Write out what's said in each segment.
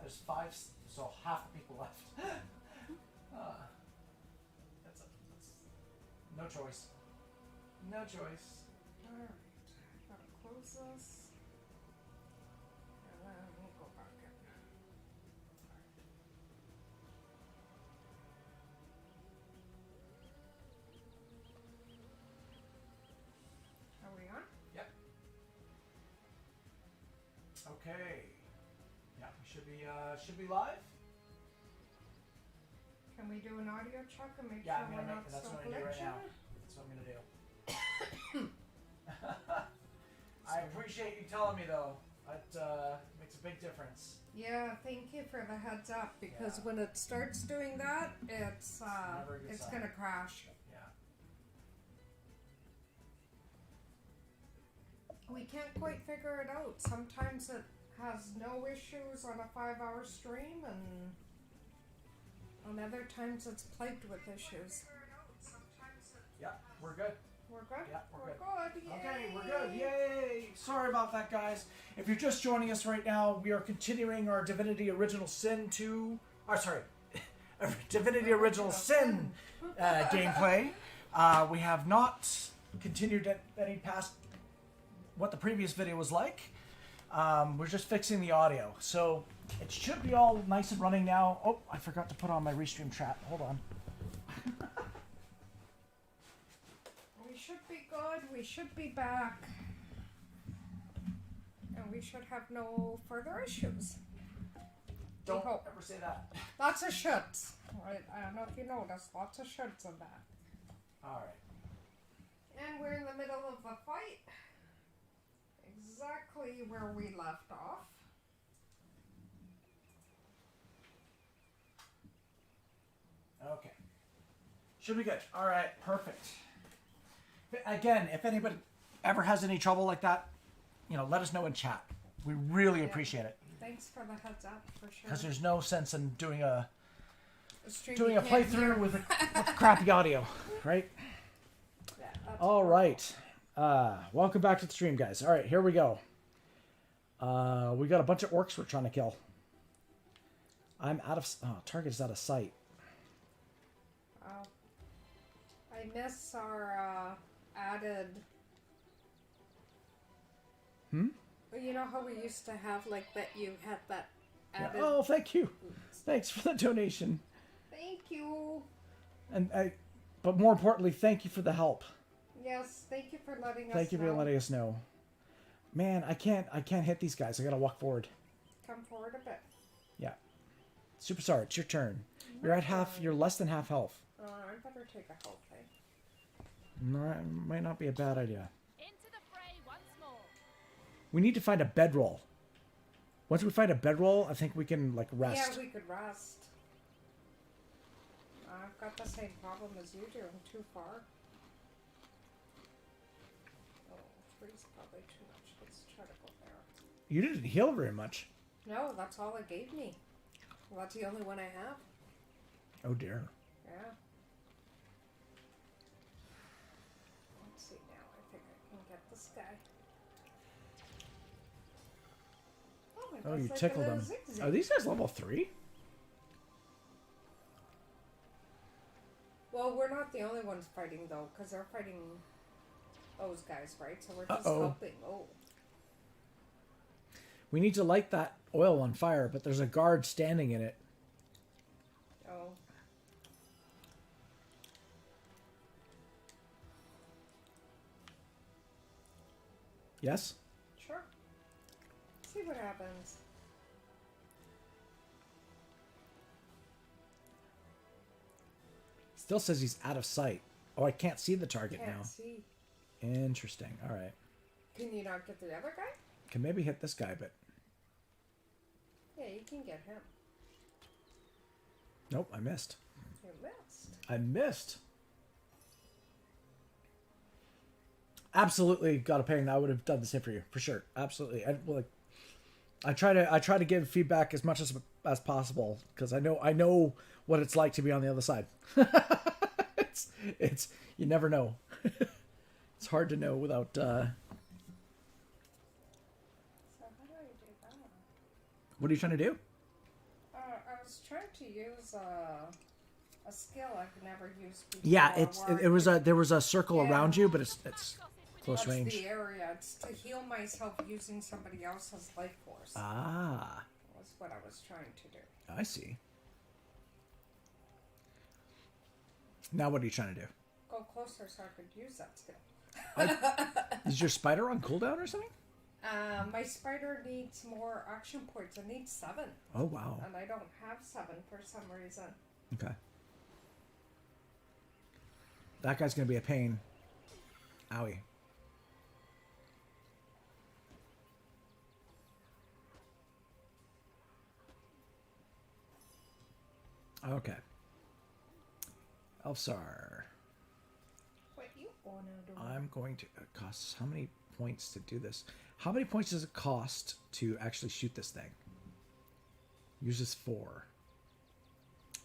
there's 5, so half the people left. That's no choice. No choice. Alright, gotta close this. And then we'll go back in. Are we on? Yep. Okay. Yeah, we should be live. Can we do an audio check and make Yeah, sure we're not that's still what I'm gonna do right now. glitching? That's what I'm gonna do. I appreciate you telling me though. That makes a big difference. Yeah, thank you for the heads up because when it starts doing that, it's gonna crash. Yeah. We can't quite figure it out. Sometimes it has no issues on a 5-hour stream, and on other times it's plagued with issues. Yeah, we're good. We're good? Yeah, we're good. Yay. Okay, we're good. Yay! Sorry about that, guys. If you're just joining us right now, we are continuing our Divinity Original Sin 2... Divinity Original Sin gameplay. We have not continued any past what the previous video was like. We're just fixing the audio. So it should be all nice and running now. Oh, I forgot to put on my restream chat. Hold on. We should be good. We should be back. And we should have no further issues. Don't ever say that. Lots of shoulds. Right? I don't know if you noticed. Lots of shoulds in that. Alright. And we're in the middle of the fight. Exactly where we left off. Okay. Should be good. Alright, perfect. Again, if anybody ever has any trouble like that, let us know in chat. We really appreciate it. Thanks for the heads up, for sure. Because there's no sense in doing a stream playthrough with crappy audio, right? Yeah, all right. Welcome back to the stream, guys. All right, here we go. We got a bunch of orcs we're trying to kill. I'm out of... target is out of sight. I miss our added... You know how we used to have, like, that you had that added... Yeah. Oh, thank you. Thanks for the donation. Thank you. But more importantly, thank you for the help. Yes, thank you for letting us know. Thank you for letting us know. Man, I can't hit these guys. I gotta walk forward. Come forward a bit. Yeah. Superstar, it's your turn. You're at half. You're less than half health. I better take a health thing. No, it might not be a bad idea. Into the fray once more. We need to find a bedroll. Once we find a bedroll, I think we can rest. Yeah, we could rest. I've got the same problem as you do. I'm too far. Oh, 3's probably too much. Let's try to go there. You didn't heal very much. No, that's all it gave me. Well, that's the only one I have. Oh dear. Yeah. Let's see now. I think I can get this guy. Oh, you tickled them. Zixzax. Are these guys level 3? Well, we're not the only ones fighting, though, because they're fighting those guys, right? So we're just Uh-oh. helping. Oh. We need to light that oil on fire, but there's a guard standing in it. Oh. Yes? Sure. See what happens. Still says he's out of sight. Oh, I can't see the target now. Can't see. Interesting. All right. Can you not get the other guy? Can maybe hit this guy, but... Yeah, you can get him. Nope, I missed. You missed. I missed. Absolutely got a ping. I would have done the same for you, for sure. Absolutely. I try to give feedback as much as possible because I know what it's like to be on the other side. it's you never know. It's hard to know without. So how do I do that? What are you trying to do? was trying to use a skill I've never used before. Yeah, where there was a circle Yeah. around you, but it's close that's range. the area. It's to heal myself using somebody else's life force. Ah, Was what I was trying to do. I see. Now what are you trying to do? Go closer so I could use that skill. Is your spider on cooldown or something? My spider needs more action points. It needs 7. Oh, wow. And I don't have 7 for some reason. Okay. That guy's going to be a pain. Owie. Okay. Elfsar. What you wanna do? I'm going to... It costs how many points to do this? How many points does it cost to actually shoot this thing? Uses 4.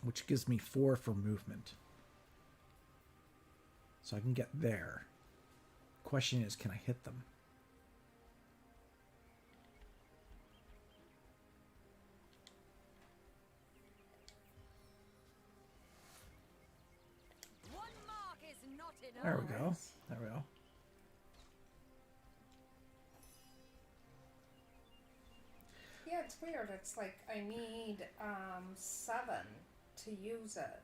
Which gives me 4 for movement. So I can get there. Question is, can I hit them? One mark is not enough. There we go. There we go. Yeah, it's weird. It's like I need 7 to use it.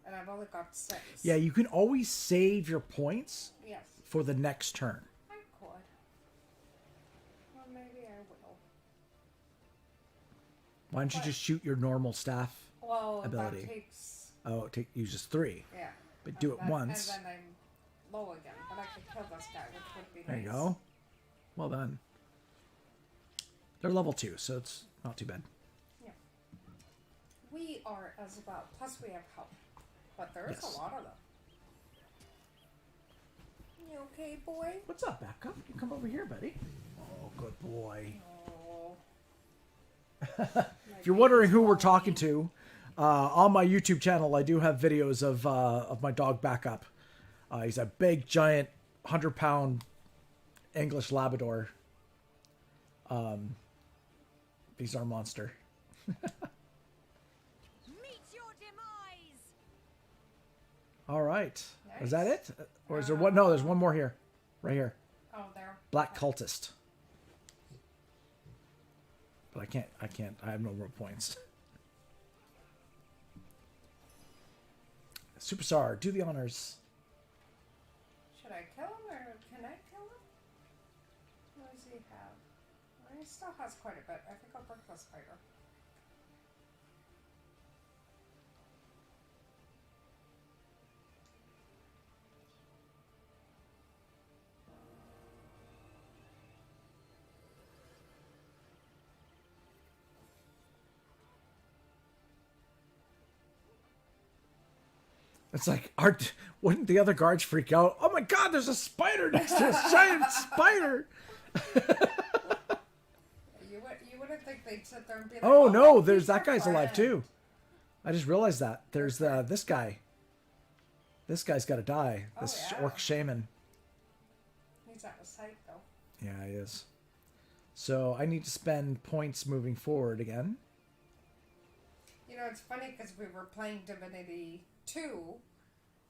And I've only got 6. Yeah, you can always save your points Yes. for the next turn. I could. Well, maybe I will. Why don't you What? just shoot your normal staff? Well, Ability. that takes... Oh, it uses 3. Yeah. But do it once. And then I'm low again. But I could kill this guy, which would be There nice. you go. Well done. They're level 2, so it's not too bad. Yeah. We are as well. Plus we have help. But there is Yes. a lot of them. You okay, boy? What's up, Backup? You come over here, buddy. Oh, good boy. Oh. If you're wondering who we're talking to, on my YouTube channel, I do have videos of my dog Backup. He's a big, giant, 100-pound English Labrador. He's our monster. Meet your demise. All right. Nice. Is that it? Or is there one? No, there's one more here. Right here. Oh, there. Black Cultist. But I can't. I have no more points. Superstar, do the honors. Should I kill him or can I kill him? What does he have? Well, he still has quite a bit. I think I'll break the spider. It's like, wouldn't the other guards freak out? Oh my god, there's a spider next to us! Giant spider! You wouldn't think they'd sit there and be like, Oh no, he's there's that your guy's alive friend." too. I just realized that. There's this guy. This guy's got to die. This yeah. orc shaman. He's out of sight though. Yeah, he is. So I need to spend points moving forward again. You know, it's funny because we were playing Divinity 2.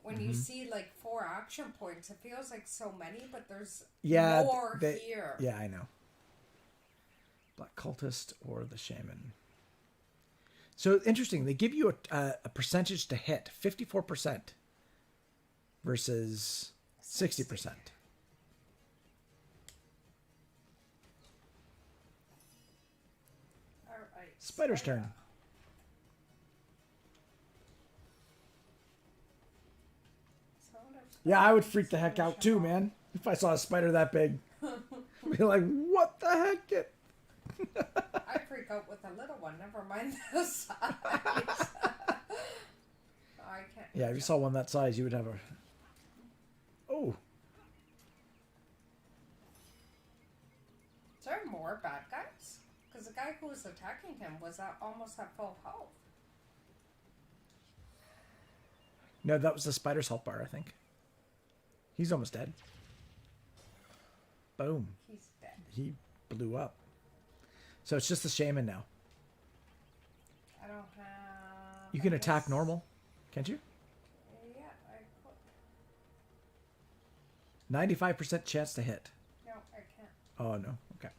When you see like 4 action points, it feels like so many, but there's Yeah, more here. Yeah, I know. Black Cultist or the Shaman. So interesting. They give you a percentage to hit, 54% versus 60%. All right. Spider's turn. Yeah, I would freak the heck out too, man. If I saw a spider that big, I'd be like, "What the heck?" I freak out with a little one. Never mind the size. I can't. Yeah, if you saw one that size, you would have a. Oh, Is there more bad guys? Because the guy who was attacking him was almost at full health. no, that was the spider's health bar, I think. He's almost dead. Boom. He's dead. He blew up. So it's just the shaman now. don't have... You can I attack guess- normal, can't you? Yeah, I could. 95% chance to hit. No, I can't. Oh, no. Okay.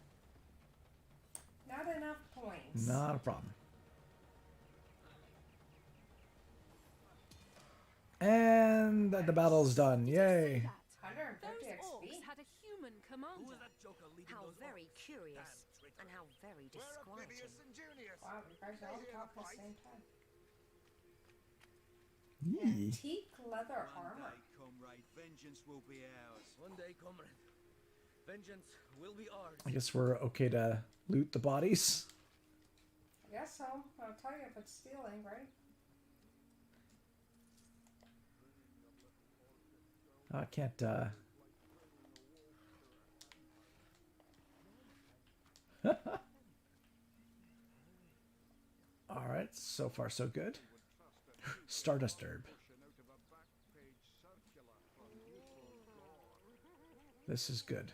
Not enough points. Not a problem. And the battle's done. Yay. 150 Those XP. orcs had a human commander. How those very curious and how very disquieting. Wow, you guys all talk at the same time. Yee. Antique leather armor. comrade, vengeance will be ours. One day, comrade, vengeance will be ours. I guess we're okay to loot the bodies. I guess so. I'll tell you if it's stealing, right? I can't, Alright, so far so good. Stardust Herb. This is good.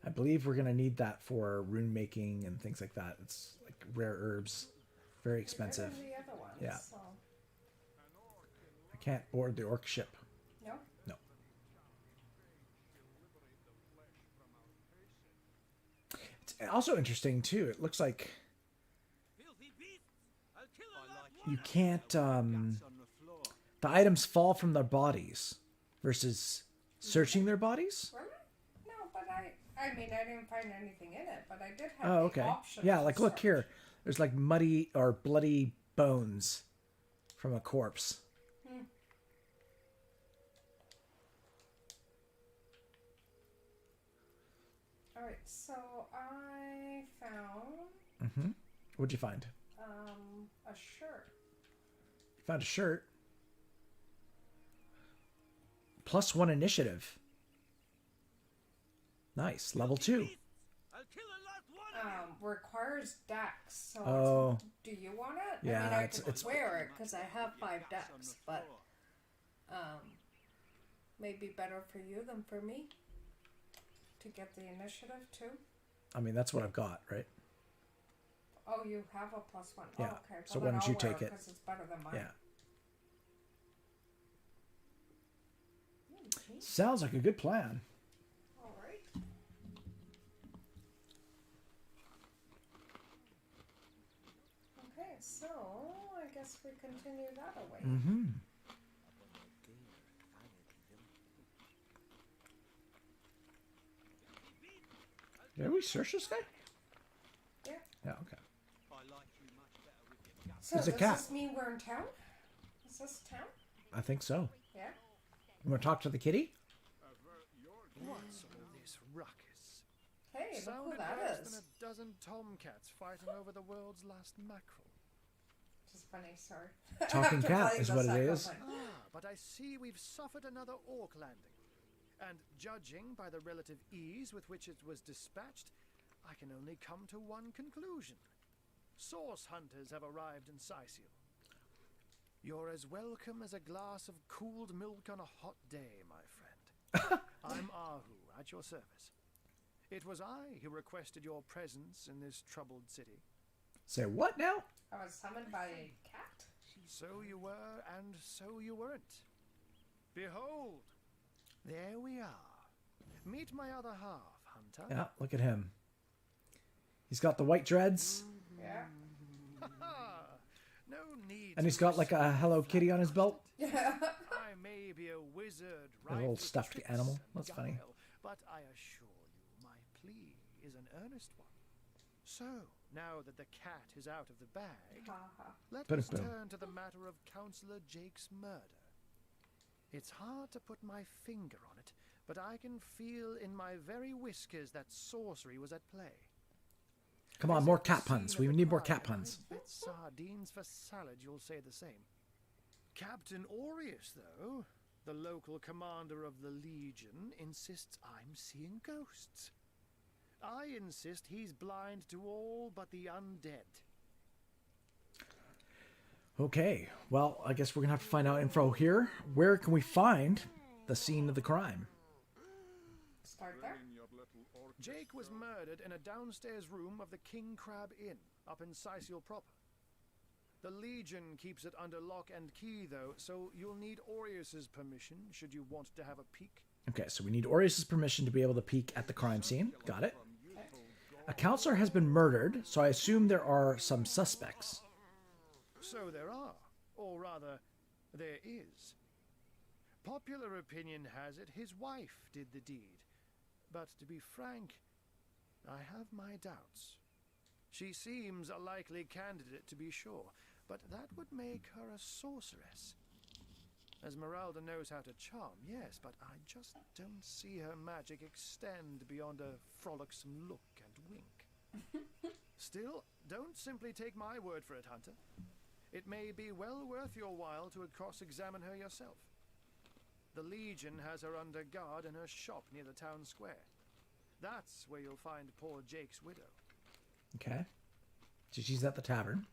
I believe we're going to need that for rune making and things like that. It's like rare herbs. Very expensive. Better than the other ones, Yeah. So. I can't board the orc ship. No? No. It's also interesting too. It looks like Filthy beasts! I'll kill a lot. you can't the items fall from their bodies versus searching their bodies. Really? No, but I mean, I didn't find anything in it, but I did have Oh, the okay. option Yeah, to like look search. here. There's like muddy or bloody bones from a corpse. Alright, so I found Mm-hmm. What'd you find? a shirt. You found a shirt. +1 initiative. Nice. Level 2. I'll kill a lot one of you. Requires dex. So Oh. do you want it? Yeah, I mean, I it's- could it's- wear it because I have 5 dex, but maybe better for you than for me to get the initiative too. I mean, that's what I've got, right? Oh, you have a +1. Yeah. Oh, okay. So well, why don't then you I'll wear take it? because it's better than mine. Yeah. Okay. Sounds like a good plan. All right. Okay, so I guess we continue that away. Mm-hmm. Did we search this guy? Yeah. Yeah, okay. I like you much better with your guts. So There's a does cat. this mean we're in town? Is this town? I think so. Yeah. You want to talk to the kitty? What's all this ruckus? Hey, look who Sounded that worse is. than a dozen tomcats fighting over the world's last mackerel. Just funny, sorry. Talking After cat playing is the what it second is. one. But I see we've suffered another orc landing. And judging by the relative ease with which it was dispatched, I can only come to one conclusion. Source hunters have arrived in Sicil. You're as welcome as a glass of cooled milk on a hot day, my friend. I'm Arhu, at your service. It was I who requested your presence in this troubled city. Say what now? I was summoned by a cat. So you were, and so you weren't. Behold, there we are. Meet my other half, Hunter. Yeah, look at him. He's got the white dreads, Yeah. No need. and he's to got like a Hello Kitty on his belt. Yeah. I may be a wizard, A rife little with stuffed tricks animal. and That's funny. guile, but I assure you, my plea is an earnest one. So, now that the cat is out of the bag, Haha. let Boom, us boom. turn to the matter of Councillor Jake's murder. It's hard to put my finger on it, but I can feel in my very whiskers that sorcery was at play. Come on, Visit more the cat scene puns. of We the need more crime, cat puns. and I bet sardines for salad you'll say the same. Captain Aureus, though, the local commander of the Legion, insists I'm seeing ghosts. I insist he's blind to all but the undead. Okay, well, I guess we're gonna have to find out info here. Where can we find the scene of the crime? Start there. Jake was murdered in a downstairs room of the King Crab Inn, up in Sicil proper. The Legion keeps it under lock and key, though, so you'll need Aureus's permission should you want to have a peek. Okay, so we need Aureus' permission to be able to peek at the crime scene. Got it. A counselor has been murdered, so I assume there are some suspects. So there are, or rather, there is. Popular opinion has it his wife did the deed. But to be frank, I have my doubts. She seems a likely candidate, to be sure, but that would make her a sorceress. Esmeralda knows how to charm, yes, but I just don't see her magic extend beyond a frolicsome look and wink. Still, don't simply take my word for it, Hunter. It may be well worth your while to cross-examine her yourself. The Legion has her under guard in her shop near the town square. That's where you'll find poor Jake's widow. Okay. So she's at the tavern.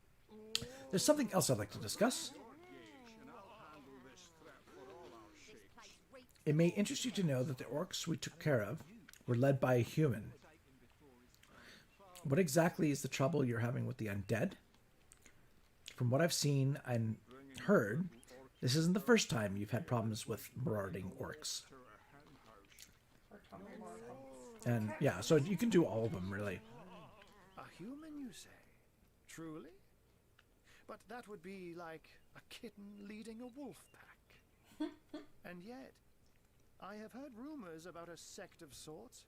There's something else I'd like to discuss. It may interest you to know that the orcs we took care of were led by a human. What exactly is the trouble you're having with the undead? From what I've seen and heard, this isn't the first time you've had problems with marauding orcs. And yeah, so you can do all of them, really. A human, you say? Truly? But that would be like a kitten leading a wolf pack. And yet, I have heard rumors about a sect of sorts.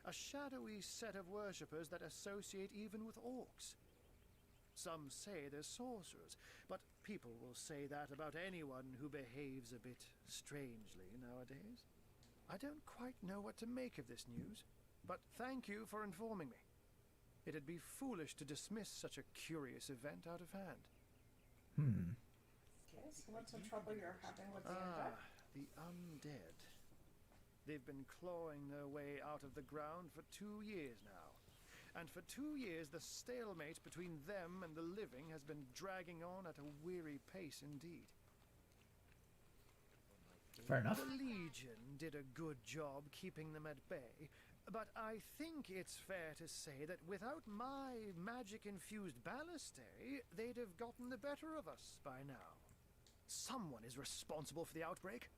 A shadowy set of worshippers that associate even with orcs. Some say they're sorcerers, but people will say that about anyone who behaves a bit strangely nowadays. I don't quite know what to make of this news, but thank you for informing me. It'd be foolish to dismiss such a curious event out of hand. Okay, so what's the trouble you're having with the undead? The undead. They've been clawing their way out of the ground for 2 years now. And for 2 years, the stalemate between them and the living has been dragging on at a weary pace indeed. Fair enough. The Legion did a good job keeping them at bay, but I think it's fair to say that without my magic-infused ballistae, they'd have gotten the better of us by now. Someone is responsible for the outbreak.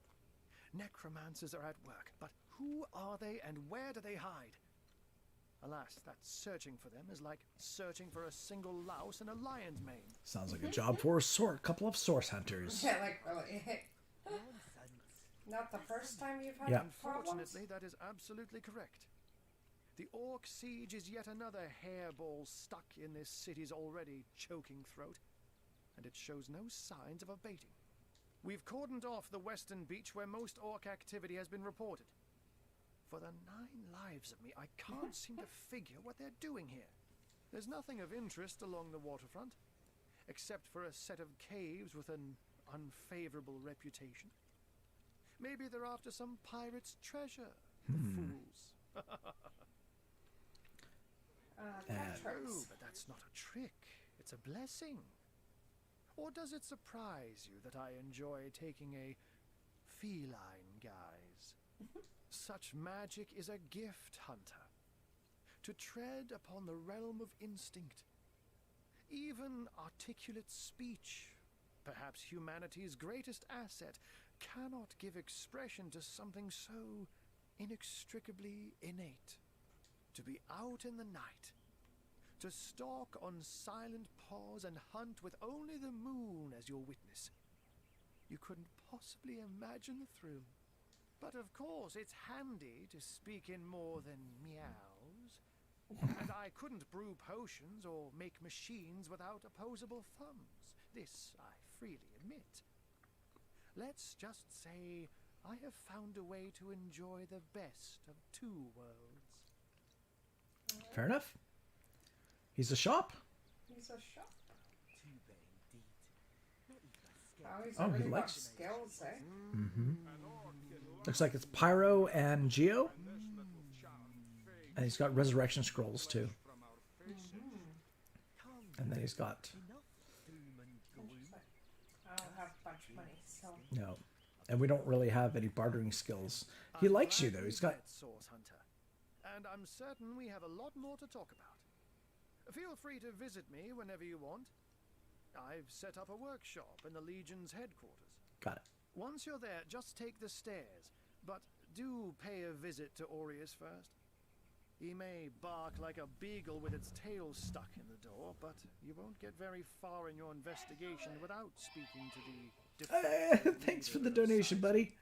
Necromancers are at work, but who are they and where do they hide? Alas, that searching for them is like searching for a single louse in a lion's mane. Sounds like a job for a couple of source hunters. Yeah, like really. Not the first time you've had Yeah. problems? Unfortunately, that is absolutely correct. The Orc siege is yet another hairball stuck in this city's already choking throat, and it shows no signs of abating. We've cordoned off the western beach where most Orc activity has been reported. For the 9 lives of me, I can't seem to figure what they're doing here. There's nothing of interest along the waterfront, except for a set of caves with an unfavorable reputation. Maybe they're after some pirate's treasure. Fools. Oh, but that's not a trick. It's a blessing. Or does it surprise you that I enjoy taking a feline guise? Such magic is a gift, Hunter. To tread upon the realm of instinct. Even articulate speech, perhaps humanity's greatest asset, cannot give expression to something so inextricably innate. To be out in the night, to stalk on silent paws and hunt with only the moon as your witness. You couldn't possibly imagine the thrill. But of course, it's handy to speak in more than meows. And I couldn't brew potions or make machines without opposable thumbs. This I freely admit. Let's just say I have found a way to enjoy the best of 2 worlds. Fair enough. He's a shop. He's a shop. Too bad indeed. Not even a scale. Oh, he's Oh, he already got likes- skills, eh? Looks like it's Pyro and Geo. And he's got resurrection scrolls too. And then he's got Enough doom and gloom. I don't have much money, so... no. And we don't really have any bartering skills. He likes you though. He's got Source Hunter. And I'm certain we have a lot more to talk about. Feel free to visit me whenever you want. I've set up a workshop in the Legion's headquarters. Got it. Once you're there, just take the stairs. But do pay a visit to Aureus first. He may bark like a beagle with its tail stuck in the door, but you won't get very far in your investigation without speaking to the... Thanks for the donation, buddy.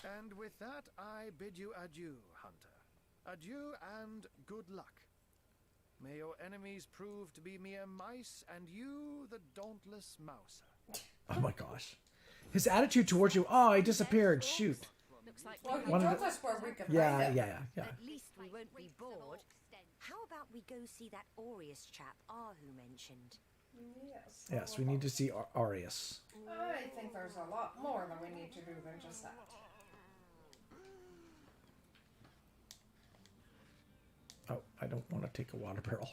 And with that, I bid you adieu, Hunter. Adieu and good luck. May your enemies prove to be mere mice, and you the dauntless mouser. Oh my gosh. His attitude towards you. Oh, he disappeared. Shoot. Looks like Well, he One of told the- us where we could Yeah, find him. yeah. At least we won't be bored. How about we go see that Aureus chap Arhu mentioned? Yes. Yes, we need to see Aureus. I think there's a lot more that we need to do than just that. Oh, I don't want to take a water barrel.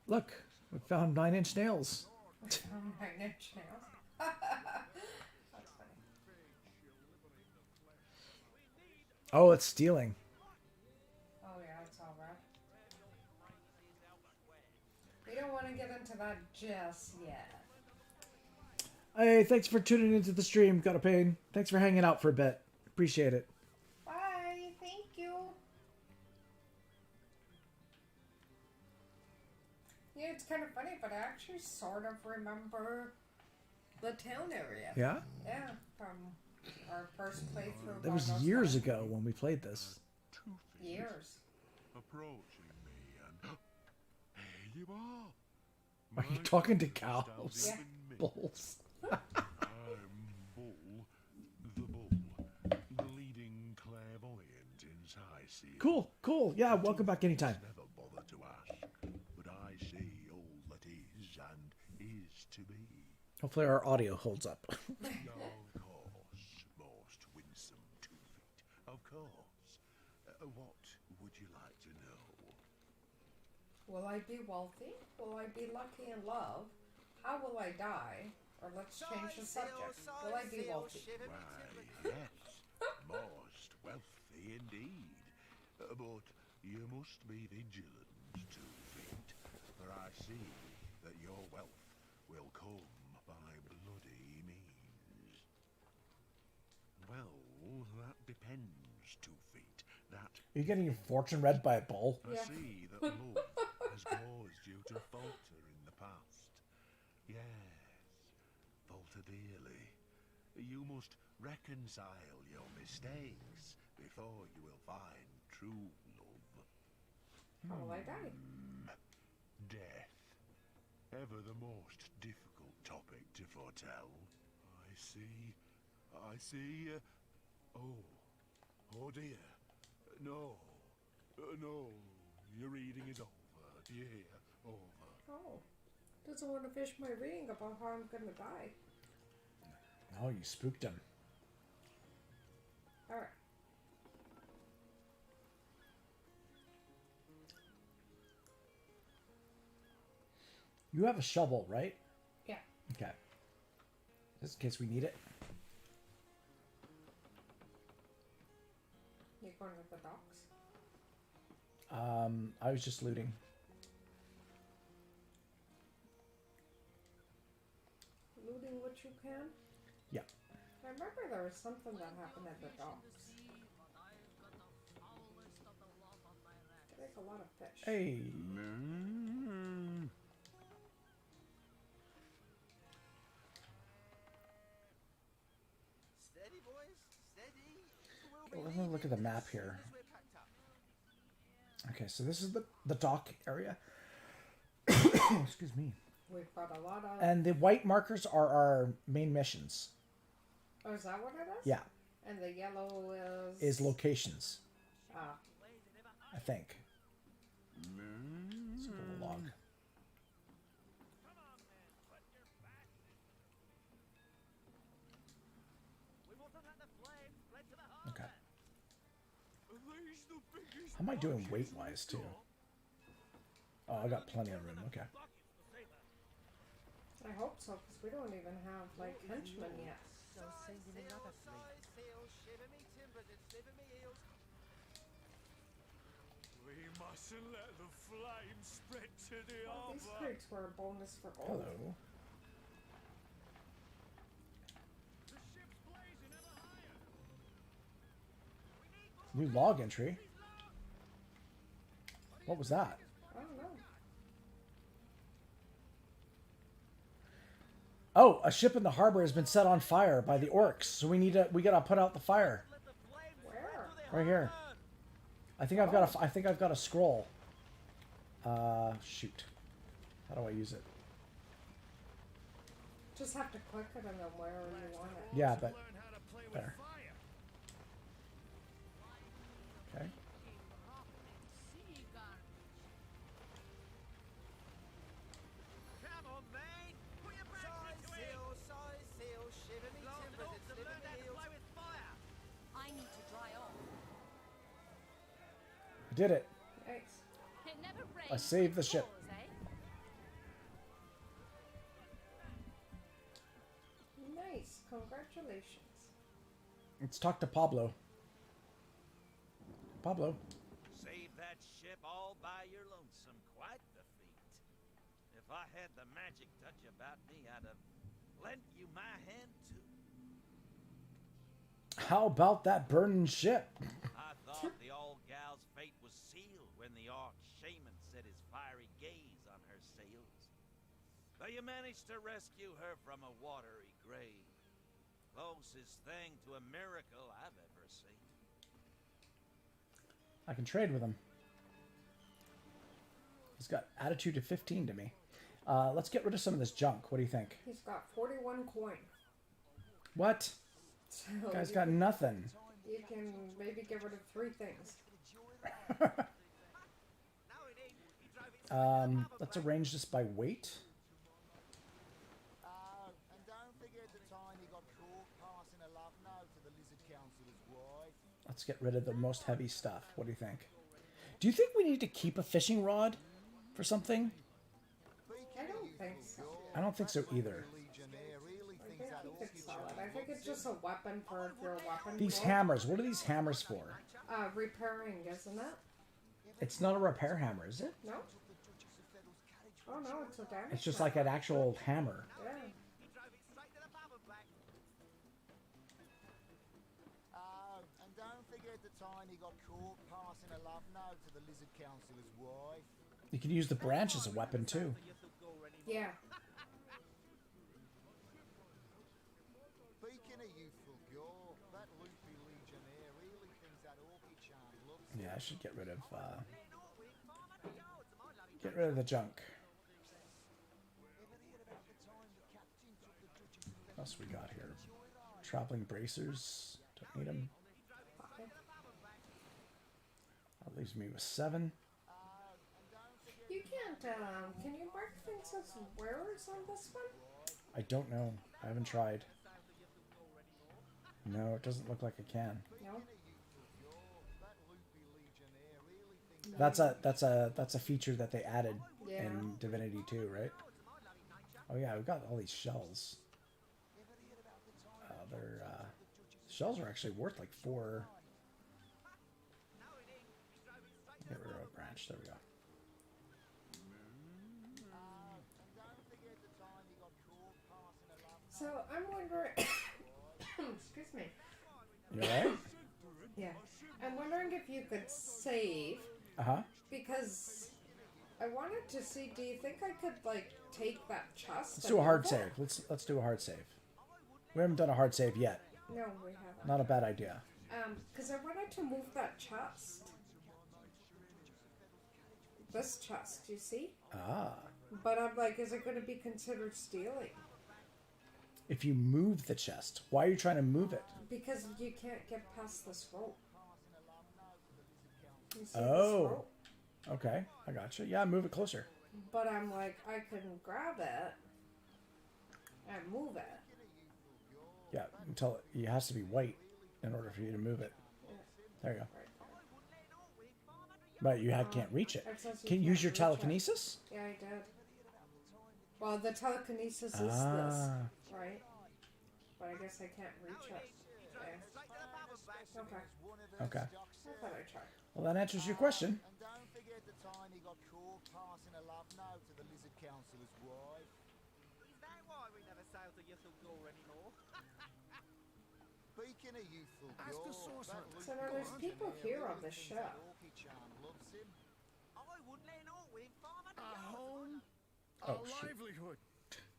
Look, we found 9-inch nails. 9-inch nails. That's funny. Oh, it's stealing. Oh yeah, it's all right. We don't want to get into that just yet. Hey, thanks for tuning into the stream, Got a Pain. Thanks for hanging out for a bit. Appreciate it. Bye. Thank you. Yeah, it's kind of funny, but I actually sort of remember the town area. Yeah? Yeah, from our first playthrough. That was God knows years when. ago when we played this. Years. Approaching me and here you are. Are you My talking to friend cows? stands Yeah. in me. Bulls. I'm Bull, the Bull, the leading clairvoyant in Sightseer. Cool, cool. Yeah, welcome back anytime. Never bother to ask, but I see all that is and is to be. Hopefully our audio holds up. Of course, most winsome 2 feet. Of course. What would you like to know? Will I be wealthy? Will I be lucky in love? How will I die? Or let's change the subject. Will I be wealthy? Why, yes, most wealthy indeed. But you must be vigilant, 2 feet, for I see that your wealth will come by bloody means. Well, that depends, 2 feet. That Are you getting your fortune read by a bull? I Yeah. see that love has caused you to falter in the past. Yes, falter dearly. You must reconcile your mistakes before you will find true love. How will I die? Death. Ever the most difficult topic to foretell. I see. Oh dear. No. No. Your reading is over, dear. Over. Oh. Doesn't want to fish my reading about how I'm gonna die. Oh, you spooked him. Alright. You have a shovel, right? Yeah. Okay. Just in case we need it. You going with the docks? I was just looting. Looting what you can? Yeah. I remember there was something that happened at the docks. I think a lot of fish. Hey. Steady, boys. Steady. Well, let me look at the map here. Okay, so this is the dock area. Excuse me. We've got a lot of... And the white markers are our main missions. Oh, is that what it is? Yeah, And the yellow is... is locations, Ah. I think. Let's go to the log. Okay. How am I doing weight-wise, too? Oh, I got plenty of room. Okay. I hope so, because we don't even have, like, henchmen yet. We mustn't let the flame spread to the Oh, these harbor. crates were a bonus for gold. Hello. The ship's blazing ever higher. New log entry. What was that? I don't know. Oh, a ship in the harbor has been set on fire by the orcs. So we gotta put out the fire. Where? Right here. I think I've got a scroll. Shoot. How do I use it? Just have to click it and then where you want it. Yeah, but Learn how to play with there. fire. Okay. Come on, man! Put your backs into it! Size seal, shiver me timbers, it's living the hills. Play with fire! I need to dry off. I did it. Nice. It never rains. I saved the ship. Pours, eh? Nice. Congratulations. Let's talk to Pablo. Pablo. Save that ship all by your lonesome. Quite the feat. If I had the magic touch about me, I'd have lent you my hand too. How about that burning ship? I thought the old gal's fate was sealed when the orc Shaman set his fiery gaze on her sails. But you managed to rescue her from a watery grave. Closest thing to a miracle I've ever seen. I can trade with him. He's got attitude of 15 to me. Let's get rid of some of this junk. What do you think? He's got 41 coin. What? So Guy's you got can- nothing. You can maybe get rid of 3 things. Let's arrange this by weight. And don't forget the time he got caught passing a love note to the Lizard Councilor's wife. Let's get rid of the most heavy stuff. What do you think? Do you think we need to keep a fishing rod for something? I don't think so. I don't think so either. Legionnaire really I thinks think that keep it solid. I think it's just a weapon for if you're a weapon. These pro. hammers, what are these hammers for? Repairing, isn't it? It's not a repair hammer, is it? No? Oh no, it's a damage. It's just like an actual hammer. Yeah. And don't forget the time he got caught passing a love note to the Lizard Councilor's wife. You can use the branch as a weapon too. Yeah. Speaking of youthful gore, that loopy Legionnaire really thinks that orchid charm looks. Yeah, I should get rid of the junk. What else we got here? Traveling bracers. Don't need them. That leaves me with 7. You can't, can you mark things as wearers on this one? I don't know. I haven't tried. No, it doesn't look like I can. No? That's a feature that they added Yeah. in Divinity 2, right? Oh yeah, we've got all these shells. Shells are actually worth like 4. Get rid of a branch. There we go. So I'm wondering, excuse me. You alright? Yeah. I'm wondering if you could save, Uh-huh. because I wanted to see, do you think I could, like, take that chest? Let's do a hard save. Let's do a hard save. We haven't done a hard save yet. No, we haven't. Not a bad idea. Because I wanted to move that chest. This chest, you see? Ah. But I'm like, is it going to be considered stealing? If you move the chest, why are you trying to move it? Because you can't get past this rope. You see Oh. this rope? Okay, I gotcha. Yeah, move it closer. But I'm like, I can grab it and move it. Yeah, until it has to be white in order for you to move it. There you go. But you can't reach it. It says you Can you can't use your reach it. telekinesis? Yeah, I did. Well, the telekinesis is this, Ah. right? But I guess I can't reach it. Yeah. Okay. Okay. I thought I tried. Well, that answers your question. passing a love note to the Lizard Councillor's wife. Is that why we never sail to youthful gore anymore? Speaking of youthful Ask the gore, source that hunter. So now there's people here on the thinks ship. that Orchid Charm loves him. I wouldn't let an orc within 500 A yards. home, Oh, a shoot. livelihood,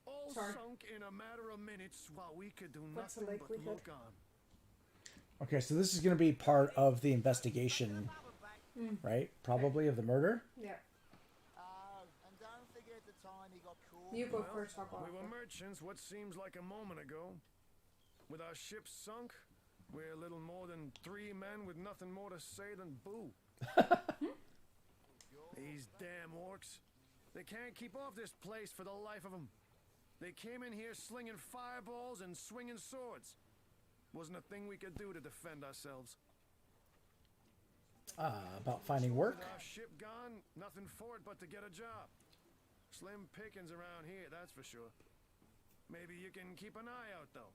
all Sorry. sunk in a matter of minutes while we could do What's the nothing but likelihood? look on. Okay, so this is going to be part of the investigation, right? Probably of the murder. Yeah. Oh, and don't forget the time he got caught. You go Well, first, I'll go we were after. merchants what seems like a moment ago. With our ship sunk, we're little more than 3 men with nothing more to say than boo. These damn orcs. They can't keep off this place for the life of them. They came in here slinging fireballs and swinging swords. Wasn't a thing we could do to defend ourselves. About finding work. With our ship gone, nothing for it but to get a job. Slim pickings around here, that's for sure. Maybe you can keep an eye out, though.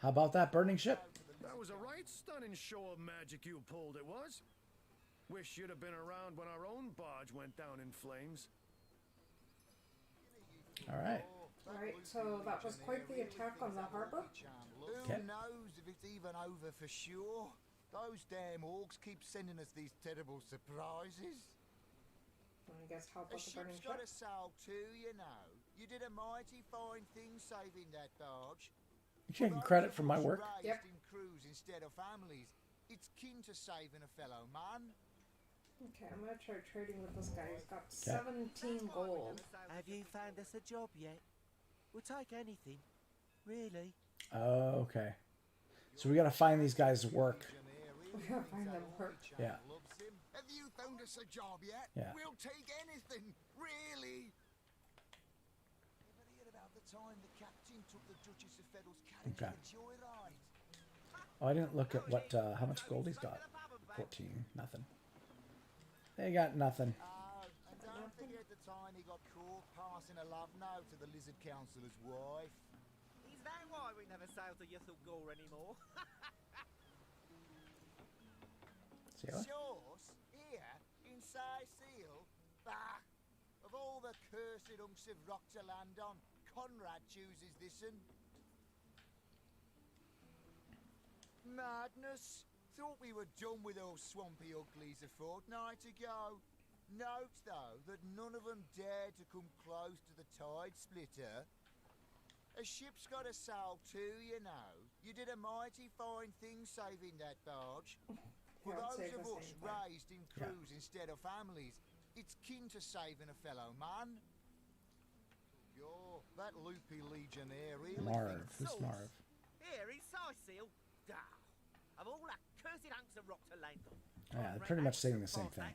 How about that burning ship? That was a right stunning show of magic you pulled, it was. Wish you'd have been around when our own barge went down in flames. All right. Right, so that was quite the attack on the harbor. Okay. Who knows if it's even over for sure? Those damn orcs keep sending us these terrible surprises. I guess how A about the burning ship's ship? got a sail too, you know. You did a mighty fine thing saving that barge. You taking credit for my work? Raised Yep. in crews instead of families. It's kin to saving a fellow man. Okay, I'm gonna try trading with this guy. He's got 17 gold. Have you found us a job yet? We'll take anything. Really? Okay. So we got to find these guys' work. We gotta find them work. Yeah. Have you found us a job yet? Yeah. We'll take anything, really. Ever hear about the time the captain took the Duchess of Feddle's carriage Okay. on a joyride? Oh, I didn't look at what how much gold he's got. 14. Nothing. They got nothing. And don't forget the time he got caught passing a love note to the Lizard Councillor's wife. Is that why we never sail to youthful gore anymore? See what? Shores? Here? Inside Seal? Bah! Of all the cursed hunks of rock to land on, Conrad chooses this one. Madness! Thought we were done with those swampy uglies a fortnight ago. Note, though, that none of them dared to come close to the tide splitter. A ship's got a sail too, you know. You did a mighty fine thing saving that barge. For Yeah, I'd those say of the us same thing. raised in crews instead of families, it's kin to saving a fellow man. Yo, that loopy legionnaire really Marv. thinks Who's so. Marv? Here, inside seal. Of all that cursed hunks of rock to land on. Yeah, they're pretty much saying the same thing.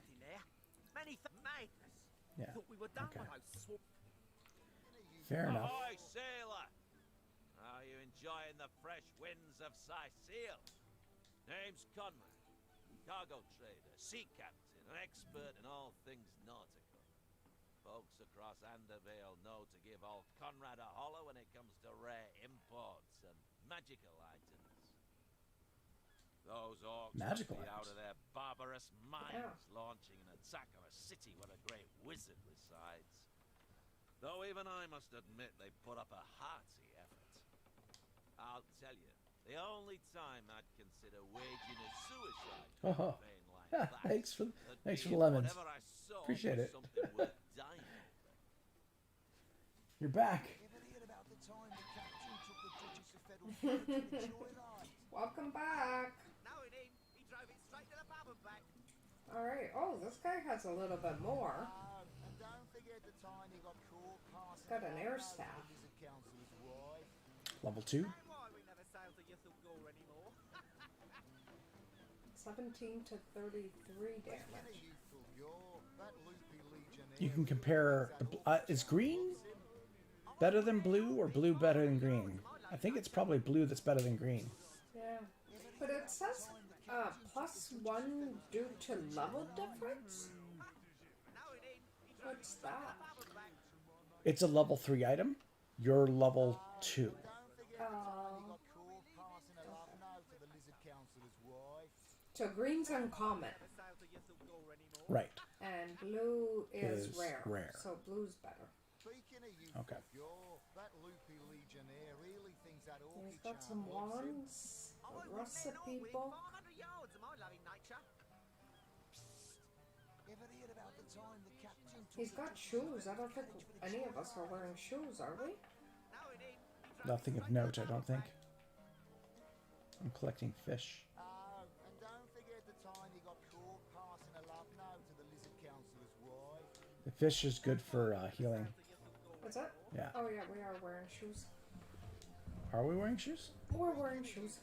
Many madness. Yeah. Thought we were done Okay. with those swamp. Fair enough. Ahoy, sailor! Are you enjoying the fresh winds of Seal? Name's Conrad, cargo trader, sea captain, an expert in all things nautical. Folks across Andervale know to give old Conrad a holler when it comes to rare imports and magical items. Those orcs Magical must be out items. of their barbarous minds, Yeah. launching an attack of a city where a great wizard resides. Though even I must admit they put up a hearty effort. I'll tell you, the only time I'd consider waging a suicide Oh, campaign like that thanks for would the be if lemons. whatever I saw Appreciate was it. something worth dying over. You're back. Ever hear about the time the captain took the Duchess of Feddle's carriage on a joyride? Welcome back. No, he didn't. He drove it straight to the pub and back. Alright, oh, this guy has a little bit more. And don't forget the time he got caught passing Got an a air love note to staff. the Lizard Councillor's wife. Level 2. That's why we never sail to youthful gore anymore. 17 to 33 Speaking damage. of youthful gore, that loopy legionnaire You can compare. Is green better than blue or blue better than green? I think it's probably blue that's better than green. Yeah. But it says +1 due to level difference? What's that? It's a level 3 item. You're level 2. Don't forget the time he Oh. got caught passing a love note to the Lizard Councillor's wife. So green's uncommon. Never sail to youthful gore anymore. Right. And blue is Is rare. rare. So blue's better. Speaking of you, Okay. that loopy legionnaire really thinks that And he's orchid got some charm loves him. wands, I a wouldn't russet let all win people. 500 yards of my loving nature. Ever heard about the time the captain took He's the got gypsies shoes. I around don't the think cage with a any of us are joyride? wearing shoes, are we? No, it ain't. He drove me Nothing of straight to note, the I don't think. bottom I'm collecting fish. Oh, and don't forget the time he got caught passing a love note to the lizard councillor's wife. The fish is good for healing. What's that? Yeah. Oh yeah, we are wearing shoes. Are we wearing shoes? We're wearing shoes.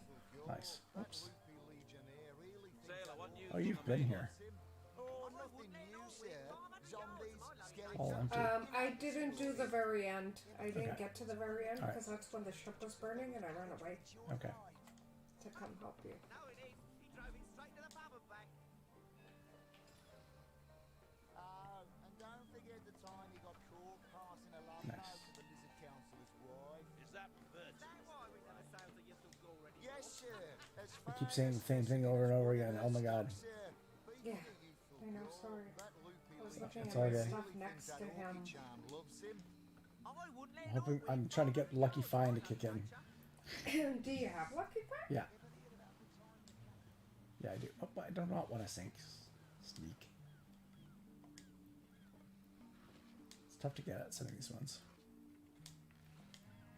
Nice. Oops. Loopy legionnaire really thinks Sailor, that what news Oh, on you've the been main here. Oh, nothing new, sir. Zombies, skeletons. All empty. I didn't do the very end. I didn't Okay. get to the very end Alright. because that's when the ship was burning and I ran away Okay. to come help you. No, it ain't. He drove me straight to the pub and back. Oh, and don't forget the time he got caught passing a love Nice. note to the lizard councillor's wife. Is that virtue? Is that why we never sailed to Yusuf already? Yes, sir. As I keep saying the same thing over and over again. Oh my god. Yeah, I know, sorry. I was looking It's at all my good. stuff next to him. I wouldn't let I'm trying to get Lucky Find to kick in. Do you have Lucky Find? Yeah. Yeah, I do. Oh, but I do not want to sink. Sneak. It's tough to get at some of these ones.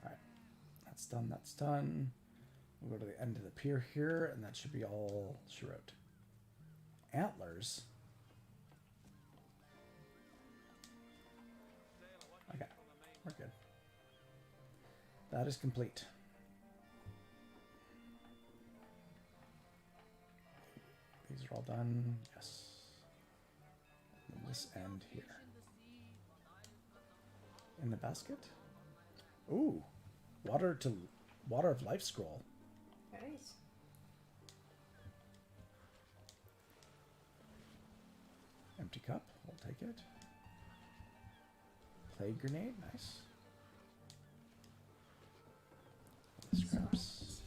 Alright. That's done, that's done. We'll go to the end of the pier here, and that should be all she wrote. Antlers. Okay, we're good. That is complete. These are all done. Yes. And this end here. In the basket? Ooh. Water of life scroll. Nice. Empty cup. We'll take it. Plague grenade. Nice. Scraps.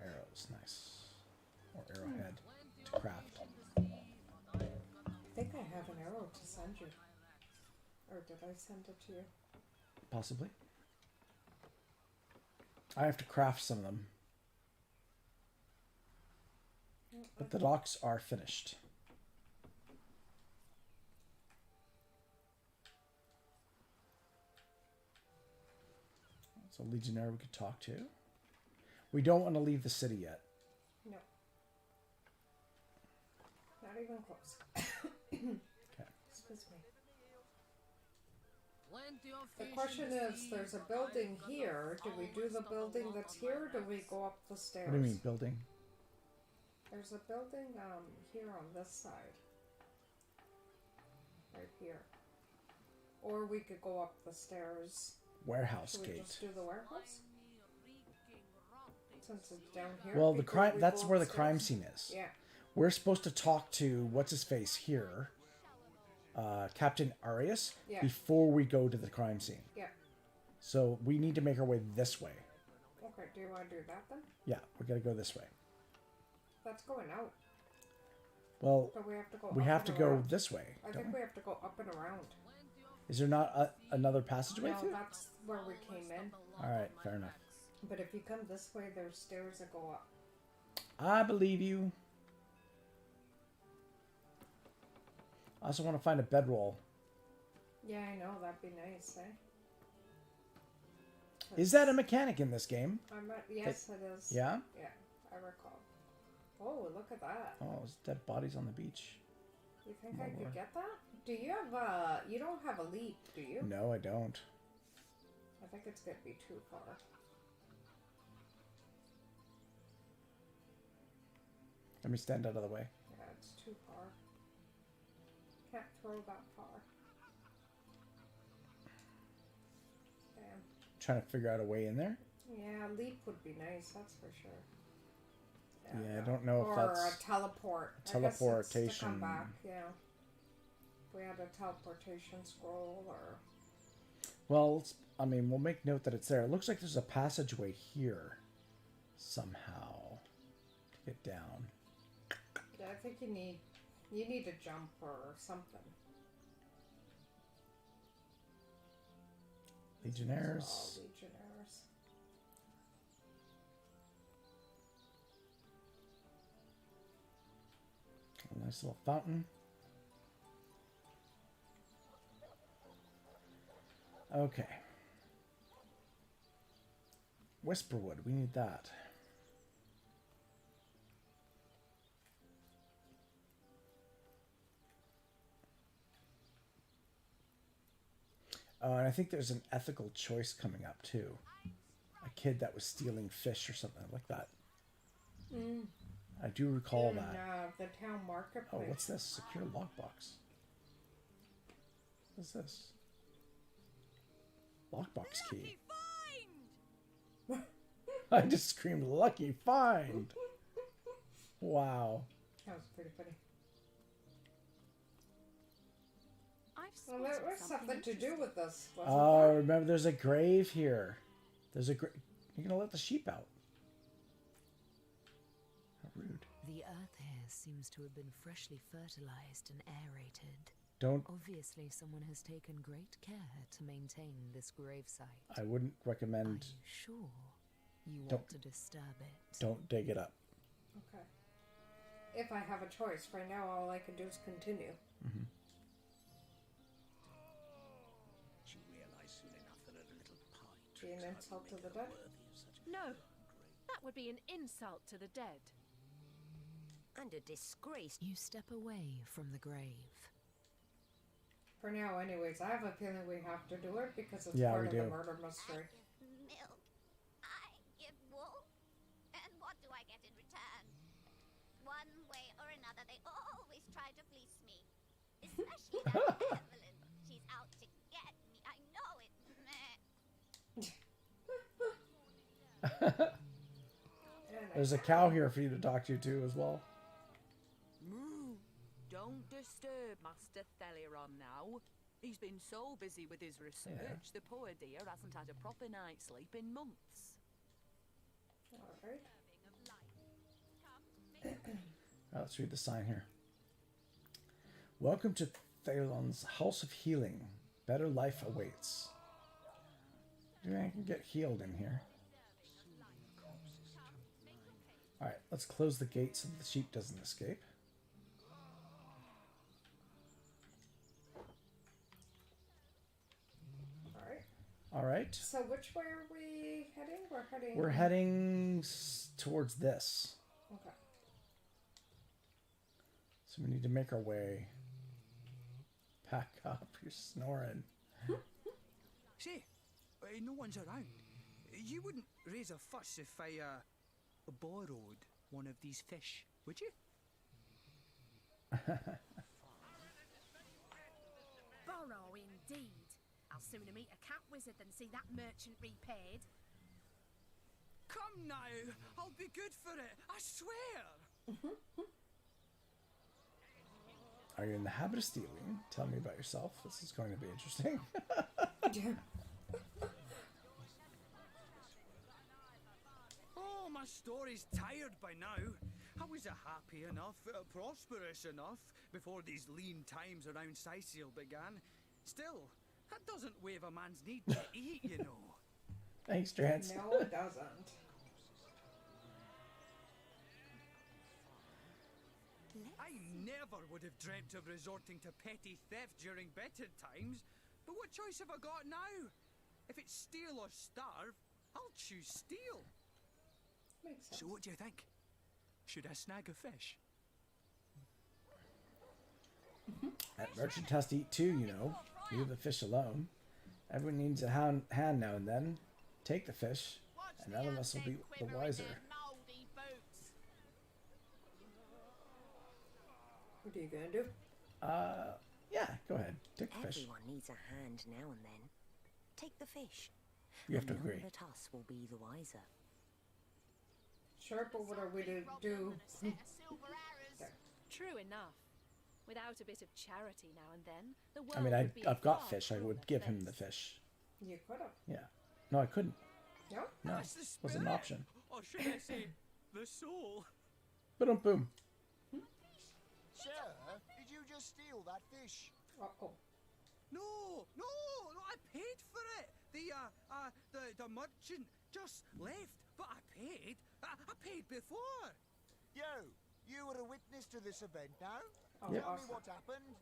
Arrows. Nice. Or arrowhead to craft. I think I have an arrow to send you. Or did I send it to you? Possibly. I have to craft some of them. But the docks are finished. So Legionnaire we could talk to. We don't want to leave the city yet. No. Not even close. Okay. Excuse me. The question is, there's a building here. Do we do the building that's here, or do we go up the stairs? What do you mean, building? There's a building here on this side. Right here. Or we could go up the stairs. Warehouse Should we gate. just do the warehouse? Since it's down here. Well, the before crime we that's go where the upstairs? crime scene is. Yeah. We're supposed to talk to what's his face here. Captain Aureus, Yeah. before we go to the crime scene. Yeah. So we need to make our way this way. Okay, do you want to do that then? Yeah, we gotta go this way. That's going out. Well, But we have to go we up have and to go around. this way. I don't think we have to go up and around. Is there not another passageway No, through? that's where we came in. All right, fair enough. But if you come this way, there's stairs that go up. I believe you. I also want to find a bedroll. Yeah, I know. That'd be nice, eh? Is that a mechanic in this game? Yes, it is. Yeah? Yeah, I recall. Oh, look at that. Oh, there's dead bodies on the beach. You think Oh, I could Lord. get that? Do you have you don't have a leap, do you? No, I don't. I think it's gonna be too far. Let me stand out of the way. Yeah, it's too far. Can't throw that far. Damn. Trying to figure out a way in there. Yeah, leap would be nice, that's for sure. Yeah, I don't know if or that's a teleport. I guess it's to teleportation. come back, yeah. If we had a teleportation scroll or... Well, I mean, we'll make note that it's there. It looks like there's a passageway here somehow to get down. Yeah, I think you need You need a jump or something. Legionnaires. All legionnaires. A nice little fountain. Okay. Whisperwood, we need that. Oh, and I think there's an ethical choice coming up too. A kid that was stealing fish or something like that. Mm. I do recall In, that. the town marketplace. Oh, what's this? Secure lockbox. What's this? Lockbox key. I just screamed, "Lucky find!" Wow. That was pretty funny. Well, there was something to do with this, wasn't Oh, there? remember, there's a grave here. There's a grave. You're gonna let the sheep out. How rude. The earth here seems to have been freshly fertilized and aerated. Don't. Obviously, someone has taken great care to maintain this gravesite. I wouldn't recommend. Are you sure you Don't- want to disturb it? Don't dig it up. Okay. If I have a choice, right now all I can do is continue. Mm-hmm. She'll realize soon enough that a little pie Be an insult to the dead? No, that would be an insult to the dead. And a disgrace. You step away from the grave. For now, anyways, I have a feeling we have to do it because it's Yeah, part we of the do. murder mystery. Milk. I give wool. And what do I get in return? One way or another, they always try to fleece me. Especially that Evelyn. She's out to get me. I know it. Meh. There's a cow here for you to talk to too, as well. Moo! Don't disturb Master Theliron now. He's been so busy with his research, the poor dear hasn't had a proper night's sleep in months. Alright. Let's read the sign here. Welcome to Thelon's House of Healing. Better life awaits. I can get healed in here. Alright, let's close the gate so the sheep doesn't escape. Alright. Alright. So which way are we heading? We're heading towards this. Okay. So we need to make our way. Pack up, you're snoring. Say, no one's around. You wouldn't raise a fuss if I borrowed one of these fish, would you? Borrow indeed. I'll sooner meet a cat wizard than see that merchant repaid. Come now, I'll be good for it, I swear. Are you in the habit of stealing? Tell me about yourself. This is going to be interesting. Oh, my story's tired by now. I was a happy enough, prosperous enough before these lean times around Sicil began. Still, that doesn't waive a man's need to eat, you know. Thanks, Trance. No, it doesn't. I never would have dreamt of resorting to petty theft during better times, but what choice have I got now? If it's steal or starve, I'll choose steal. Makes sense. So what do you think? Should I snag a fish? That merchant has to eat too, you know. Leave the fish alone. Everyone needs a hand now and then. Take the fish, and none of us will be the wiser. What are you gonna do? Yeah, go ahead. Take the fish. Everyone needs a hand now and then. Take the fish. You have to And agree. none but us will be the wiser. Sure, but what are we to do? True enough. Without a bit of charity now and then, the world I mean, would be I've got far fish. I would give him the fish. You could have. Yeah. No, I couldn't. No? No, That's the wasn't an spirit. option. Or should I say, the soul? Boom, boom. Sir, that fish. Uh-oh. No, I paid for it. The merchant just left, but I paid. I paid before. You were a witness to this event now? Oh, Tell me awesome. what happened.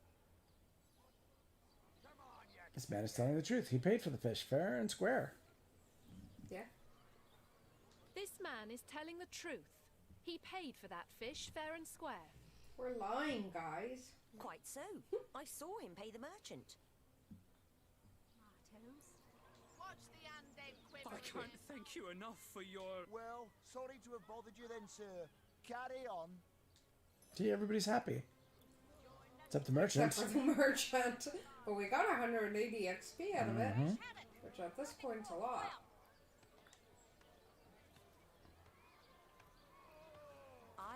This man is telling the truth. He paid for the fish, fair and square. Yeah. This man is telling the truth. He paid for that fish fair and square. We're lying, guys. Quite so. I saw him pay the merchant. Watch the undead quiver. I can't thank you enough for your... Well, sorry to have bothered you then, sir. Carry on. See, everybody's happy. Except the merchant. Except for the merchant. But we got 180 XP out of it. Which at this point's a lot.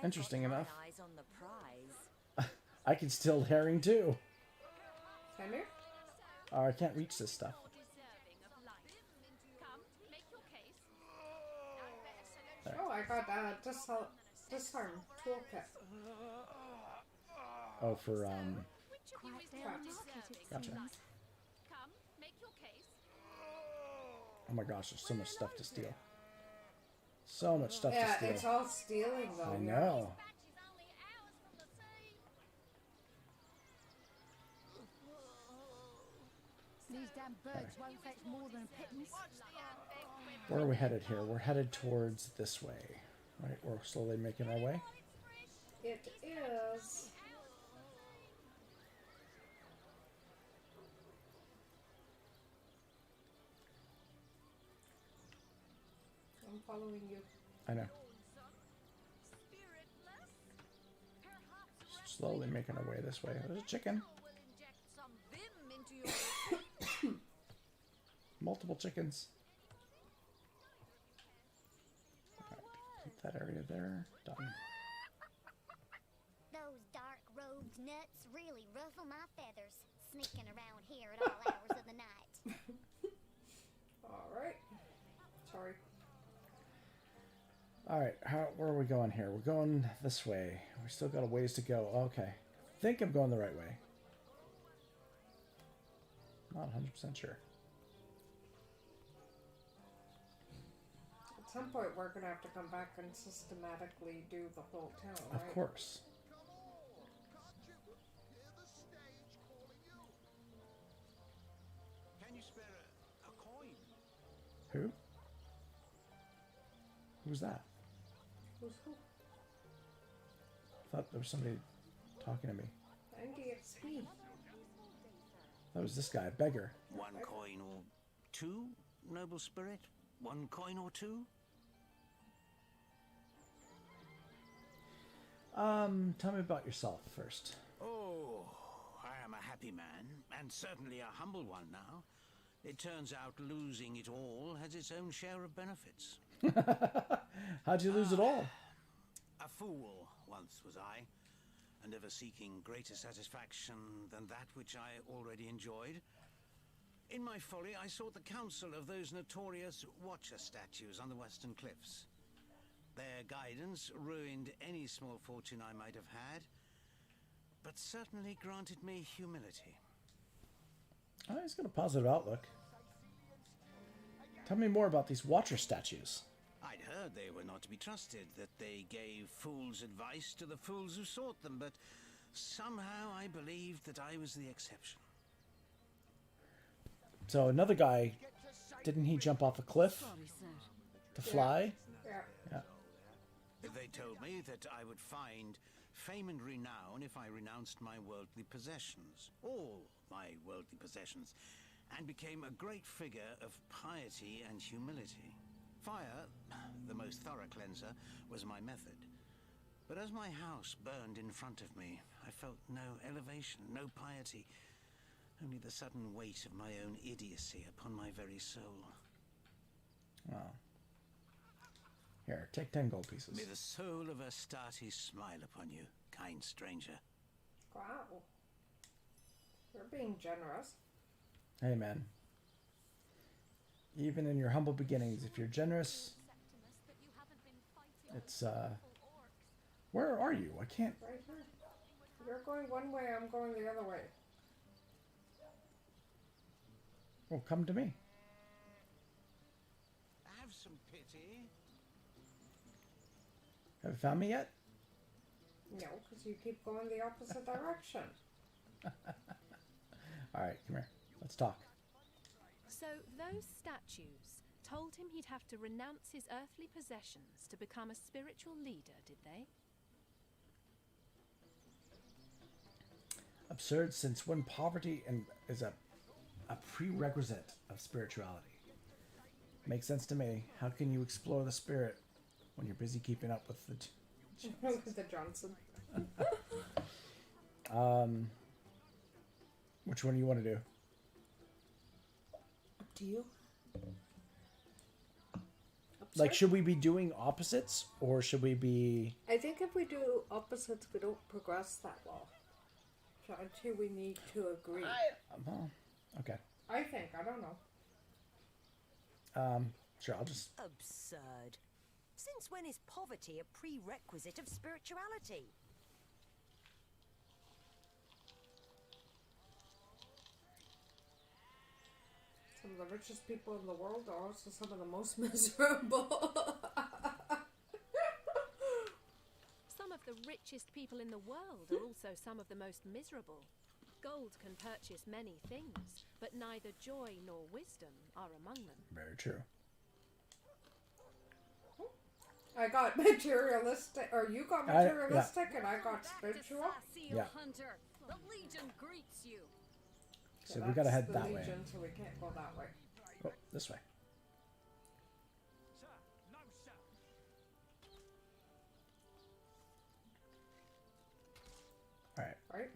Interesting enough. Eyes on the prize. I can still herring too. Can you? Oh, I can't reach this stuff. Oh, I got disarm toolkit. Oh, for Gotcha. Oh my gosh, there's so much stuff to steal. So much stuff to steal. Yeah, it's all stealing though. I know. These damn birds won't fetch more than a pittance. Where are we headed here? We're headed towards this way. Right, we're slowly making our way. It is. I'm following you. I know. Slowly making our way this way. There's a chicken. Multiple chickens. Alright, keep that area there. Done. Those dark-robed nuts really ruffle my feathers, sneaking around here at all hours of the night. Alright. Sorry. Alright, where are we going here? We're going this way. We still got a ways to go. Okay. I think I'm going the right way. Not 100% sure. At some point we're going to have to come back and systematically do the whole town, right? Of course. Can you spare a coin? Who? Who's that? Who's who? I thought there was somebody talking to me. 90 XP. That was this guy, a beggar. 1 coin or 2, noble spirit? 1 coin or 2? Tell me about yourself first. Oh, I am a happy man, and certainly a humble one now. It turns out losing it all has its own share of benefits. How'd you lose it all? A fool once was I, and ever seeking greater satisfaction than that which I already enjoyed. In my folly, I sought the counsel of those notorious Watcher statues on the western cliffs. Their guidance ruined any small fortune I might have had, but certainly granted me humility. Oh, he's got a positive outlook. Tell me more about these Watcher statues. I'd heard they were not to be trusted, that they gave fools advice to the fools who sought them, but somehow I believed that I was the exception. So another guy, didn't he jump off a cliff to fly? Yeah. They told me that I would find fame and renown if I renounced my worldly possessions, all my worldly possessions, and became a great figure of piety and humility. Fire, the most thorough cleanser, was my method. But as my house burned in front of me, I felt no elevation, no piety, only the sudden weight of my own idiocy upon my very soul. Wow. Here, take 10 gold pieces. May the soul of Astarte smile upon you, kind stranger. Wow. You're being generous. Hey, man. Even in your humble beginnings, if you're generous, it's, where are you? I can't... Right here. You're going one way, I'm going the other way. Well, come to me. Have some pity. Have you found me yet? No, because you keep going the opposite direction. All right, come here. Let's talk. So those statues told him he'd have to renounce his earthly possessions to become a spiritual leader, did they? Absurd, since when poverty is a prerequisite of spirituality. Makes sense to me. How can you explore the spirit when you're busy keeping up with the With the Johnson. Which one do you want to do? Up to you. Like, should we be doing opposites, or should we be... I think if we do opposites, we don't progress that well. So until we need to agree. Well, okay. I think. I don't know. Sure, I'll just... Absurd. Since when is poverty a prerequisite of spirituality? Some of the richest people in the world are also some of the most miserable. Some of the richest people in the world are also some of the most miserable. Gold can purchase many things, but neither joy nor wisdom are among them. Very true. I got materialistic, or you got materialistic, and I got spiritual. Yeah. Hunter, the Legion greets you. So we gotta head the that Legion, way. so we can't go that way. Oh, this way. Sir, no, sir. All right. Right?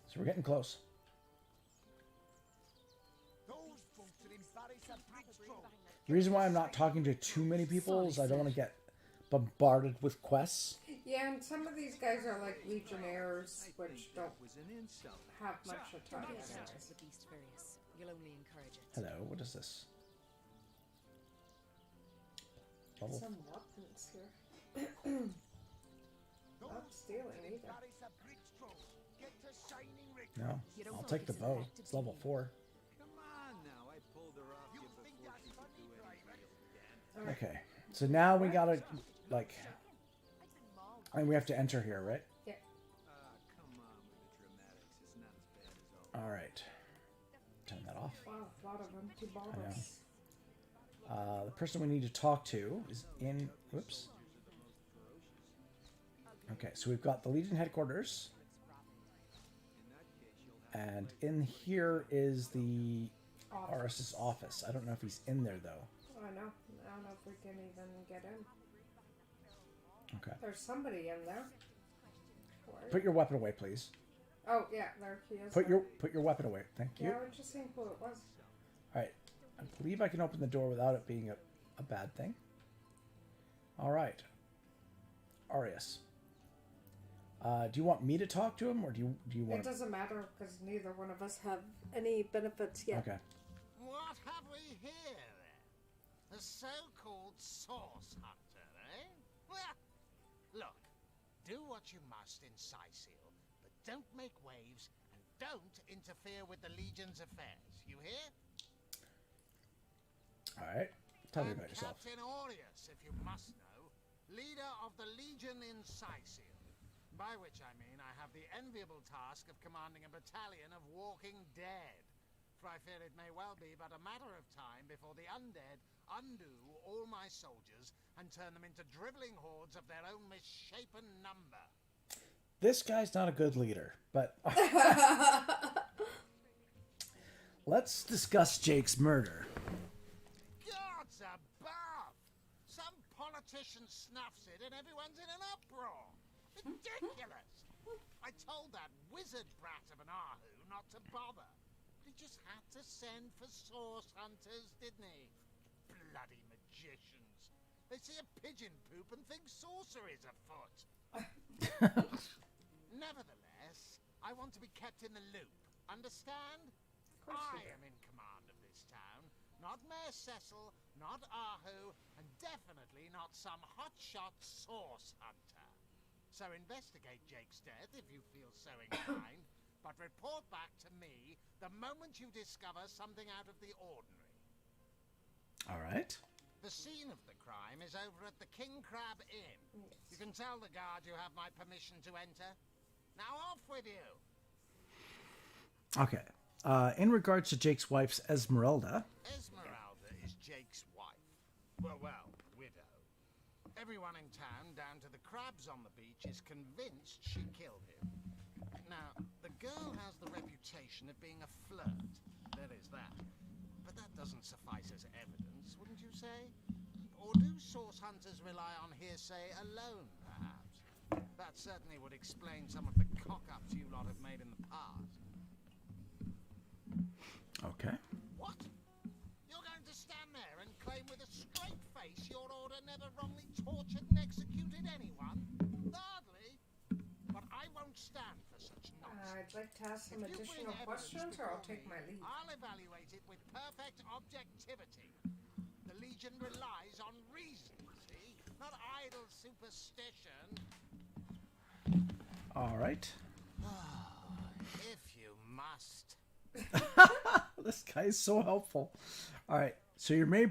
So we're getting close. The reason why I'm not talking to too many people is I don't want to get bombarded with quests. Yeah, and some of these guys are like legionnaires, which don't have much autonomy. The beast furious. You'll only encourage it. Hello, what is this? Level. Some weapons here. Not stealing either. No, I'll take the bow. It's level 4. Come on now, I pulled her off you before she could do any real damage. Okay, so now we gotta, like, and we have to enter here, right? Yeah. Come on with the dramatics. It's not as bad as all. All right. Turn that off. Wow, a lot of empty bottles. The person we need to talk to is in... Whoops. Okay, so we've got the Legion headquarters. And in here is the Aureus' office. I don't know if he's in there, though. I know. I don't know if we can even get in. Okay. There's somebody in there. Put your weapon away, please. Oh, yeah, there he is. Put your weapon away. Thank you. Yeah, I was just seeing who it was. All right. I believe I can open the door without it being a bad thing. All right. Aureus. Do you want me to talk to him, or do you want? It doesn't matter because neither one of us have any benefits yet. Okay. What have we here, then? A so-called source hunter, eh? Well, look, do what you must in Sicil, but don't make waves and don't interfere with the Legion's affairs. You hear? All right. Tell me I'm about yourself. Captain Aureus, if you must know, leader of the Legion in Sicil. By which I mean I have the enviable task of commanding a battalion of walking dead. For I fear it may well be but a matter of time before the undead undo all my soldiers and turn them into dribbling hordes of their own misshapen number. This guy's not a good leader, but let's discuss Jake's murder. Gods above! Some politician snuffs it and everyone's in an uproar. Ridiculous! I told that wizard brat of an Arhu not to bother. He just had to send for source hunters, didn't he? Bloody magicians. They see a pigeon poop and think sorcery's afoot. Nevertheless, I want to be kept in the loop. Understand? I am in command of this town. Not Mayor Cecil, not Arhu, and definitely not some hotshot source hunter. so investigate Jake's death if you feel so inclined, but report back to me the moment you discover something out of the ordinary. All right. The scene of the crime is over at the King Crab Inn. You can tell the guard you have my permission to enter. Now off with you! Okay. In regards to Jake's wife's Esmeralda. Esmeralda is Jake's wife. Well, widow. Everyone in town, down to the crabs on the beach, is convinced she killed him. Now, the girl has the reputation of being a flirt. There is that. But that doesn't suffice as evidence, wouldn't you say? Or do source hunters rely on hearsay alone, perhaps? That certainly would explain some of the cock-ups you lot have made in the past. Okay. What? You're going to stand there and claim with a straight face your order never wrongly tortured and executed anyone? Hardly. But I won't stand for such nonsense. I'd like to ask some additional questions, or I'll take my leave. I'll evaluate it with perfect objectivity. The Legion relies on reason, see? Not idle superstition. All right. If you must. This guy is so helpful. All right. So your main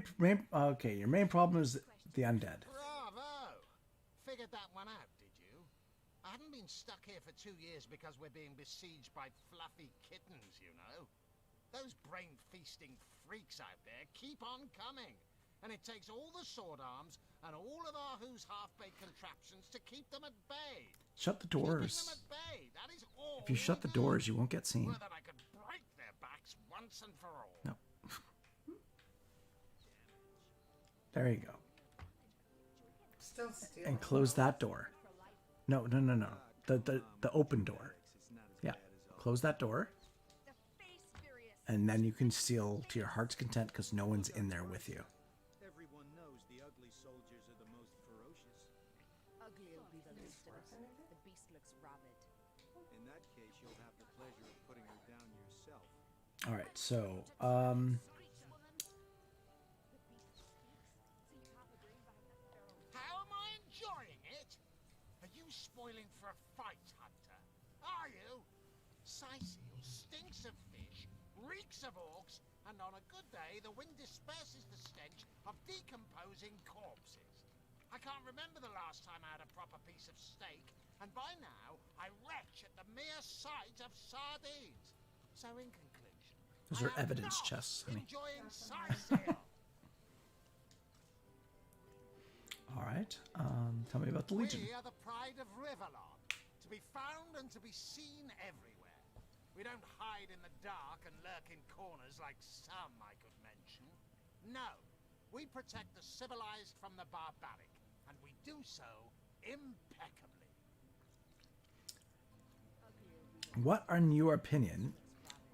problem is the undead. Bravo! Figured that one out, did you? I haven't been stuck here for 2 years because we're being besieged by fluffy kittens, you know. Those brain-feasting freaks out there keep on coming. And it takes all the sword arms and all of Arhu's half-baked contraptions to keep them at bay. Shut the doors. Keeping them at bay, that is all. If you shut the doors, you won't get seen. Were that I could break their backs once and for all. No. There you go. Still stealing. And close that door. No. The open door. Yeah. Close that door. And then you can steal to your heart's content because no one's in there with you. Everyone knows the ugly soldiers are the most ferocious. Ugly will be the least of it. The beast looks rabid. In that case, you'll have the pleasure of putting her down yourself. All right, so How am I enjoying it? Are you spoiling for a fight, Hunter? Are you? Sicil stinks of fish, reeks of orcs, and on a good day, the wind disperses the stench of decomposing corpses. I can't remember the last time I had a proper piece of steak, and by now, I retch at the mere sight of sardines. So in conclusion, those are evidence chests, honey. enjoying Sicil. All right. Tell me about the Legion. We are the pride of Riverlon, to be found and to be seen everywhere. We don't hide in the dark and lurk in corners like some I could mention. No, we protect the civilized from the barbaric, and we do so impeccably. What, in your opinion,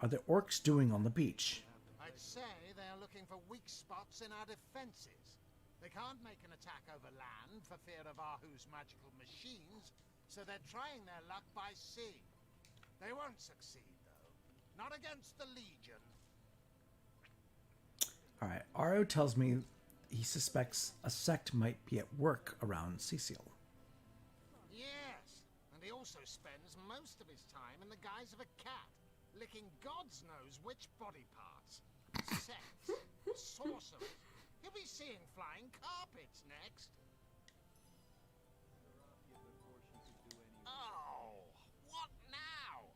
are the orcs doing on the beach? I'd say they are looking for weak spots in our defenses. They can't make an attack over land for fear of Arhu's magical machines, so they're trying their luck by sea. They won't succeed, though. Not against the Legion. All right. Arhu tells me he suspects a sect might be at work around Cecil. Yes, and he also spends most of his time in the guise of a cat, licking God's knows which body parts. Sects, sorcerers. He'll be seeing flying carpets next. Oh, what now?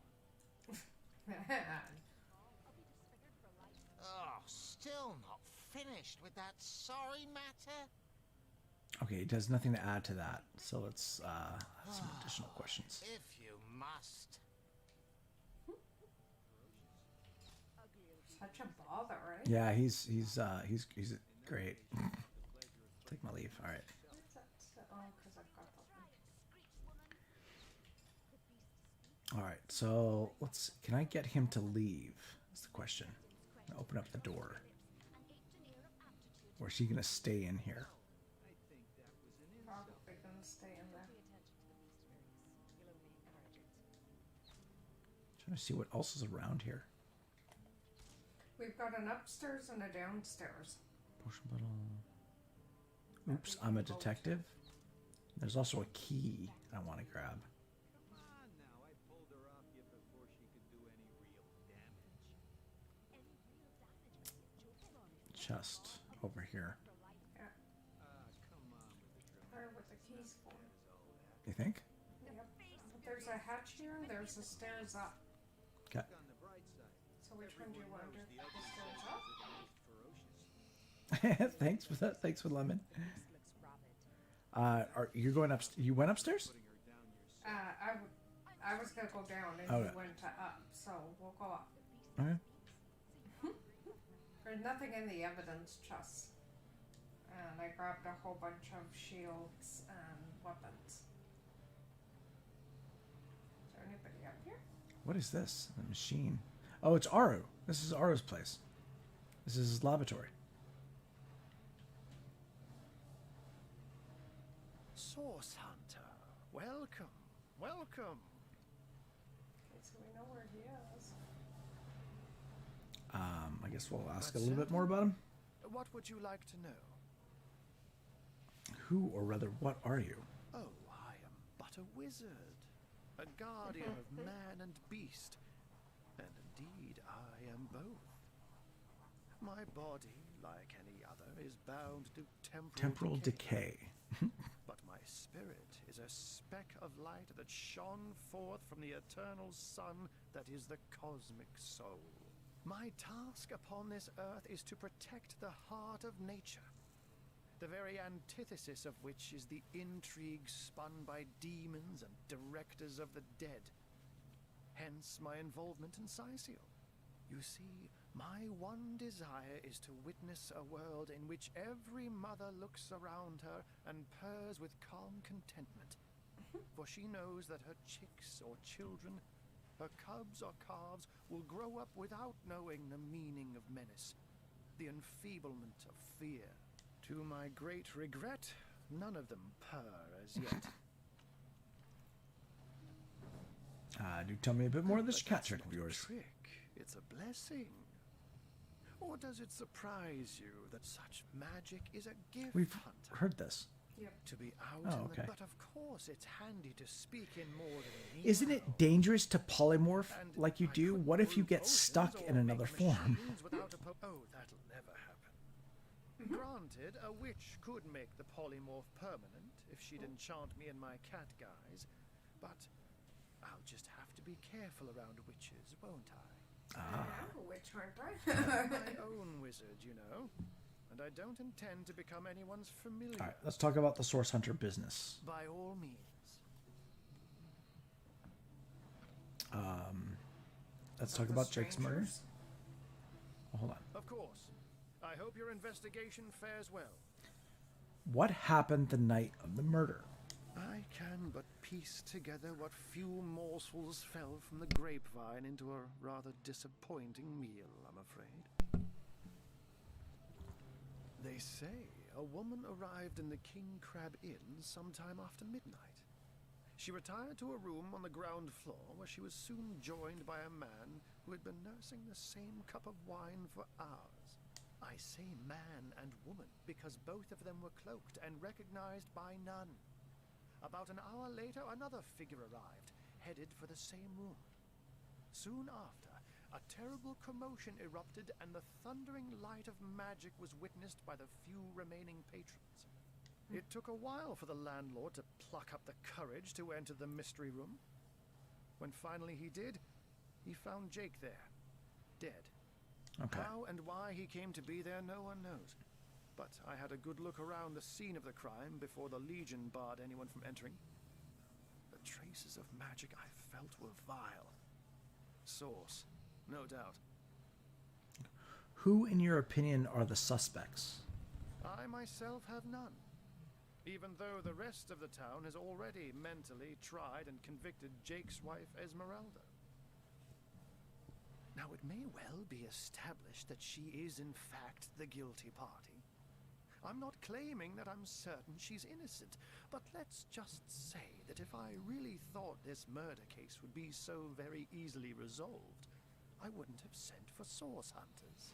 Oh, still not finished with that sorry matter? Okay, he does nothing to add to that. So let's have some additional questions. If you must. Such a bother, right? Yeah, he's great. Take my leave. All right. What's that? Oh, because I've got that one. All right. So let's. Can I get him to leave? That's the question. Open up the door. Or is he gonna stay in here? Probably gonna stay in there. Trying to see what else is around here. We've got an upstairs and a downstairs. Potion bottle. Oops, I'm a detective. There's also a key I want to grab. Come on now, I pulled her off you before she could do any real damage. Chest over here. Yeah. Come on with the drama. There with the keys for. You think? Yep. There's a hatch here. There's the stairs up. Okay. On the bright side, So which one do you want to do? The stairs up? ferocious. Thanks for that. Thanks for lemon. Are you going up? You went upstairs? I was gonna go down and Okay. you went to up, so we'll go up. Okay. There's nothing in the evidence chest, and I grabbed a whole bunch of shields and weapons. Is there anybody up here? What is this? A machine. Oh, it's Arhu. This is Arhu's place. This is his laboratory. Source Hunter, welcome, welcome. Okay, so we know where he is. I guess we'll ask a little bit more about him. What would you like to know? Who, or rather, what are you? Oh, I am but a wizard, a guardian of man and beast, and indeed I am both. My body, like any other, is bound to temporal decay. But my spirit is a speck of light that shone forth from the eternal sun that is the cosmic soul. My task upon this earth is to protect the heart of nature, the very antithesis of which is the intrigue spun by demons and directors of the dead. Hence my involvement in Siciel. You see, my one desire is to witness a world in which every mother looks around her and purrs with calm contentment, for she knows that her chicks or children, her cubs or calves, will grow up without knowing the meaning of menace, the enfeeblement of fear. To my great regret, none of them purr as yet. Do tell me a bit more of this cat trick of yours. Trick. It's a blessing. Or does it surprise you that such magic is a gift? We've Hunter? heard this. Yep. To be out Oh, in okay. but of course it's handy to speak in more than Isn't it dangerous to polymorph like you do? What if you get stuck in another form? Oh, that'll never happen. Granted, a witch could make the polymorph permanent if she'd enchant me in my cat guise, but I'll just have to be careful around witches, won't I? I'm a witch, aren't I'm my own wizard, you know, and I don't intend to become anyone's familiar. All right, let's talk about the Source Hunter business. By all means. Let's talk about Jake's murder. Oh, hold on. Of course. I hope your investigation fares well. What happened the night of the murder? I can but piece together what few morsels fell from the grapevine into a rather disappointing meal, I'm afraid. They say a woman arrived in the King Crab Inn sometime after midnight. She retired to a room on the ground floor where she was soon joined by a man who had been nursing the same cup of wine for hours. I say man and woman because both of them were cloaked and recognized by none. About an hour later, another figure arrived, headed for the same room. Soon after, a terrible commotion erupted and the thundering light of magic was witnessed by the few remaining patrons. It took a while for the landlord to pluck up the courage to enter the mystery room. When finally he did, he found Jake there, dead. Okay. How and why he came to be there, no one knows. But I had a good look around the scene of the crime before the Legion barred anyone from entering. The traces of magic I felt were vile. Source, no doubt. Who, in your opinion, are the suspects? I myself have none. Even though the rest of the town has already mentally tried and convicted Jake's wife, Esmeralda. Now, it may well be established that she is, in fact, the guilty party. I'm not claiming that I'm certain she's innocent, but let's just say that if I really thought this murder case would be so very easily resolved, I wouldn't have sent for source hunters.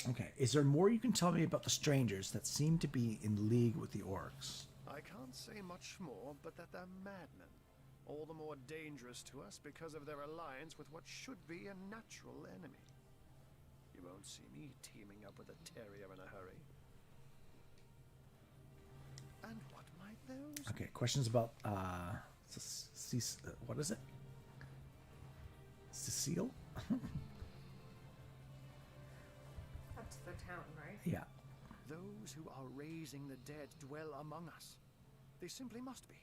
Okay, is there more you can tell me about the strangers that seem to be in league with the orcs? I can't say much more, but that they're madmen. All the more dangerous to us because of their alliance with what should be a natural enemy. You won't see me teaming up with a terrier in a hurry. And what might those... Okay, questions about, what is it? Cecile? That's the town, right? Yeah. Those who are raising the dead dwell among us. They simply must be.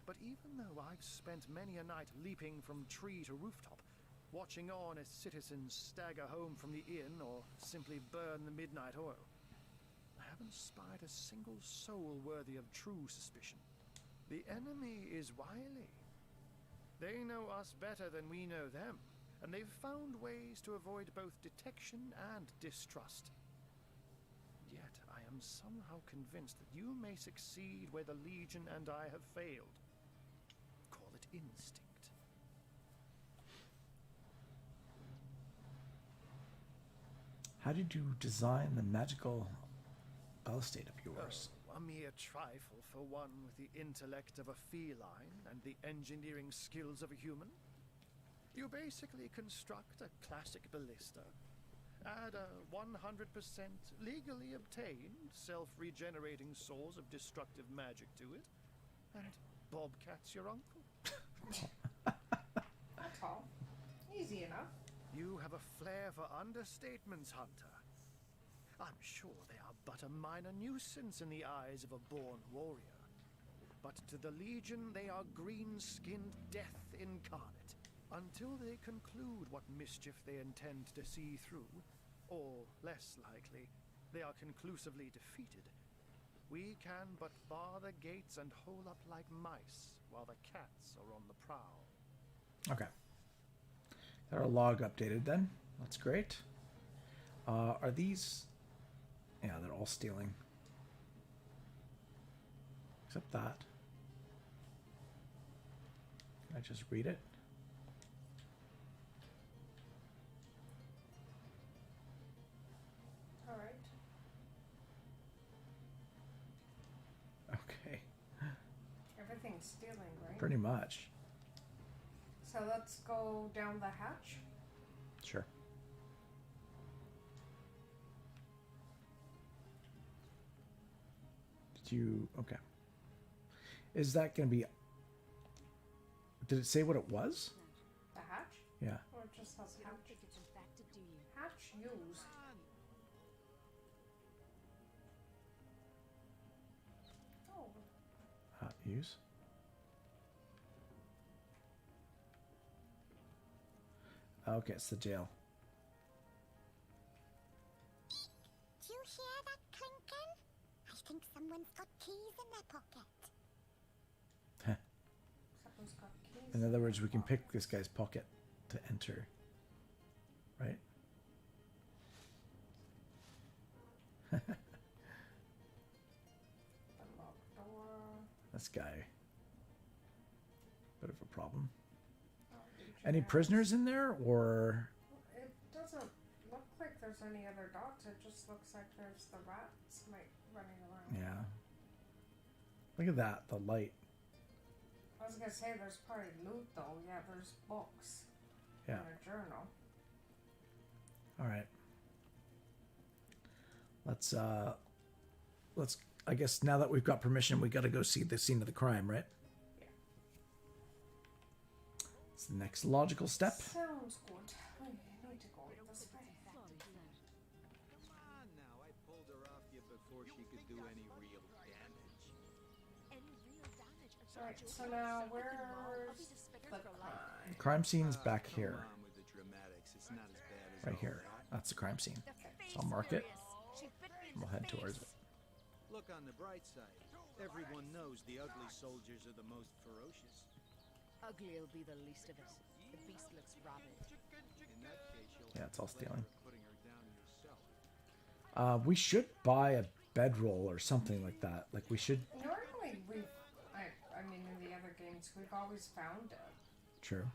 But even though I've spent many a night leaping from tree to rooftop, watching on as citizens stagger home from the inn or simply burn the midnight oil, I haven't spied a single soul worthy of true suspicion. The enemy is wily. They know us better than we know them, and they've found ways to avoid both detection and distrust. Yet I am somehow convinced that you may succeed where the Legion and I have failed. Call it instinct. How did you design the magical ballestate of yours? Oh, a mere trifle for one with the intellect of a feline and the engineering skills of a human. You basically construct a classic ballista, add a 100% legally obtained self-regenerating source of destructive magic to it, and Bobcat's your uncle. That's all. Easy enough. You have a flair for understatements, Hunter. I'm sure they are but a minor nuisance in the eyes of a born warrior. But to the Legion, they are green-skinned death incarnate. Until they conclude what mischief they intend to see through, or, less likely, they are conclusively defeated, we can but bar the gates and hole up like mice while the cats are on the prowl. Okay. Got our log updated then. That's great. Are these... Yeah, they're all stealing. Except that. Can I just read it? All right. Okay. Everything's stealing, right? Pretty much. So let's go down the hatch. Sure. Did you... Okay. Is that going to be... Did it say what it was? The hatch? Yeah. Or it just has You hatch? don't think it's infected, do you? Hatch used. Oh. Use. Okay, it's the jail. Do you hear that clinking? I think someone's got keys in their pocket. Someone's got keys. In other words, we can pick this guy's pocket to enter. Right? Unlocked door. This guy. Bit of a problem. Oh, Any prisoners in there, or... It doesn't look like there's any other dogs. It just looks like there's the rats running around. Yeah. Look at that, the light. I was gonna say there's probably loot though. Yeah, there's books. Yeah. And a journal. All right. Let's, I guess now that we've got permission, we got to go see the scene of the crime, right? Yeah. It's the next logical step. Sounds good. I need to go this way. Come on now, I pulled her off you before she could do any real damage. Any real damage? Alright, so now where's the crime? Crime scene's back here. Come on with the dramatics. It's not as bad as Right all here. that. That's the crime scene. So I'll mark it. And we'll head towards it. Look on the bright side. Everyone knows the ugly soldiers are the most ferocious. Ugly'll be the least of it. The beast looks rabid. In that case, you'll Yeah, it's all have the pleasure stealing. of putting her down yourself. We should buy a bedroll or something like that. Like we should... Normally I mean in the other games we've always found it. True.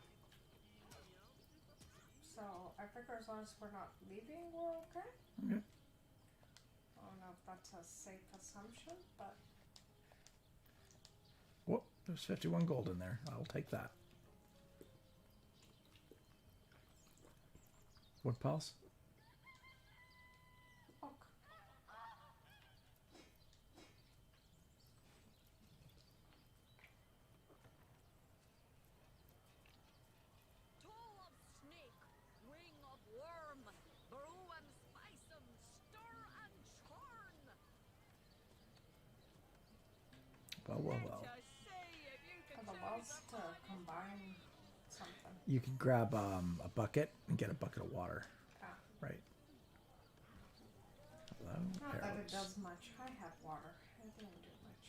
So I figure as long as we're not leaving, we're okay. Okay. I don't know if that's a safe assumption, but There's 51 gold in there. I'll take that. What pals? Well. To combine something. You could grab a bucket and get a bucket of water. Right. Hello, Not that it arrows. does much. I have water. It didn't do much.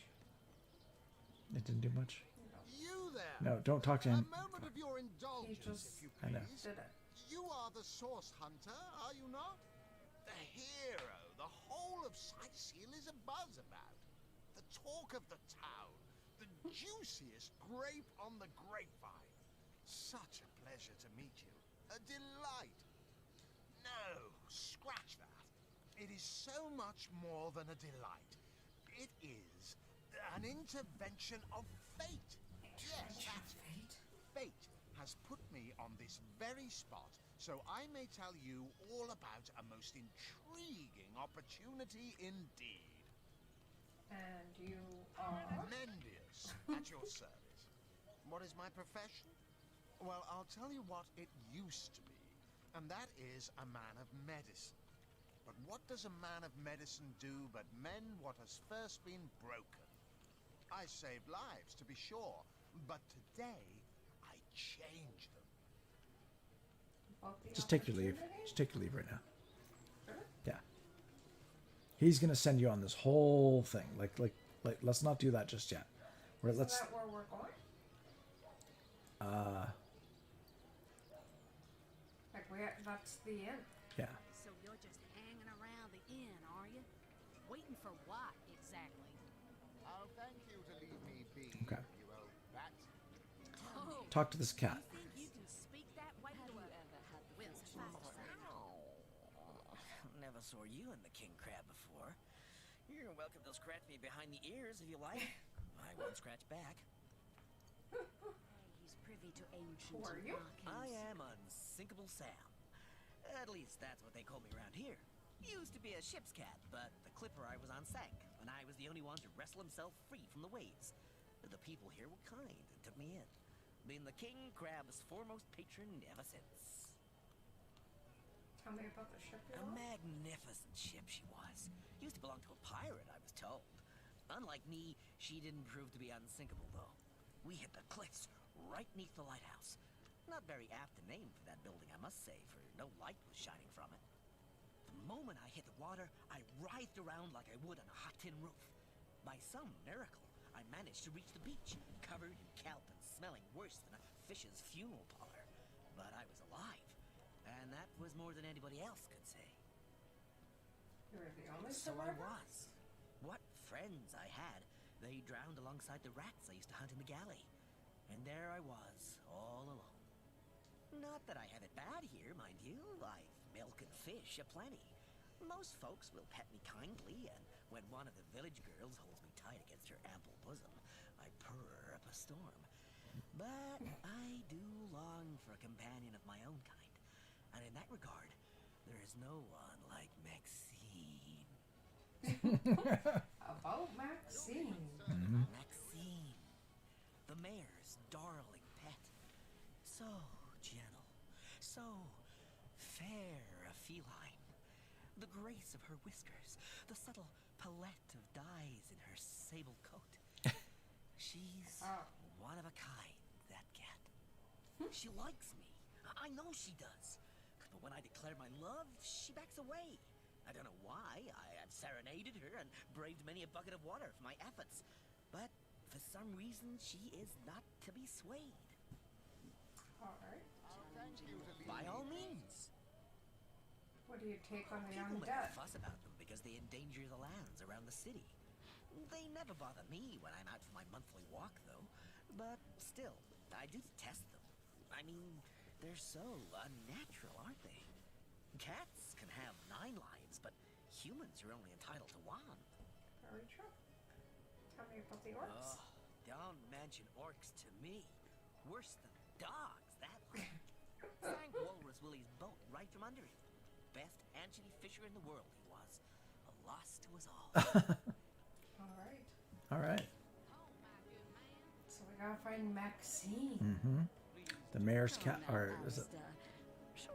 It didn't do much? You there! No, don't talk to him. A moment of your indulgence, if you I know. please. You are the source hunter, are you not? The hero the whole of Sightseal is abuzz about. The talk of the town. The juiciest grape on the grapevine. Such a pleasure to meet you. A delight. No, scratch that. It is so much more than a delight. It is an intervention of fate. Yes, that's it. Fate has put me on this very spot, so I may tell you all about a most intriguing opportunity indeed. And you are? Mendius, at your service. What is my profession? Well, I'll tell you what it used to be, and that is a man of medicine. But what does a man of medicine do but mend what has first been broken? I saved lives, to be sure, but today I change them. Just take your leave. Just take your leave right now. Yeah. He's gonna send you on this whole thing. Like, let's not do that just yet. Is that where we're going? That's the inn. Yeah. So you're just hanging around the inn, are you? Waiting for what, exactly? Oh, thank you to leave me be, Okay. you old bat. Oh, Talk to this cat. you think you can speak that way to a... Well, suffice to say... Never saw you in the king crab before. You're welcome to scratch me behind the ears if you like. I won't scratch back. He's privy to ancient Who are you? markings. I am Unsinkable Sam. At least that's what they call me around here. Used to be a ship's cat, but the clipper I was on sank, and I was the only one to wrestle himself free from the waves. The people here were kind and took me in. Been the king crab's foremost patron ever since. Tell me about the ship you're A on. magnificent ship she was. Used to belong to a pirate, I was told. Unlike me, she didn't prove to be unsinkable, though. We hit the cliffs right neath the lighthouse. Not very apt a name for that building, I must say, for no light was shining from it. The moment I hit the water, I writhed around like I would on a hot tin roof. By some miracle, I managed to reach the beach, covered in kelp and smelling worse than a fish's funeral parlor. But I was alive, and that was more than anybody else could say. You're the only So I survivor? was. What friends I had. They drowned alongside the rats I used to hunt in the galley. And there I was, all alone. Not that I have it bad here, mind you. I've milk and fish aplenty. Most folks will pet me kindly, and when one of the village girls holds me tight against her ample bosom, I purr up a storm. But I do long for a companion of my own kind. And in that regard, there is no one like Maxine. About Maxine. Maxine, the mayor's darling pet. So gentle, so fair a feline. The grace of her whiskers, the subtle palette of dyes in her sable coat. She's one of a kind, that cat. She likes me. I know she does. But when I declare my love, she backs away. I don't know why. I have serenaded her and braved many a bucket of water for my efforts. But for some reason, she is not to be swayed. Alright. By all means. What do you take on the People make undead? a fuss about them because they endanger the lands around the city. They never bother me when I'm out for my monthly walk, though. But still, I do detest them. I mean, they're so unnatural, aren't they? Cats can have 9 lives, but humans are only entitled to 1. Very true. Tell me about the orcs. Oh, Don't mention orcs to me. Worse than dogs, that lot. Sank Walrus Willie's boat right from under him. Best anchovy fisher in the world he was. A loss to us all. Alright. Alright. So we gotta find Maxine. Mm-hmm. The mayor's cat, or is it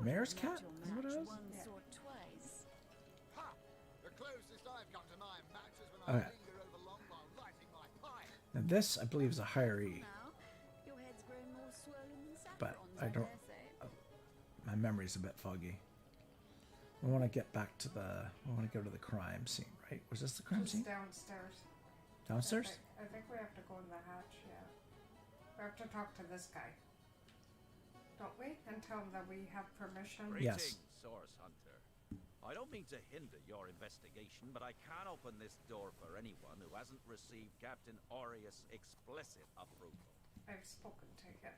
mayor's cat? Is what it is? Ha! The closest I've come to my match is when I Okay. linger over long while lighting my pipe. Now this, I believe, is a hiree, Your head's grown more swollen than but saffrons, I don't. My memory's a bit foggy. We want to get back to the. We want to go to the crime scene, right? Was this the crime Just scene? downstairs. Downstairs? I think we have to go in the hatch, yeah. We have to talk to this guy. Don't we? And tell him that we have permission. Yes. Greetings, Source Hunter. I don't mean to hinder your investigation, but I can't open this door for anyone who hasn't received Captain Aureus' explicit approval. I've spoken to him.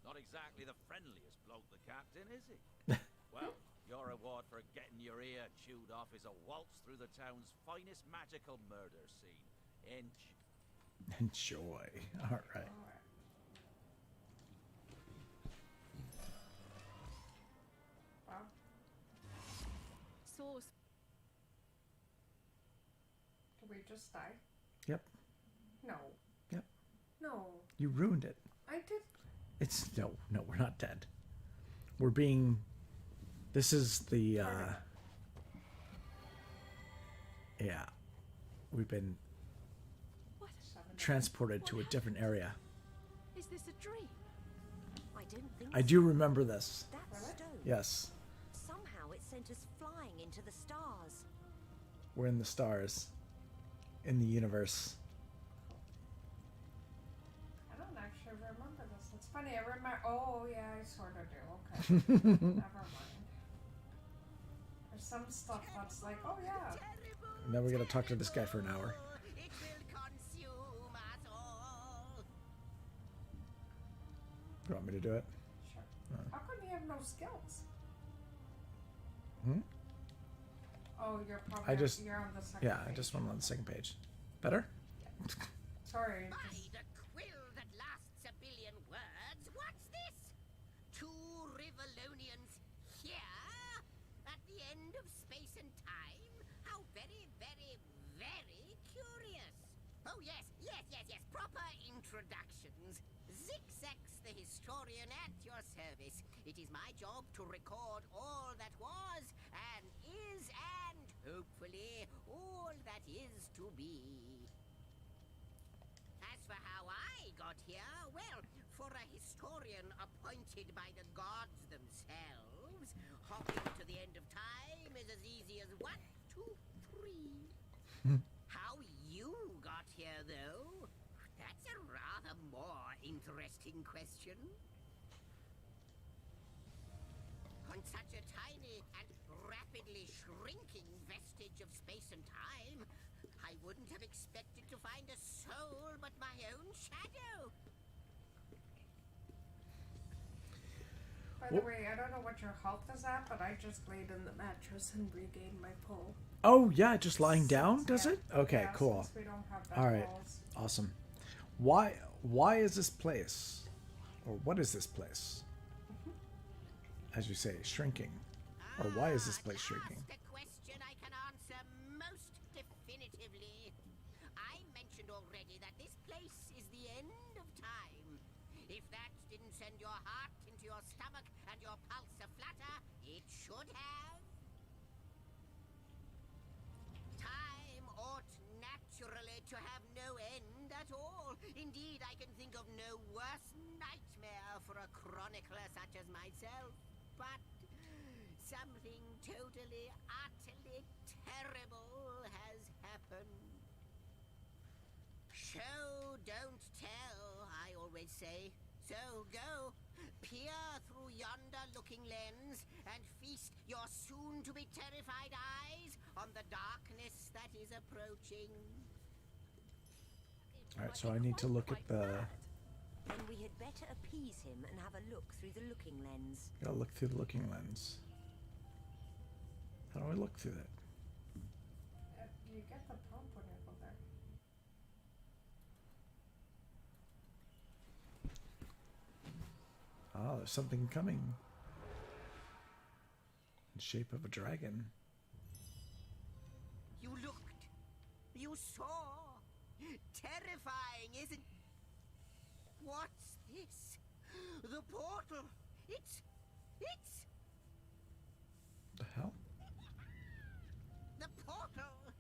Not exactly the friendliest bloke, the captain, is he? Well, your reward for getting your ear chewed off is a waltz through the town's finest magical murder scene. Enjoy. All right. Wow. Source. Did we just die? Yep. No. Yep. No. You ruined it. I did. It's no, we're not dead. We're being. This is the. Yeah, we've been transported to a different area. Is this a dream? I don't think I do remember this. That stone. Yes, Somehow it sent us flying into the stars. we're in the stars, in the universe. I don't actually remember this. It's funny. I remember. Oh, yeah, I sort of do. Okay. Never mind. There's some stuff that's like, oh, yeah. And then we're gonna talk to this guy for an hour. It will consume us all. You want me to do it? Sure. How come you have no skills? Hmm? Oh, you're probably you're on the second yeah, I page. just went on the second page. Better? Sorry. By the quill that lasts a billion words, what's this? Two Rivalonians here? At the end of space and time? How very, very, very curious. Oh, yes. Proper introductions. Zixzax, the historian at your service. It is my job to record all that was, and is, and hopefully all that is to be. As for how I got here, well, for a historian appointed by the gods themselves, hopping to the end of time is as easy as 1, 2, 3. How you got here, though, that's a rather more interesting question. On such a tiny and rapidly shrinking vestige of space and time, I wouldn't have expected to find a soul but my own shadow. By the way, I don't know what your health is at, but I just laid in the mattress and regained my pull. Oh yeah, just lying down, does it? Okay, Yeah, cool. since we don't have that All right, walls. awesome. Why is this place, or what is this place? As you say, shrinking, or why is this place shrinking? A question I can answer most definitively. I mentioned already that this place is the end of time. If that didn't send your heart into your stomach and your pulse a-flutter, it should have. Time ought naturally to have no end at all. Indeed, I can think of no worse nightmare for a chronicler such as myself. But something totally, utterly terrible has happened. Show, don't tell, I always say. So go, peer through yonder looking lens, and feast your soon-to-be terrified eyes on the darkness that is approaching. Alright, so I need to look at the... Then we had better appease him and have a look through the looking lens. Gotta look through the looking lens. How do I look through that? You get the prompt when you go there. there's something coming. In the shape of a dragon. You looked. You saw. Terrifying, isn't... What's this? The portal. It's... The hell? The portal.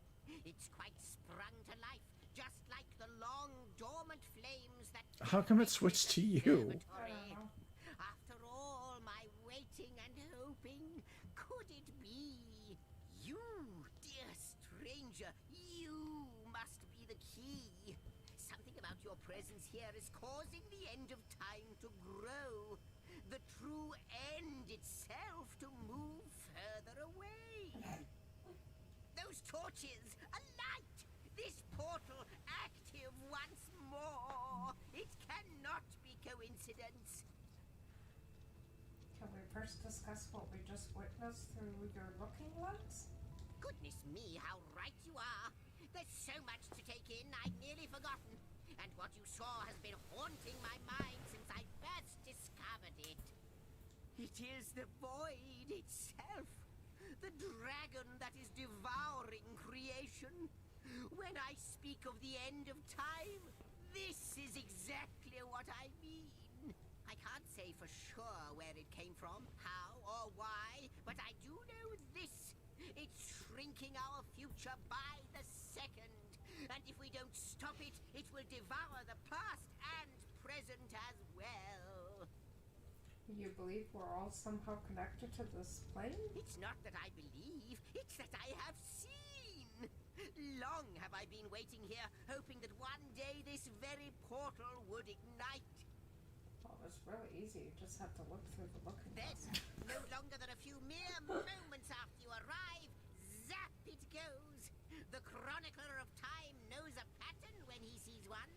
It's quite sprung to life, just like the long dormant flames that... How come it switched to you? After all my waiting and hoping, could it be? You, dear stranger, you must be the key. Something about your presence here is causing the end of time to grow. The true end itself to move further away. Those torches, a light! This portal active once more. It cannot be coincidence. Can we first discuss what we just witnessed through your looking lens? Goodness me, how right you are. There's so much to take in, I'd nearly forgotten. And what you saw has been haunting my mind since I first discovered it. It is the void itself. The dragon that is devouring creation. When I speak of the end of time, this is exactly what I mean. I can't say for sure where it came from, how or why, but I do know this. It's shrinking our future by the second. And if we don't stop it, it will devour the past and present as well. You believe we're all somehow connected to this plane? It's not that I believe, it's that I have seen. Long have I been waiting here, hoping that one day this very portal would ignite. Oh, it's really easy. You just have to look through the looking glass. Then, no longer than a few mere moments after you arrive, zap it goes. The chronicler of time knows a pattern when he sees one.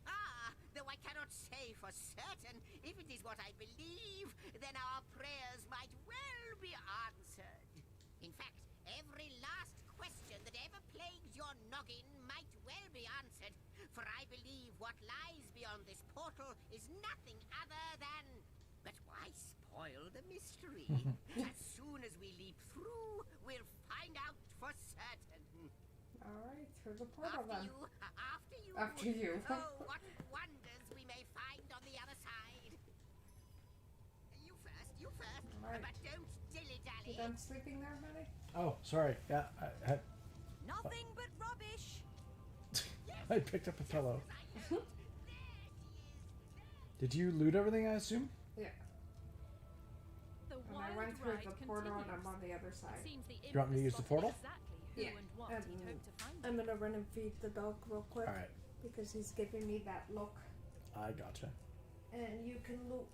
Ah, though I cannot say for certain, if it is what I believe, then our prayers might well be answered. In fact, every last question that ever plagues your noggin might well be answered, for I believe what lies beyond this portal is nothing other than... But why spoil the mystery? As soon as we leap through, we'll find out for certain. Alright, through the portal then. After you. After you. Oh, what wonders we may find on the other side. You first. Right. But don't dilly-dally. You done sleeping there, honey? Oh, sorry. Yeah, Nothing but rubbish. I picked up a pillow. Did you loot everything, I assume? Yeah. The and I went through the portal and I'm on the other side. You want me to use the portal? Yeah. I'm gonna run and feed the dog real quick. Alright. Because he's giving me that look. I gotcha. And you can loot.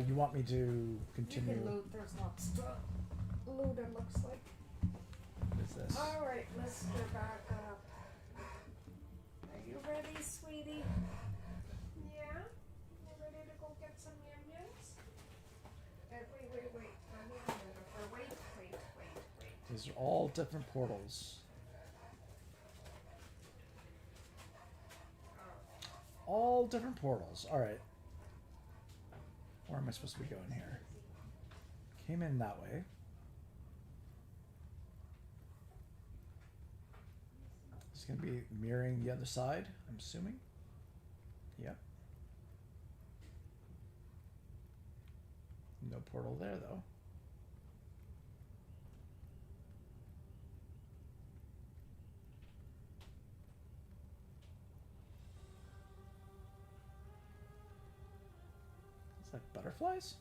You want me to continue? You can loot. There's lots to loot, it looks like. What is this? Alright, let's go back up. Are you ready, sweetie? Yeah? You ready to go get some yum-yums? Wait. I need a minute. Or wait. These are all different portals. All different portals. Alright. Where am I supposed to be going here? Came in that way. It's going to be mirroring the other side, I'm assuming. Yep. No portal there, though. Is that butterflies?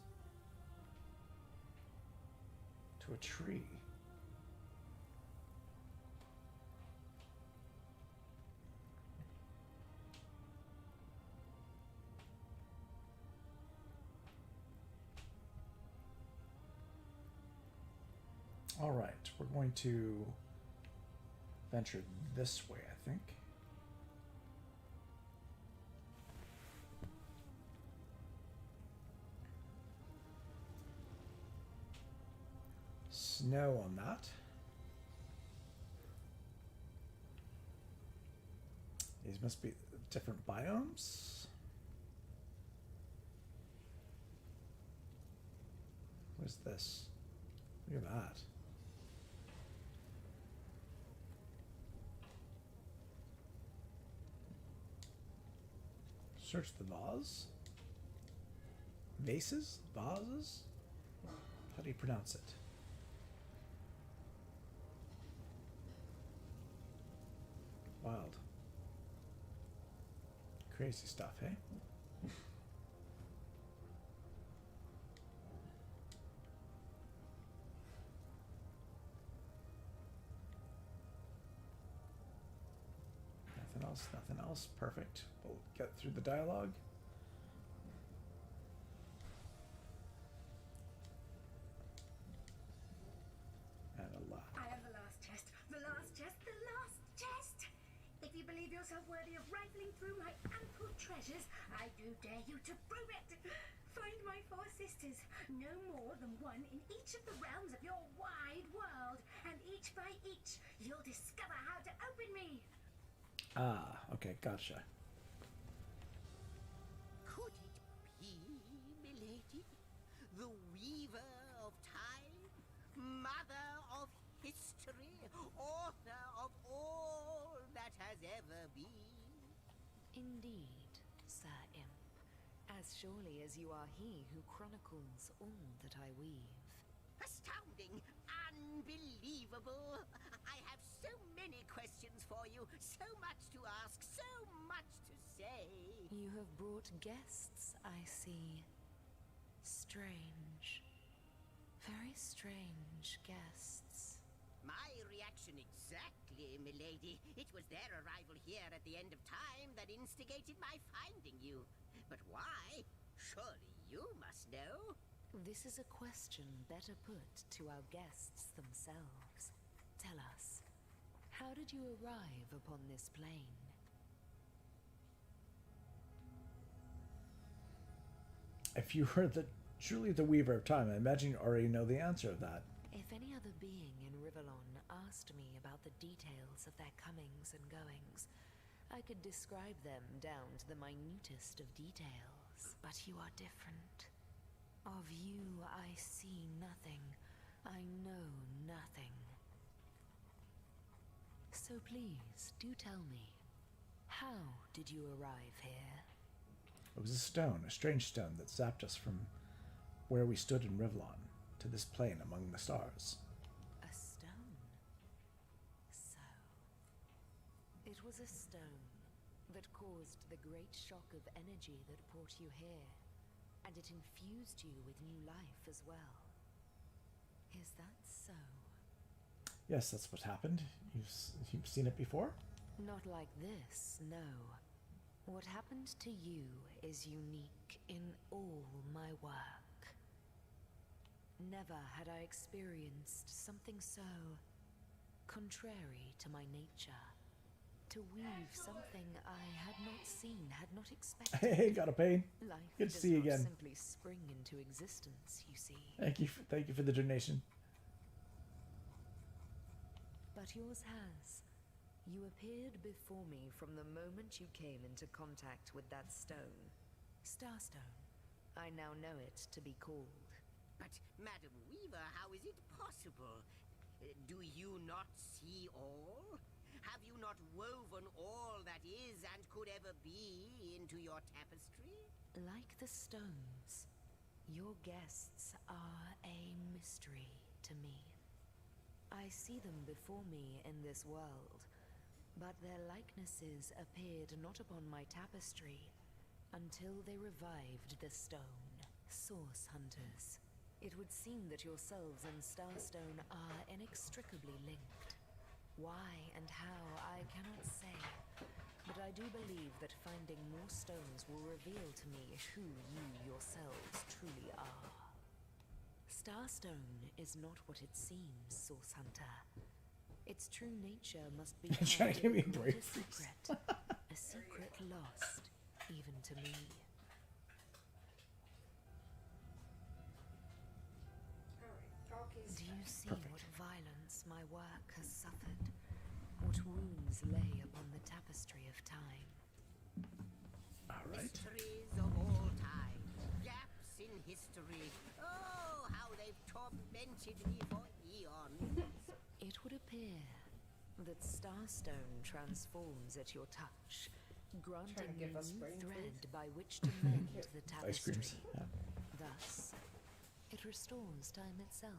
To a tree. All right, we're going to venture this way, I think. Snow on that. These must be different biomes. What is this? Look at that. Search the vase. Vases? Vases? How do you pronounce it? Wild. Crazy stuff, eh? Nothing else, nothing else. Perfect. We'll get through the dialogue. And a lot. I have the last chest. The last chest. The last chest. If you believe yourself worthy of rifling through my ample treasures, I do dare you to prove it. Find my 4 sisters, no more than one in each of the realms of your wide world, and each by each, you'll discover how to open me. Ah, okay, gotcha. Could it be, milady? The weaver of time? Mother of history? Author of all that has ever been? Indeed, Sir Imp. As surely as you are he who chronicles all that I weave. Astounding! Unbelievable! I have so many questions for you, so much to ask, so much to say. You have brought guests, I see. Strange. Very strange guests. My reaction exactly, milady. It was their arrival here at the end of time that instigated my finding you. But why? Surely you must know. This is a question better put to our guests themselves. Tell us, how did you arrive upon this plane? If you were truly the Weaver of Time, I imagine you already know the answer of that. If any other being in Rivellon asked me about the details of their comings and goings, I could describe them down to the minutest of details. But you are different. Of you I see nothing. I know nothing. So please, do tell me, how did you arrive here? It was a stone, a strange stone that zapped us from where we stood in Rivellon to this plane among the stars. A stone? So, it was a stone that caused the great shock of energy that brought you here, and it infused you with new life as well. Is that so? Yes, that's what happened. You've seen it before? Not like this, no. What happened to you is unique in all my work. Never had I experienced something so contrary to my nature. To weave something I had not seen, had not expected. Hey, got a pain. Life Good to does see you not again. simply spring into existence, you see. Thank you for the donation. But yours has. You appeared before me from the moment you came into contact with that stone. Starstone. I now know it to be called. But, Madam Weaver, how is it possible? Do you not see all? Have you not woven all that is and could ever be into your tapestry? Like the stones, your guests are a mystery to me. I see them before me in this world, but their likenesses appeared not upon my tapestry until they revived the stone. Source hunters. It would seem that yourselves and Starstone are inextricably linked. Why and how, I cannot say, but I do believe that finding more stones will reveal to me who you yourselves truly are. Starstone is not what it seems, Source Hunter. Its true nature must be Trying to give me a break, a secret. A secret lost, even to me. Do you see what violence my work has suffered? What wounds lay upon the tapestry of time? All right. Mysteries of all time. Gaps in history. Oh, how they've have tormented me for eons. It would appear that Starstone transforms at your touch, granting give you us new brain thread food. by which to mend the Ice tapestry. creams. Yeah. Thus, it restores time itself.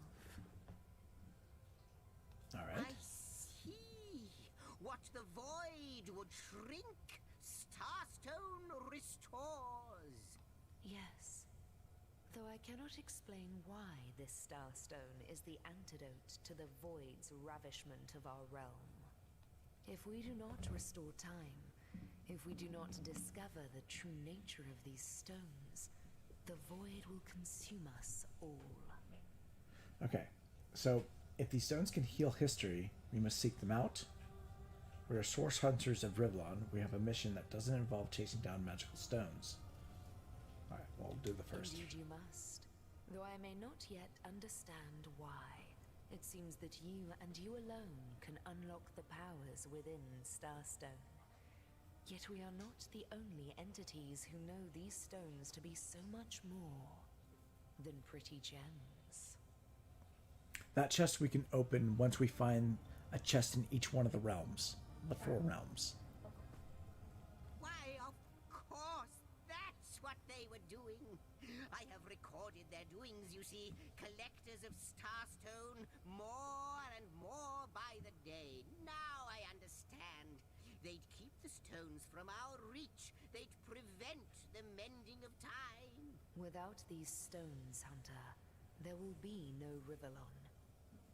All right. I see. What the void would shrink, Starstone restores. Yes. Though I cannot explain why this Starstone is the antidote to the void's ravishment of our realm. If we do not restore time, if we do not discover the true nature of these stones, the void will consume us all. Okay, so if these stones can heal history, we must seek them out. We are source hunters of Rivlon. We have a mission that doesn't involve chasing down magical stones. Alright, we'll do the first. Indeed you must. Though I may not yet understand why. It seems that you and you alone can unlock the powers within Starstone. Yet we are not the only entities who know these stones to be so much more than pretty gems. That chest we can open once we find a chest in each one of the realms. The 4 realms. Why, of course, that's what they were doing. I have recorded their doings, you see. Collectors of Starstone, more and more by the day. Now I understand. They'd keep the stones from our reach. They'd prevent the mending of time. Without these stones, Hunter, there will be no Rivlon.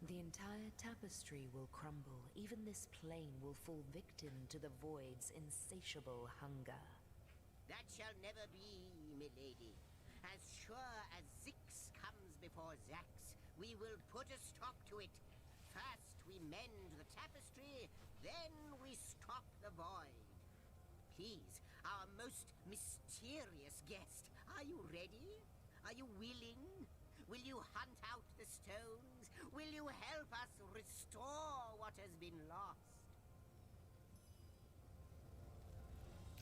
The entire tapestry will crumble. Even this plane will fall victim to the void's insatiable hunger. That shall never be, milady. As sure as Zix comes before Zax, we will put a stop to it. First we mend the tapestry, then we stop the void. Please, our most mysterious guest, are you ready? Are you willing? Will you hunt out the stones? Will you help us restore what has been lost?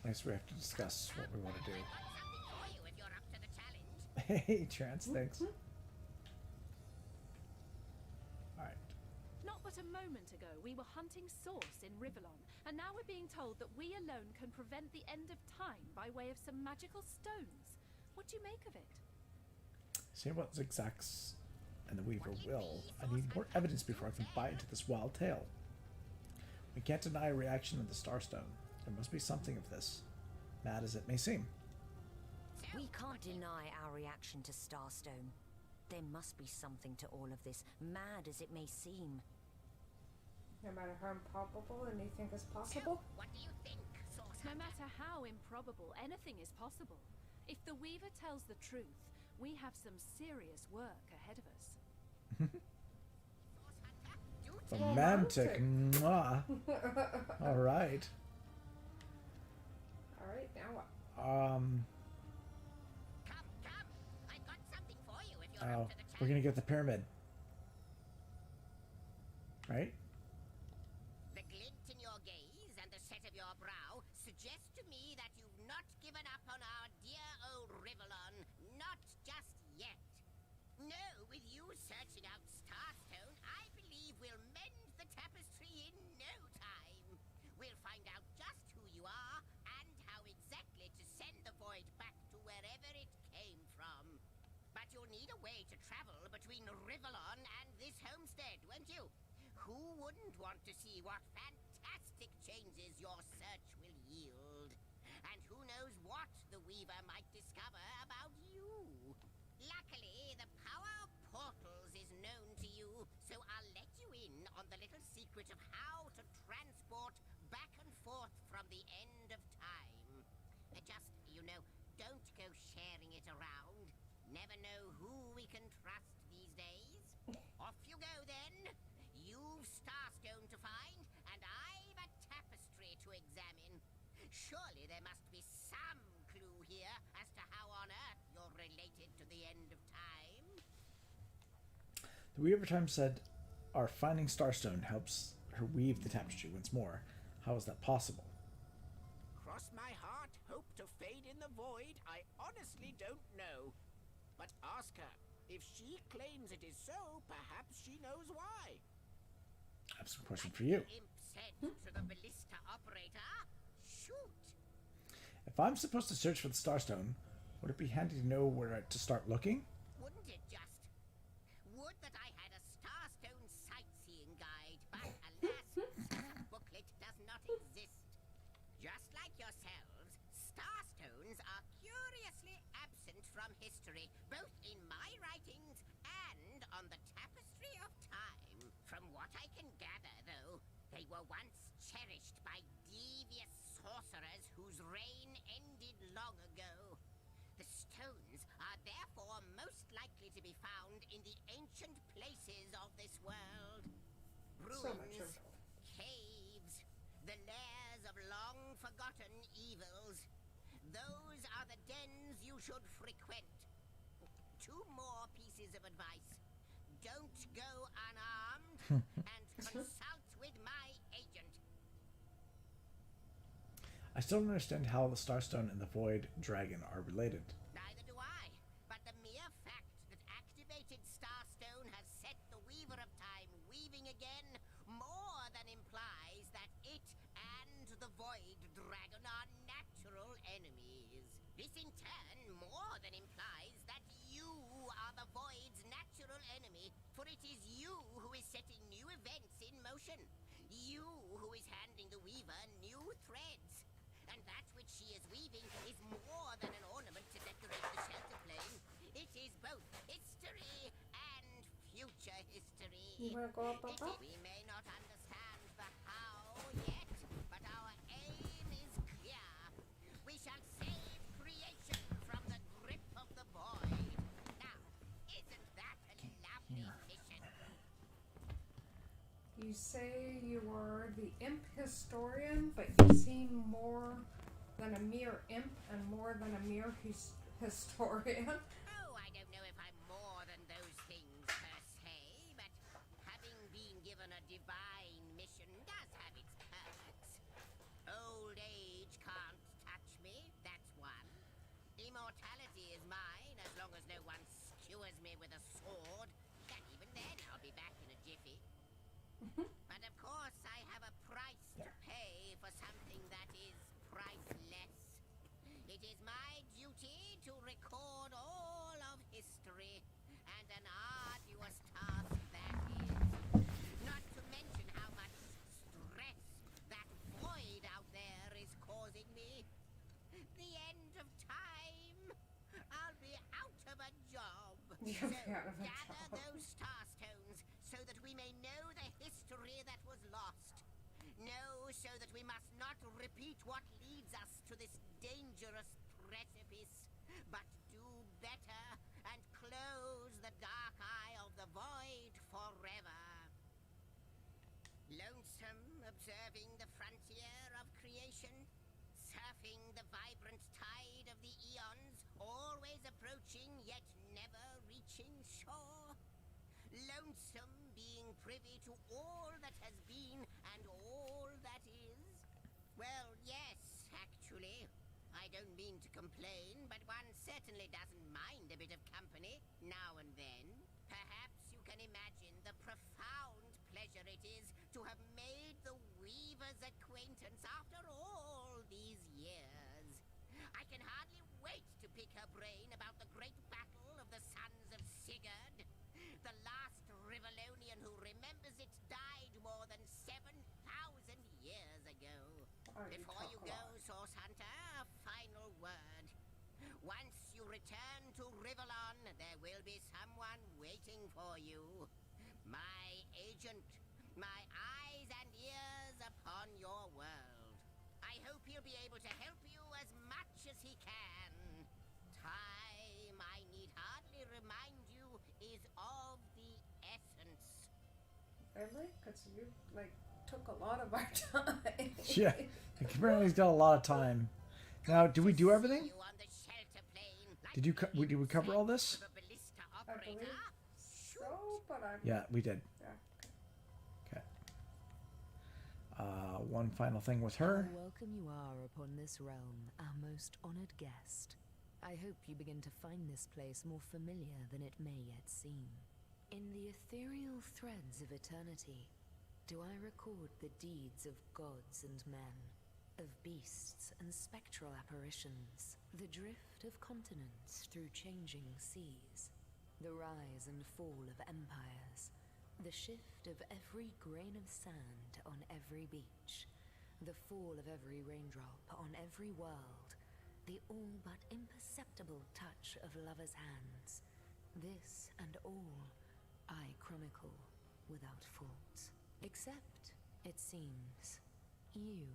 I guess we have to discuss what we want to do. I've got something for you if you're up to the challenge. Hey, Trance, thanks. Alright. Not but a moment ago, we were hunting source in Rivlon, and now we're being told that we alone can prevent the end of time by way of some magical stones. What do you make of it? See what Zixzax and the Weaver will. I need more evidence before I can buy into this wild tale. We can't deny a reaction of the Starstone. There must be something of this, mad as it may seem. We can't deny our reaction to Starstone. There must be something to all of this, mad as it may seem. No matter how improbable anything is possible. What do you think, Source No Hunter? matter how improbable, anything is possible. If the Weaver tells the truth, we have some serious work ahead of us. Romantic. Mwah. Alright. Alright, now what? Come, I've got something for you if you're Oh, up to the we're gonna get the pyramid. Right? The glint in your gaze and the set of your brow suggest to me that you've not given up on our dear old Rivlon, not just yet. No, with you searching out Starstone, I believe we'll mend the tapestry in no time. We'll find out just who you are and how exactly to send the void back to wherever it came from. But you'll need a way to travel between Rivlon and this homestead, won't you? Who wouldn't want to see what fantastic changes your search will yield? And who knows what the Weaver might discover about you? Luckily, the power of portals is known to you, so I'll let you in on the little secret of how to transport back and forth from the end of time. Just, you know, don't go sharing it around. Never know who we can trust these days. Off you go then. You've Starstone to find, and I've a tapestry to examine. Surely there must be some clue here as to how on earth you're related to the end of time. The Weaver Time said our finding Starstone helps her weave the tapestry once more. How is that possible? Cross my heart, hope to fade in the void. I honestly don't know. But ask her. If she claims it is so, perhaps she knows why. I have some question for you. Imp said to the ballista operator, shoot. If I'm supposed to search for the Starstone, would it be handy to know where to start looking? Wouldn't it just? Would that I had a Starstone sightseeing guide, but alas, such booklet does not exist. Just like yourselves, Starstones are curiously absent from history, both in my writings and on the tapestry of time. From what I can gather, though, they were once cherished by devious sorcerers whose reign ended long ago. The stones are therefore most likely to be found in the ancient places of this world. Ruins, caves, the lairs of long-forgotten evils. Those are the dens you should frequent. 2 more pieces of advice. Don't go unarmed and consult with my agent. I still don't understand how the Starstone and the Void Dragon are related. Neither do I, but the mere fact that activated Starstone has set the Weaver of Time weaving again more than implies that it and the Void Dragon are natural enemies. This in turn more than implies that you are the Void's natural enemy, for it is you who is setting new events in motion. You who is handing the Weaver new threads. And that which she is weaving is more than an ornament to decorate the shelter plane. It is both history and future history. You wanna go up, Papa? We may not understand the how yet, but our aim is clear. We shall save creation from the grip of the void. Now, isn't that a lovely mission? You say you are the imp historian, but you seem more than a mere imp and more than a mere historian. Oh, I don't know if I'm more than those things per se, but having been given a divine mission does have its perks. Old age can't touch me, that's one. Immortality is mine as long as no one skewers me with a sword, and even then I'll be back in a jiffy. But of course I have a price to pay for something that is priceless. It is my duty to record all of history, and an arduous task that is. Not to mention how much stress that void out there is causing me. The end of time. I'll be out of a job. You'll So be out of a gather job. those starstones so that we may know the history that was lost. Know so that we must not repeat what leads us to this dangerous precipice, but do better and close the dark eye of the void forever. Lonesome, observing the frontier of creation, surfing the vibrant tide of the eons, always approaching yet never reaching shore. Lonesome, being privy to all that has been and all that is. Well, yes, actually. I don't mean to complain, but one certainly doesn't mind a bit of company now and then. Perhaps you can imagine the profound pleasure it is to have made the Weaver's acquaintance after all these years. I can hardly wait to pick her brain about the great battle of the sons of Sigurd. The last Rivalonian who remembers it died more than 7,000 years ago. Before you go, Source Hunter, a final word. Once you return to Rivalon, there will be someone waiting for you. My agent, my eyes and ears upon your world. I hope he'll be able to help you as much as he can. Time, I need hardly remind you, is of the essence. Really? Because you, like, took a lot of our time. Yeah, apparently he's got a lot of time. Now, did we do everything? Did we cover all this? I believe so, but I'm... Yeah, we did. Yeah. Okay. One final thing with her. How welcome you are upon this realm, our most honored guest. I hope you begin to find this place more familiar than it may yet seem. In the ethereal threads of eternity, do I record the deeds of gods and men, of beasts and spectral apparitions, the drift of continents through changing seas, the rise and fall of empires, the shift of every grain of sand on every beach, the fall of every raindrop on every world, the all but imperceptible touch of lovers' hands. This and all I chronicle without fault. Except, it seems, you.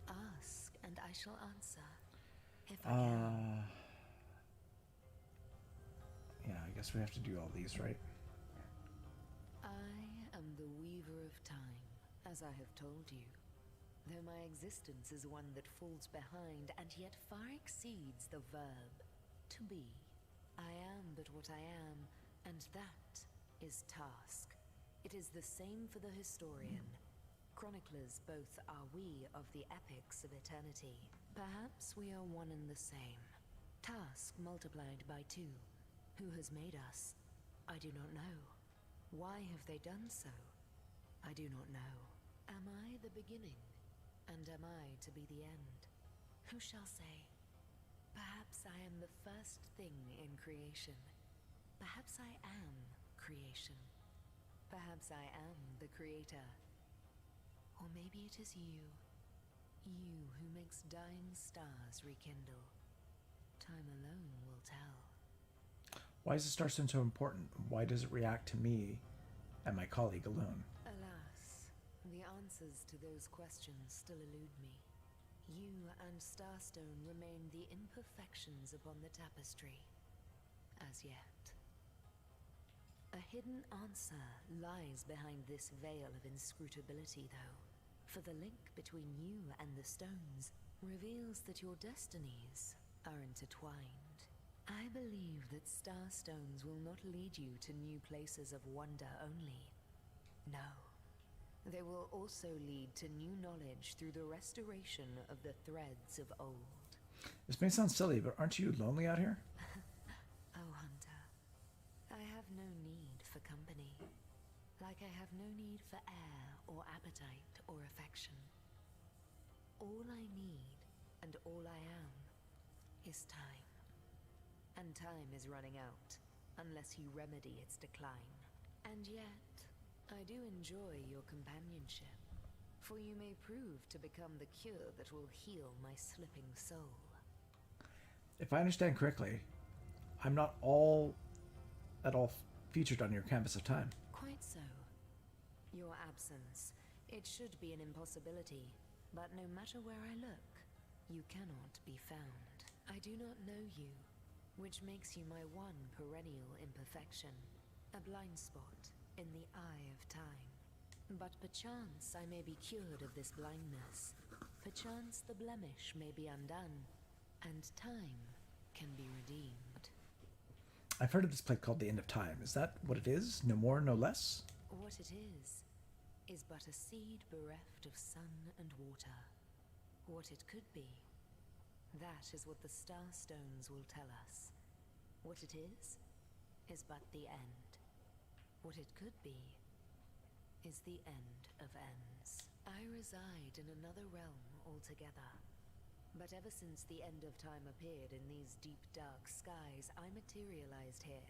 Ask, and I shall answer, if I can. Yeah, I guess we have to do all these, right? I am the weaver of time, as I have told you. Though my existence is one that falls behind and yet far exceeds the verb to be. I am but what I am, and that is task. It is the same for the historian. Chroniclers both are we of the epics of eternity. Perhaps we are one and the same. Task multiplied by 2. Who has made us? I do not know. Why have they done so? I do not know. Am I the beginning? And am I to be the end? Who shall say? Perhaps I am the first thing in creation. Perhaps I am creation. Perhaps I am the creator. Or maybe it is you. You who makes dying stars rekindle. Time alone will tell. Why is the Starstone so important? Why does it react to me and my colleague alone? Alas, the answers to those questions still elude me. You and Starstone remain the imperfections upon the tapestry. As yet. A hidden answer lies behind this veil of inscrutability, though. For the link between you and the stones reveals that your destinies are intertwined. I believe that starstones will not lead you to new places of wonder only. No. They will also lead to new knowledge through the restoration of the threads of old. This may sound silly, but aren't you lonely out here? Oh, Hunter. I have no need for company. Like I have no need for air or appetite or affection. All I need, and all I am, is time. And time is running out, unless you remedy its decline. And yet, I do enjoy your companionship, for you may prove to become the cure that will heal my slipping soul. If I understand correctly, I'm not at all featured on your canvas of time. Quite so. Your absence, it should be an impossibility, but no matter where I look, you cannot be found. I do not know you, which makes you my one perennial imperfection, a blind spot in the eye of time. But perchance I may be cured of this blindness. Perchance the blemish may be undone, and time can be redeemed. I've heard of this play called The End of Time. Is that what it is? No more, no less? What it is but a seed bereft of sun and water. What it could be, that is what the starstones will tell us. What it is but the end. What it could be is the end of ends. I reside in another realm altogether. But ever since the end of time appeared in these deep dark skies, I materialized here,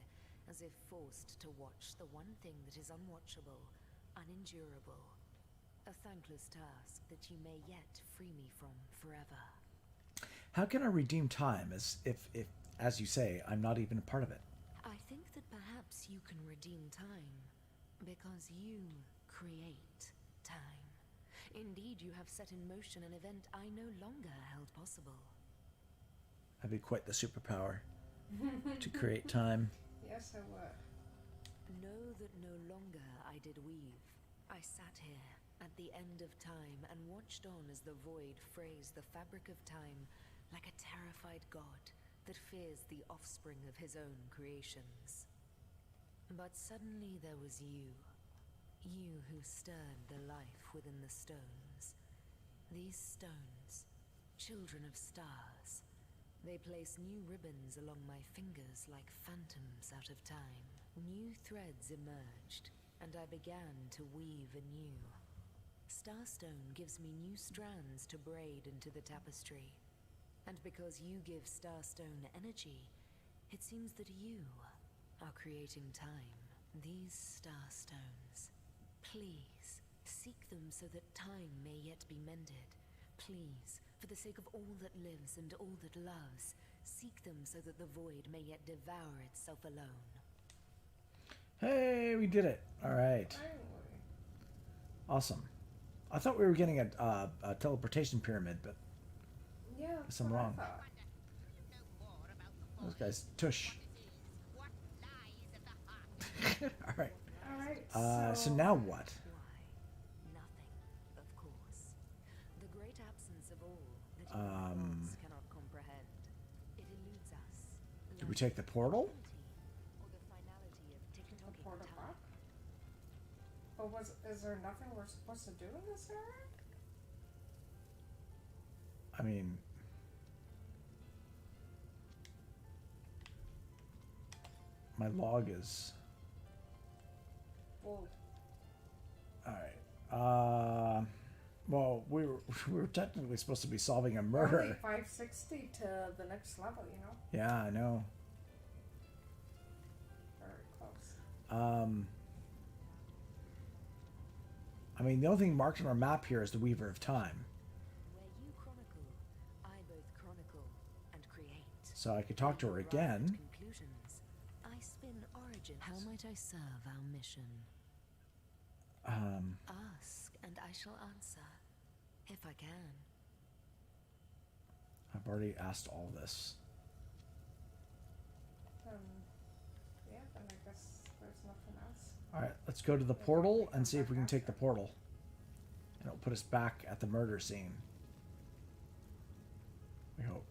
as if forced to watch the one thing that is unwatchable, unendurable. A thankless task that you may yet free me from forever. How can I redeem time if, as you say, I'm not even a part of it? I think that perhaps you can redeem time because you create time. Indeed, you have set in motion an event I no longer held possible. That'd be quite the superpower to create time. Yes, I would. Know that no longer I did weave. I sat here at the end of time and watched on as the void frays the fabric of time like a terrified god that fears the offspring of his own creations. But suddenly there was you. You who stirred the life within the stones. These stones, children of stars. They place new ribbons along my fingers like phantoms out of time. New threads emerged, and I began to weave anew. Starstone gives me new strands to braid into the tapestry. And because you give Starstone energy, it seems that you are creating time. These Starstones, please, seek them so that time may yet be mended. Please, for the sake of all that lives and all that loves, seek them so that the void may yet devour itself alone. Hey, we did it. All right. Awesome. I thought we were getting a teleportation pyramid, but yeah, I guess I'm wrong. Those guys, tush. All right. Alright, so now what? Nothing, of course. The great absence of all that words cannot comprehend. It eludes us. Did we take the portal? Or the finality of tick-tocking portal time. back? But is there nothing we're supposed to do in this area? I mean, my log is Full. all right. Well, we were technically supposed to be solving a murder. Only 560 to the next level, you know? Yeah, I know. Very close. I mean, the only thing marked on our map here is the Weaver of Time. Where you chronicle, I both chronicle and create. So I could talk to her again. Conclusions. I spin origins. How might I serve our mission? Ask, and I shall answer, if I can. I've already asked all this. Yeah, then I guess there's nothing else. All right, let's go to the portal and see if we can take the portal. And it'll put us back at the murder scene. We hope.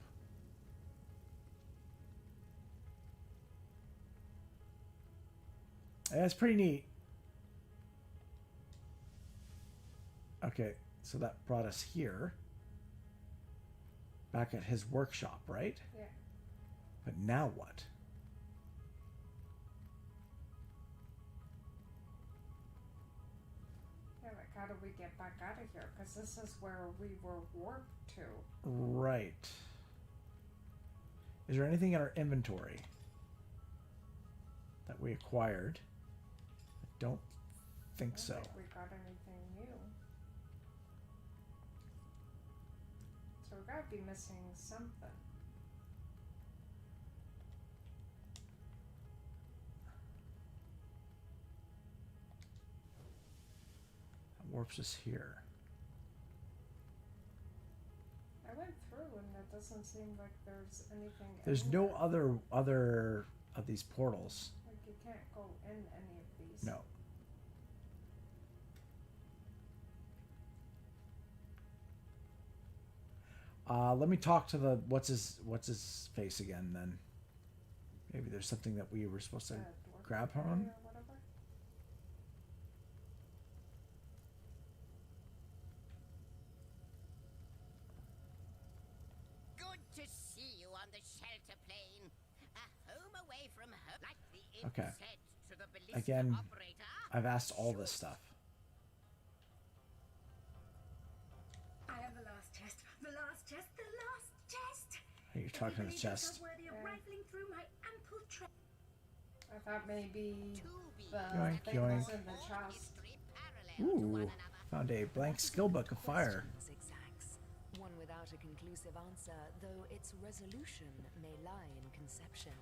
Yeah, that's pretty neat. Okay, so that brought us here. Back at his workshop, right? Yeah. But now what? Yeah, like how do we get back out of here? Because this is where we were warped to. Right. Is there anything in our inventory that we acquired? I don't think so. I don't think we got anything new. So we gotta be missing something. That warps us here. I went through and it doesn't seem like there's anything. There's no anywhere. other of these portals. Like you can't go in any of these. No. Let me talk to the what's his face again then. Maybe there's something that we were supposed to grab Or on. whatever. Good to see you on the shelter plane. A home away from home, like the imp Okay. said to the ballista Again, operator. I've asked all this stuff. I have the last chest. The last chest. The last chest. You're talking to the chest. Worthy of rifling through my ample I thought maybe the Yoink, thing was yoink. in the chest. Ooh, found a blank skill book of fire. Zixzax. One without a conclusive answer, though its resolution may lie in conception.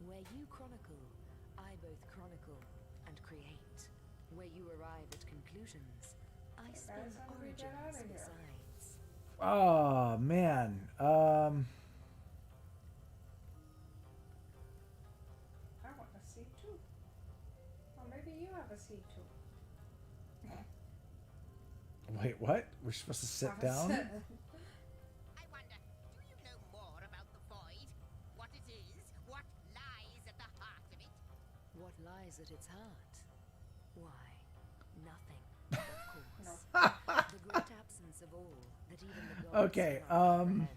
Where you chronicle, I both chronicle and create. Where you arrive at conclusions, I spin guys, how do we get origins out of here? besides. Oh man. I want a C2. Or maybe you have a C2. Wait, what? We're supposed to sit down? I wonder, do you know more about the void? What it is? What lies at the heart of it? What lies at its heart? Why, nothing, of course. The great absence sense of all that even the gods Okay, cannot comprehend.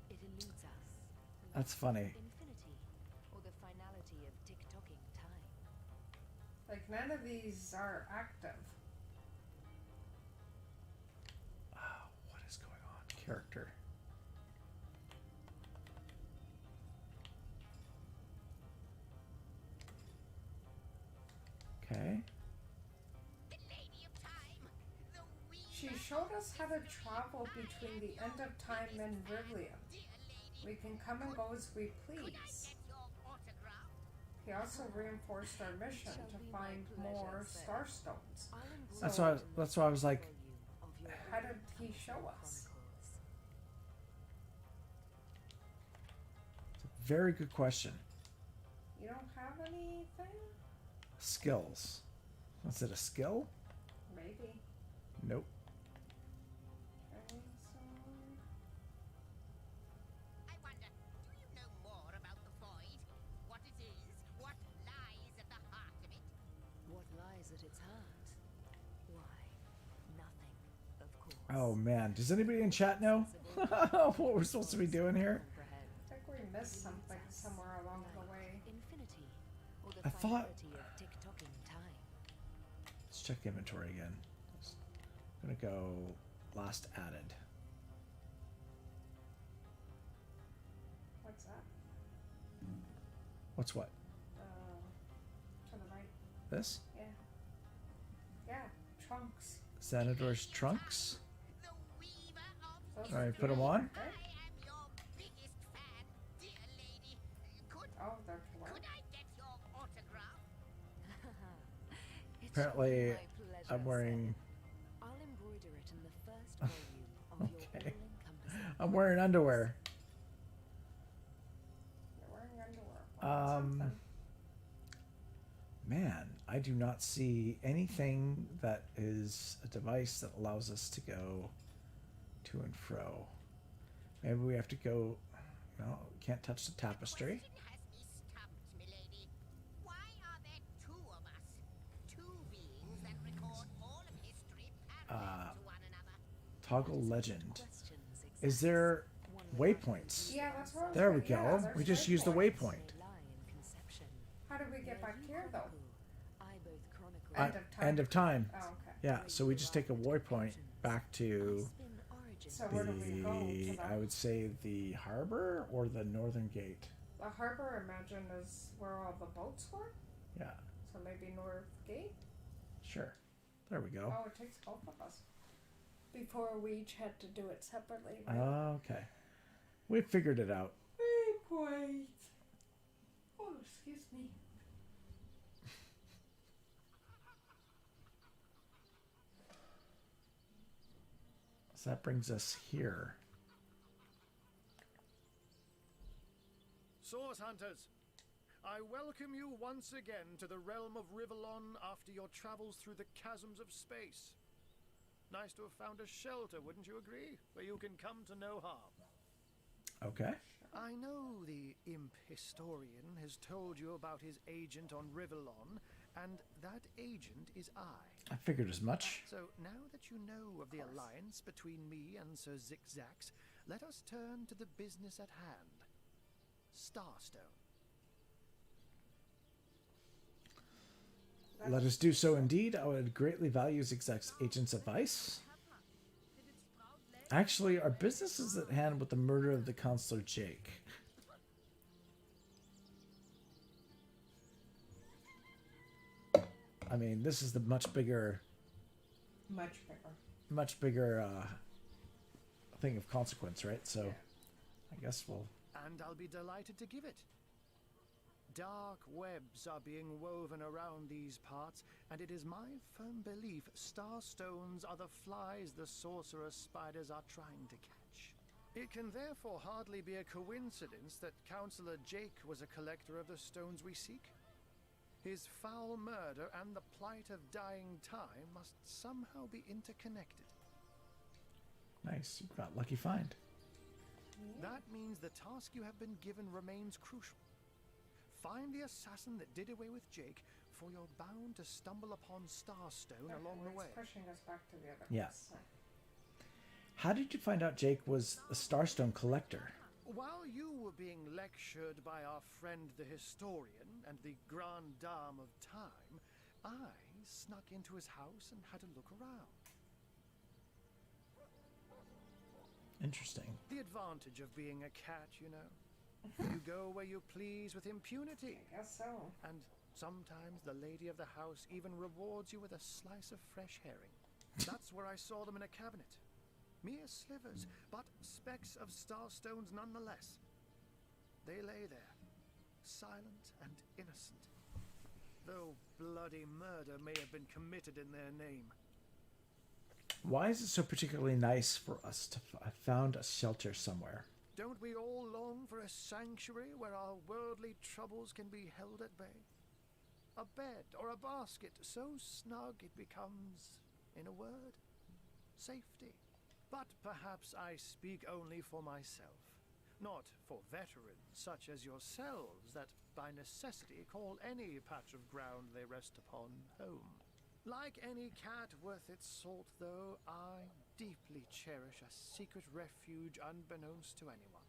It eludes us. That's funny. Infinity, or the finality of tick-tocking time. Like, none of these are active. What is going on? Character. Okay. She showed us how to travel between the end of time and Rivlium. We can come and go as we please. He also reinforced our mission to find more starstones. That's why I was like, How did he show us? very good question. You don't have anything? Skills. Was it a skill? Maybe. Nope. Okay, so... I wonder, do you know more about the void? What it is? What lies at the heart of it? What lies at its heart? Why, nothing, of course. Oh man, does anybody in chat know what we're supposed to be doing here? I think we missed something somewhere along the way. Infinity, or the I thought. finality of tick-tocking time. Let's check inventory again. I'm gonna go last added. What's that? What's what? To the right. This? Yeah. Yeah, trunks. Xanador's trunks. Those All are right, put them cute, on. aren't they? Oh, they're torn. Apparently, I'm wearing. I'll embroider it in the first volume of your Okay. all-encompassing. I'm wearing underwear. You're wearing underwear. Um. Man, I do not see anything that is a device that allows us to go to and fro. Maybe we have to go. No, can't touch the tapestry. Why are there two of us? Two beings that record all of history parallel to one another. Toggle legend. Is there waypoints? Yeah, that's what I was There we saying. Yeah, go. there's We just used the waypoints. waypoint. How did we get back here, though? End of time. Oh, okay. Yeah, so we just take a waypoint back to So where do we go? To I would say the harbor or the northern gate. the harbor, imagine, is where all the boats were? Yeah, So maybe North Gate? sure. There we go. Oh, it takes both of us. Before we each had to do it separately, right? Okay. We figured it out. Wait. Oh, excuse me. So that brings us here. Source Hunters, I welcome you once again to the realm of Rivellon after your travels through the chasms of space. Nice to have found a shelter, wouldn't you agree? Where you can come to no harm. Okay. I know the imp historian has told you about his agent on Rivellon, and that agent is I. I figured as much. So now that you know of the alliance between me and Sir Zixzax, let us turn to the business at hand. Starstone. Let us do so indeed. I would greatly value Zixzax agent's advice. Actually, our business is at hand with the murder of the Counselor Jake. I mean, this is the much bigger thing of consequence, right? So, I guess we'll... And I'll be delighted to give it. Dark webs are being woven around these parts, and it is my firm belief starstones are the flies the sorcerer spiders are trying to catch. It can therefore hardly be a coincidence that Councillor Jake was a collector of the stones we seek. His foul murder and the plight of dying time must somehow be interconnected. Nice. You've got lucky find. That means the task you have been given remains crucial. Find the assassin that did away with Jake, for you're bound to stumble upon Starstone along the way. It's pushing us back to the other Yeah. side. How did you find out Jake was a Starstone collector? While you were being lectured by our friend the historian and the grande dame of time, I snuck into his house and had a look around. Interesting. The advantage of being a cat, you know. You go where you please with impunity. I guess so. And sometimes the lady of the house even rewards you with a slice of fresh herring. That's where I saw them in a cabinet. Mere slivers, but specks of starstones nonetheless. They lay there, silent and innocent, though bloody murder may have been committed in their name. Why is it so particularly nice for us to have found a shelter somewhere? Don't we all long for a sanctuary where our worldly troubles can be held at bay? A bed or a basket so snug it becomes, in a word, safety. But perhaps I speak only for myself, not for veterans such as yourselves that by necessity call any patch of ground they rest upon home. Like any cat worth its salt, though, I deeply cherish a secret refuge unbeknownst to anyone.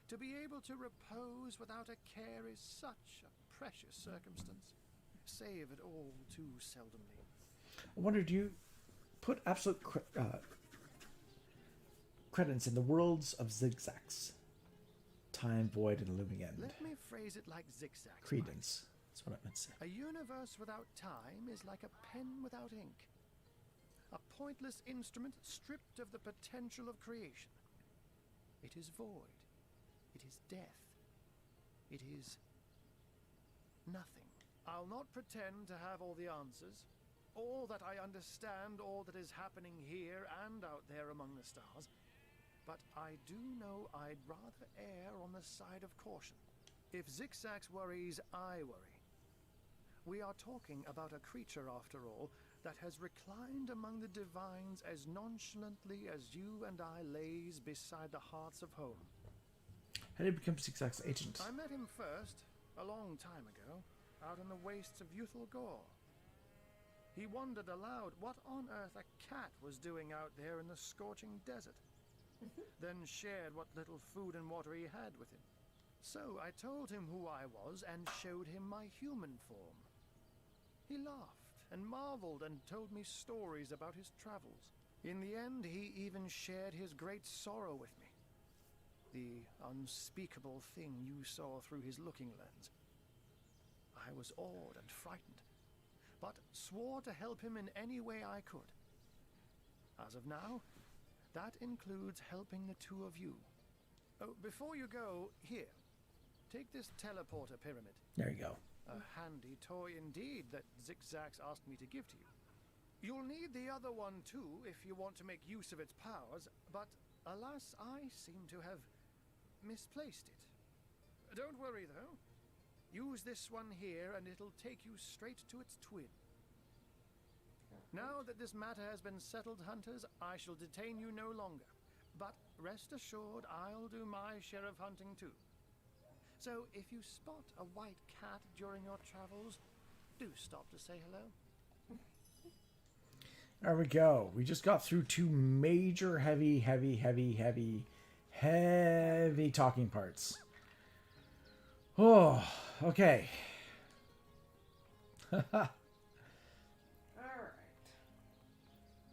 To be able to repose without a care is such a precious circumstance, save it all too seldomly. I wonder, do you put absolute credence in the worlds of Zixzax? Time, void, and looming end. Let me phrase it like Zixzax. Credence. That's what I meant to say. A universe without time is like a pen without ink. A pointless instrument stripped of the potential of creation. It is void. It is death. It is nothing. I'll not pretend to have all the answers, or that I understand all that is happening here and out there among the stars, but I do know I'd rather err on the side of caution. If Zixzax worries, I worry. We are talking about a creature, after all, that has reclined among the divines as nonchalantly as you and I lays beside the hearths of home. How did you become Zixzax agent? I met him first, a long time ago, out in the wastes of Youthful Gore. He wondered aloud what on earth a cat was doing out there in the scorching desert, then shared what little food and water he had with him. So I told him who I was and showed him my human form. He laughed and marveled and told me stories about his travels. In the end, he even shared his great sorrow with me. The unspeakable thing you saw through his looking lens. I was awed and frightened, but swore to help him in any way I could. As of now, that includes helping the two of you. Oh, before you go, here, take this teleporter pyramid. There you go. A handy toy indeed that Zixzax asked me to give to you. You'll need the other one too if you want to make use of its powers, but alas, I seem to have misplaced it. Don't worry though. Use this one here and it'll take you straight to its twin. Now that this matter has been settled, hunters, I shall detain you no longer. But rest assured, I'll do my share of hunting too. So if you spot a white cat during your travels, do stop to say hello. There we go. We just got through two major heavy talking parts. Oh, okay. Alright.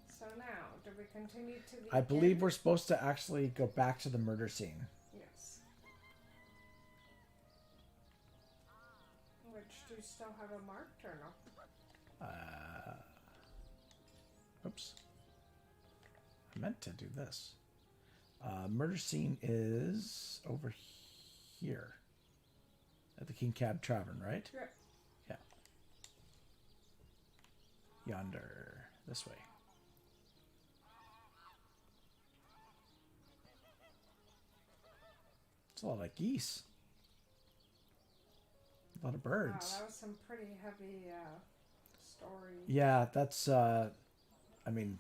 So now, do we continue to the I believe end? we're supposed to actually go back to the murder scene. Yes. Which, do you still have a marked or no? Oops. I meant to do this. Murder scene is over here. At the King Cab Tavern, right? Yeah. Yeah. Yonder. This way. It's a lot of geese. A lot of birds. Wow, that was some pretty heavy story. Yeah, that's, I mean,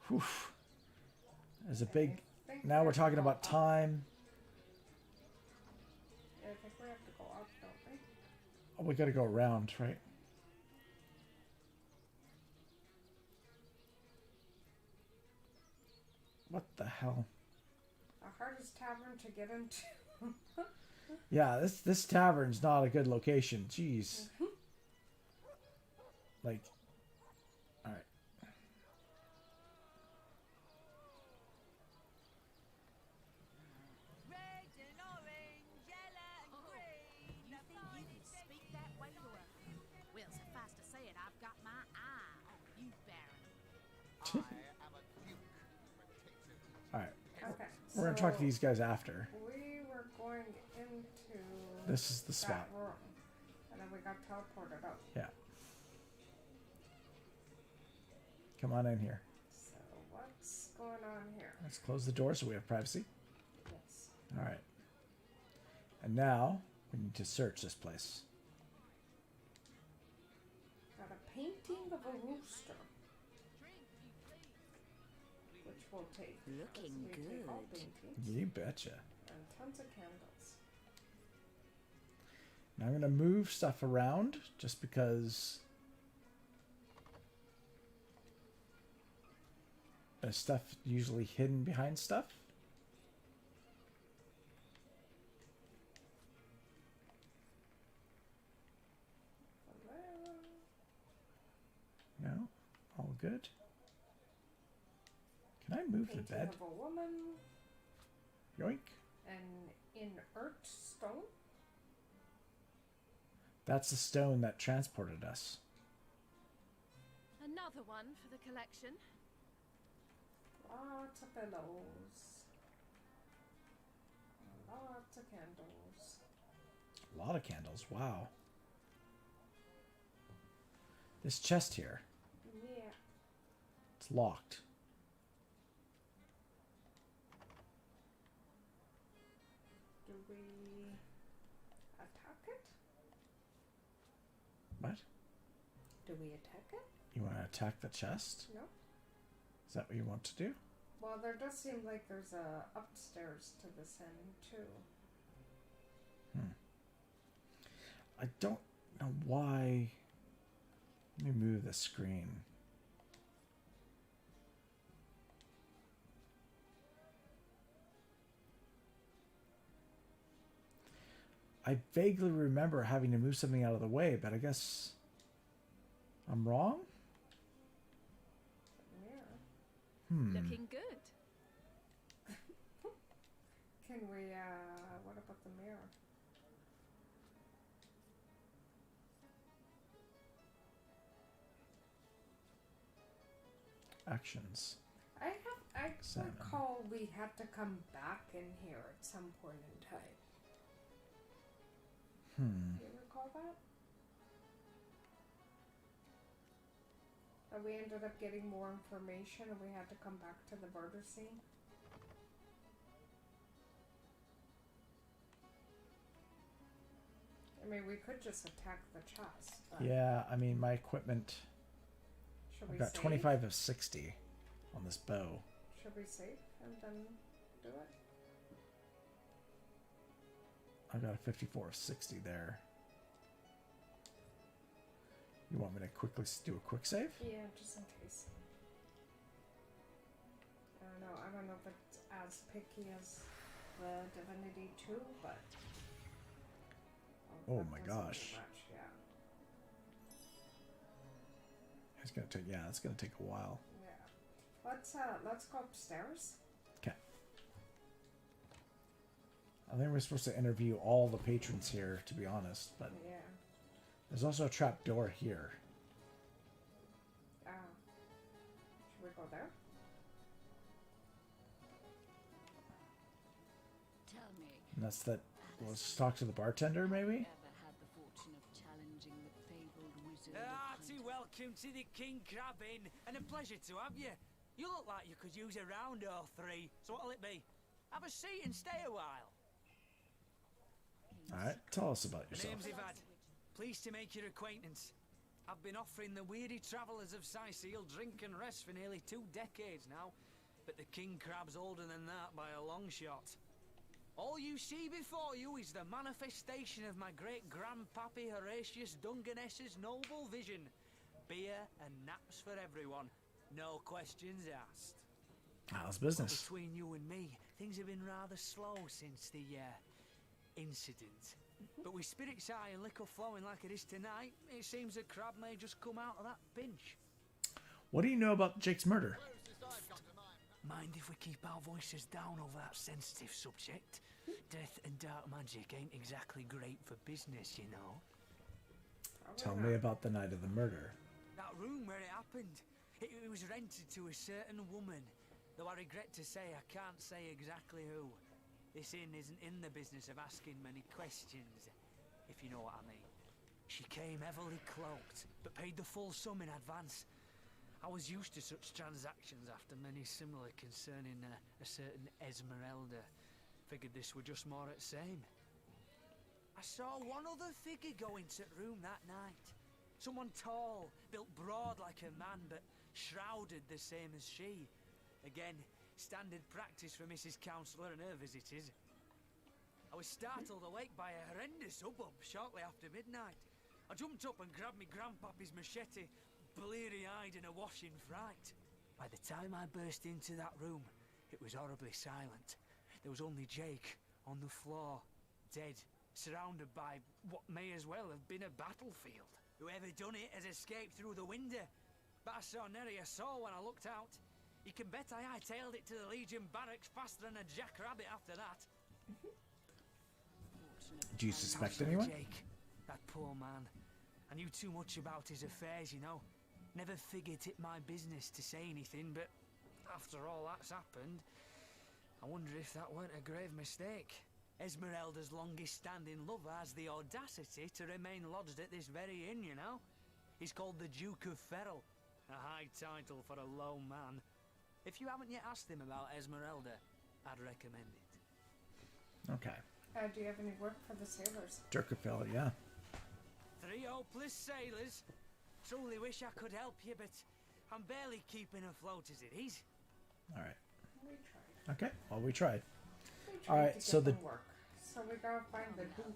whew. There's a big, now we're talking about time. Yeah, I think we have to go up, don't we? Oh, we gotta go around, right? What the hell? The hardest tavern to get into. Yeah, this tavern's not a good location. Jeez. Like, all right. Red and orange, yellow and green. You think you can speak that way to her? Well, suffice to say it, I've got my eye on you, Baron. All right. Okay. We're gonna talk to so these guys after. We were going into This is the that spot. room, and then we got teleported out. Yeah. Come on in here. So what's going on here? Let's close the door so we have privacy. Yes. All right. And now we need to search this place. Got a painting of a rooster, which we'll take. Looking We take all good. paintings You betcha. and tons of candles. Now I'm gonna move stuff around just because there's stuff usually hidden behind stuff. No, all good. Can I move the Painting bed? of a woman, Yoink. an inert stone. That's the stone that transported us. Another one for the collection. Lots of pillows. Lots of candles. A lot of candles. Wow. This chest here, Yeah. it's locked. Do we attack it? What? Do we attack it? You want to attack the chest? No. Is that what you want to do? Well, there does seem like there's a upstairs to this end too. I don't know why. Let me move the screen. I vaguely remember having to move something out of the way, but I guess I'm wrong? Yeah. Looking good. Can we, what about the mirror? Actions. I Salmon. recall we had to come back in here at some point in time. Do you recall that? That we ended up getting more information and we had to come back to the murder scene? I mean, we could just attack the chest. But Yeah, I mean, my equipment. Should I've we got save? 25 of 60 on this bow. Should we save and then do it? I've got a 54 of 60 there. You want me to quickly do a quick save? Yeah, just in case. I don't know. I don't know if it's as picky as the Divinity 2, but. Oh that my doesn't do gosh. much, yeah. It's gonna take, yeah, it's gonna take a while. Yeah. Let's go upstairs. Okay. I think we're supposed to interview all the patrons here, to be honest, but Yeah. there's also a trap door here. Should we go there? Tell me, And that's that. Let's talk to the bartender, maybe? ever had the fortune of challenging the fabled wizard? Hearty welcome to the King Crab Inn, and a pleasure to have you. You look like you could use a round or three, so what'll it be? Have a seat and stay a while. Alright, tell us about The yourself. name's Ivad. Pleased to make your acquaintance. I've been offering the weary travellers of Sicil drink and rest for nearly 2 decades now, but the King Crab's older than that by a long shot. All you see before you is the manifestation of my great-grandpappy Horatius Dungeness's noble vision. Beer and naps for everyone. No questions asked. How's Well, business? between you and me, things have been rather slow since the incident. But with spirits high and liquor flowing like it is tonight, it seems that Crab may just come out of that pinch. What do you know about Jake's murder? Mind if we keep our voices down over that sensitive subject? Death and dark magic ain't exactly great for business, you know. Tell me about the night of the murder. That room where it happened, it was rented to a certain woman. Though I regret to say I can't say exactly who. This inn isn't in the business of asking many questions, if you know what I mean. She came heavily cloaked, but paid the full sum in advance. I was used to such transactions after many similar concerning a certain Esmeralda. Figured this were just more at same. I saw one other figure go into the room that night. Someone tall, built broad like a man, but shrouded the same as she. Again, standard practice for Mrs. Counselor and her visitors. I was startled awake by a horrendous hubbub shortly after midnight. I jumped up and grabbed me grandpappy's machete, bleary-eyed and awash in fright. By the time I burst into that room, it was horribly silent. There was only Jake on the floor, dead, surrounded by what may as well have been a battlefield. Whoever done it has escaped through the window, but I saw nary a soul when I looked out. You can bet I hightailed it to the Legion barracks faster than a jackrabbit after that. Do you suspect anyone? Jake, that poor man. I knew too much about his affairs, you know. Never figured it my business to say anything, but after all that's happened, I wonder if that weren't a grave mistake. Esmeralda's longest-standing lover has the audacity to remain lodged at this very inn, you know. He's called the Duke of Ferrell, a high title for a low man. If you haven't yet asked him about Esmeralda, I'd recommend it. Okay. Do you have any work for the sailors? Dirkefell, yeah. 3 hopeless sailors. Truly wish I could help you, but I'm barely keeping afloat as it is. All right. We tried. Okay. Well, we tried. We All tried right. to So get the them work. So we gotta find the Duke.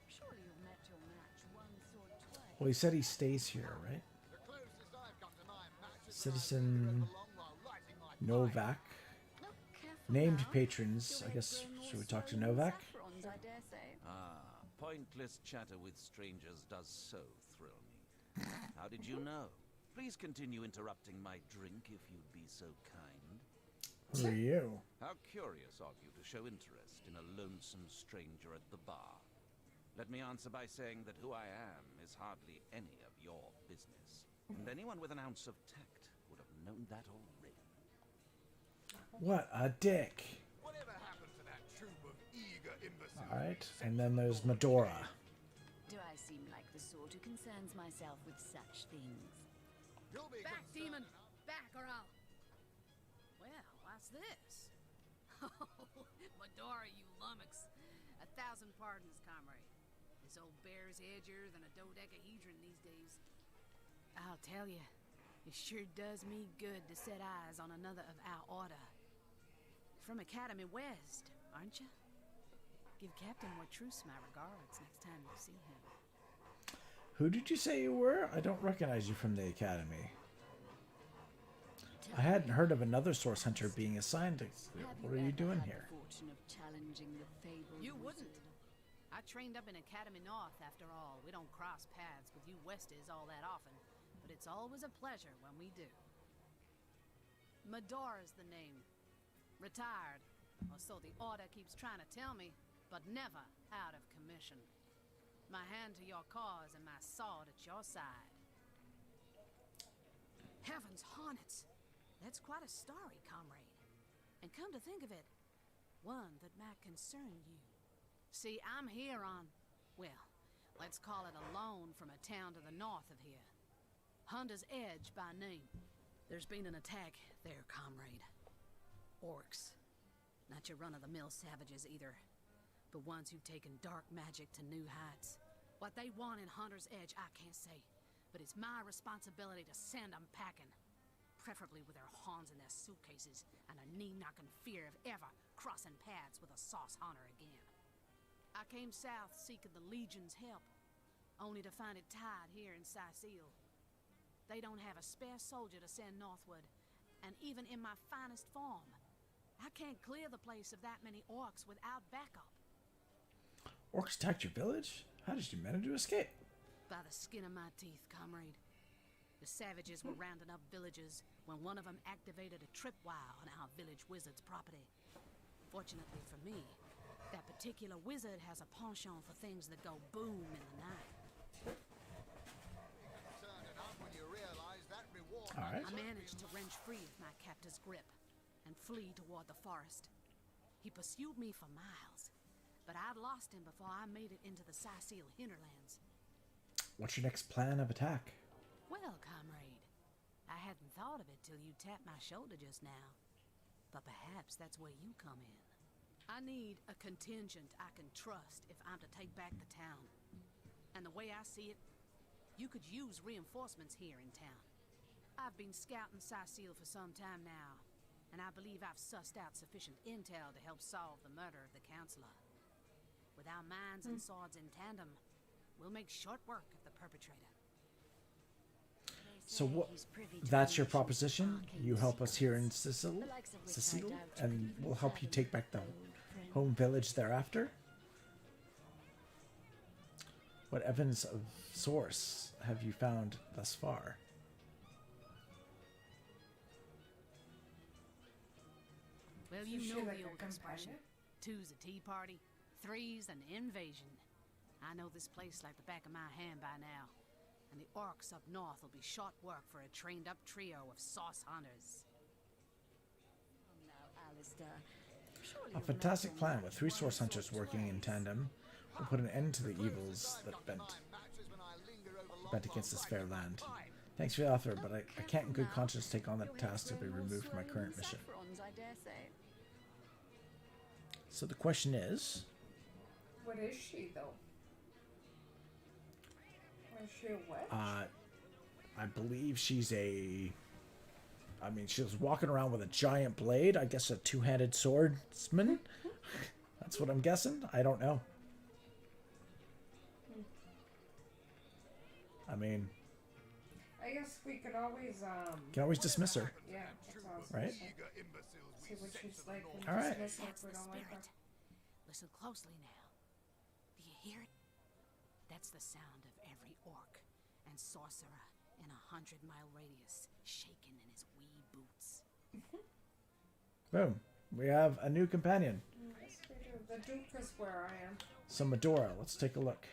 Surely you've met your match once or twice. well, he said he stays here, right? Citizen Novak. Named patrons. I guess should we talk to Novak? Pointless chatter with strangers does so thrill me. How did you know? Please continue interrupting my drink if you'd be so kind. Who are you? How curious of you to show interest in a lonesome stranger at the bar. Let me answer by saying that who I am is hardly any of your business. And anyone with an ounce of tact would have known that already. What a dick. Whatever happened to that troop of eager imbeciles? All right. And then there's Madora. Do I seem like the sort who concerns myself with such things? Back, demon! Back, or I'll... Well, what's this? Oh, Madora, you lummox. 1,000 pardons, comrade. This old bear's edgier than a dodecahedron these days. I'll tell you, it sure does me good to set eyes on another of our order. From Academy West, aren't you? Give Captain Watrous my regards next time you see him. Who did you say you were? I don't recognize you from the academy. I hadn't heard of another source hunter being assigned to... What are you doing here? You wouldn't. I trained up in Academy North, after all. We don't cross paths with you Westies all that often, but it's always a pleasure when we do. Madora's the name. Retired, or so the order keeps trying to tell me, but never out of commission. My hand to your cause and my sword at your side. Heavens hornets! That's quite a story, comrade. And come to think of it, one that might concern you. See, I'm here on, well, let's call it a loan from a town to the north of here. Hunter's Edge by name. There's been an attack there, comrade. Orcs. Not your run-of-the-mill savages either, but ones who've taken dark magic to new heights. What they want in Hunter's Edge, I can't say, but it's my responsibility to send them packing. Preferably with their horns in their suitcases and a knee-knocking fear of ever crossing paths with a sauce hunter again. I came south seeking the Legion's help, only to find it tied here in Sicil. They don't have a spare soldier to send northward, and even in my finest form. I can't clear the place of that many orcs without backup. Orcs attacked your village? How did you manage to escape? By the skin of my teeth, comrade. The savages were rounding up villagers when one of them activated a tripwire on our village wizard's property. Fortunately for me, that particular wizard has a penchant for things that go boom in the night. Alright. I managed to wrench free of my captor's grip and flee toward the forest. He pursued me for miles, but I'd lost him before I made it into the Sicil hinterlands. What's your next plan of attack? Well, comrade, I hadn't thought of it till you tapped my shoulder just now. But perhaps that's where you come in. I need a contingent I can trust if I'm to take back the town. And the way I see it, you could use reinforcements here in town. I've been scouting Sicil for some time now, and I believe I've sussed out sufficient intel to help solve the murder of the counselor. With our minds and swords in tandem, we'll make short work of the perpetrator. So what? That's your proposition? You help us here in Sicil, and we'll help you take back the home village thereafter? What evidence of source have you found thus far? Well, you know the old expression. 2's a tea party, 3's an invasion. I know this place like the back of my hand by now. And the orcs up north will be short work for a trained-up trio of sauce hunters. A fantastic plan with 3 source hunters working in tandem will put an end to the evils that bent against this fair land. Thanks for the offer, but I can't in good conscience take on the task to be removed from my current mission. So the question is... What is she, though? Is she a witch? I believe she's a... I mean, she was walking around with a giant blade. I guess a two-handed swordsman. That's what I'm guessing. I don't know. I mean... I guess we could always, can always dismiss her. Yeah, that's awesome. Right? See what she's like and All right. dismiss her if we don't like her. Listen closely now. Do you hear it? That's the sound of every orc and sorcerer in a 100-mile radius shaking in his wee boots. Boom. We have a new companion. Yes, we do. The Duke is where I am. So Madora, let's take a look.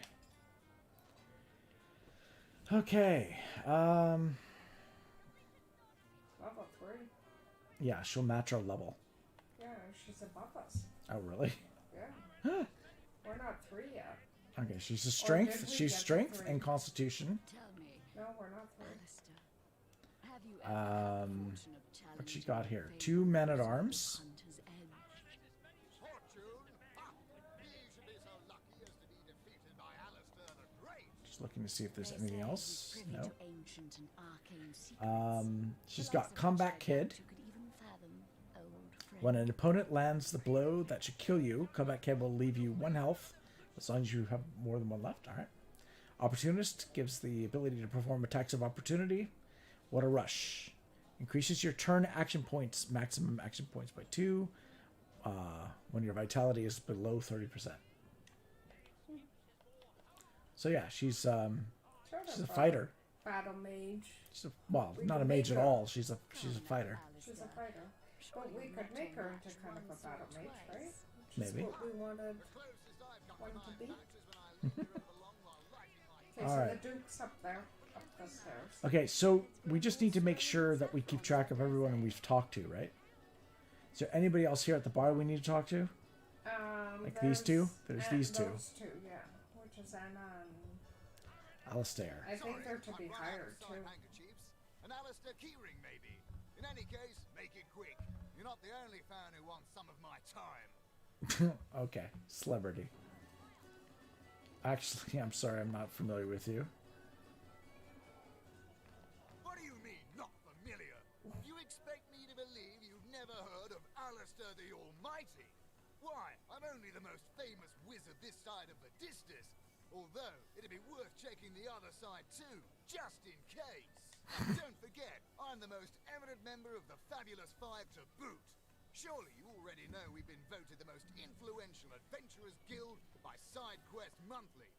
Okay. Level 3. Yeah, she'll match our level. Yeah, she's above us. Oh, really? Yeah. We're not 3 yet. Okay, she's a strength. She's strength and constitution. No, we're not 3. What she got here? 2 men-at-arms. Just looking to see if there's anything else. No. She's got Combat Kid. When an opponent lands the blow that should kill you, Combat Kid will leave you 1 health, as long as you have more than 1 left. All right. Opportunist gives the ability to perform attacks of opportunity. What a rush. Increases your turn action points, maximum action points by 2, when your vitality is below 30%. So yeah, she's a fighter. Battle mage. Well, not a mage at all. She's a fighter. She's a fighter. But we could make her into kind of a battle mage, right? Maybe. What we wanted one to be. Okay, All so right. the Duke's up there, up the stairs. Okay, so we just need to make sure that we keep track of everyone we've talked to, right? Is there anybody else here at the bar we need to talk to? Like these two? There's these two. Those two, yeah. Which is Anna and Alistair. I think they're to be hired too. An Alistair keyring, maybe. In any case, make it quick. You're not the only fan who wants some of my time. Okay, celebrity. Actually, I'm sorry, I'm not familiar with you. What do you mean, not familiar? You expect me to believe you've never heard of Alistair the Almighty? Why, I'm only the most famous wizard this side of the distance. Although, it'd be worth checking the other side too, just in case. Don't forget, I'm the most eminent member of the Fabulous Five to boot. Surely you already know we've been voted the most influential adventurers guild by SideQuest Monthly.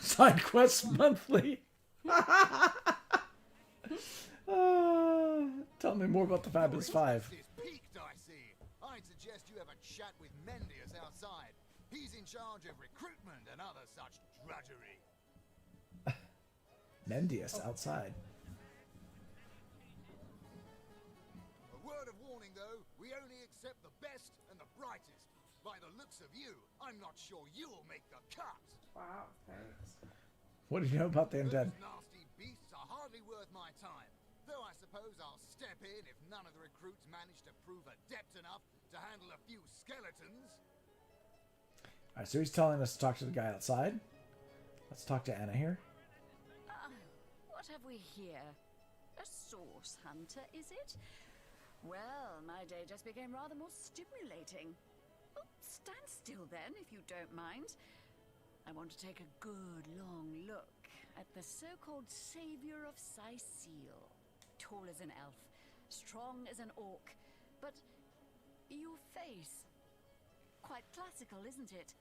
SideQuest Monthly. Tell me more about the Fabulous Five. Peaked, I see. I'd suggest you have a chat with Mendius outside. He's in charge of recruitment and other such drudgery. Mendius outside. A word of warning, though, we only accept the best and the brightest. By the looks of you, I'm not sure you'll make the cut. Wow, thanks. What do you know about the undead? Those nasty beasts are hardly worth my time. Though I suppose I'll step in if none of the recruits manage to prove adept enough to handle a few skeletons. Alright, so he's telling us to talk to the guy outside. Let's talk to Anna here. What have we here? A source hunter, is it? Well, my day just became rather more stimulating. Oh, stand still then, if you don't mind. I want to take a good long look at the so-called savior of Sycile. Tall as an elf, strong as an orc, but your face, quite classical, isn't it?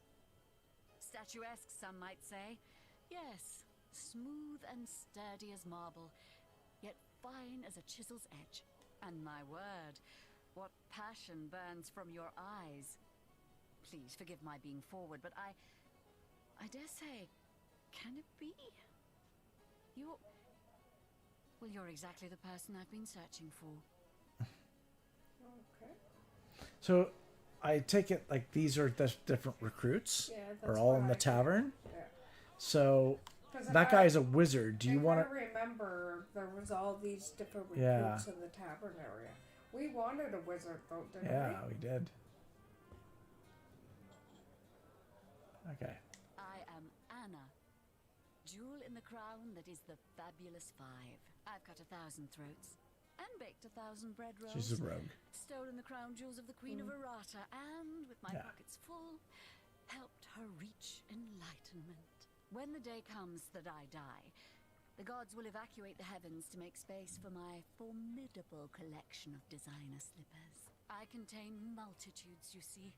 Statuesque, some might say. Yes, smooth and sturdy as marble, yet fine as a chisel's edge. And my word, what passion burns from your eyes. Please forgive my being forward, but I dare say, can it be? You're exactly the person I've been searching for. Okay. So, I take it like these are the different recruits, Yeah, are that's all what in I the did. tavern. Yeah. So 'Cause that if guy's a wizard. Do you if want I to? remember, there was all these different Yeah. recruits in the tavern area. We wanted a wizard, though, didn't Yeah, we did. Okay. I am Anna, jewel in the crown that is the Fabulous Five. I've cut 1,000 throats and baked 1,000 bread rolls. She's a rogue. Stolen the crown jewels of the Queen of Arata, and with my pockets full, helped her reach enlightenment. When the day comes that I die, the gods will evacuate the heavens to make space for my formidable collection of designer slippers. I contain multitudes, you see,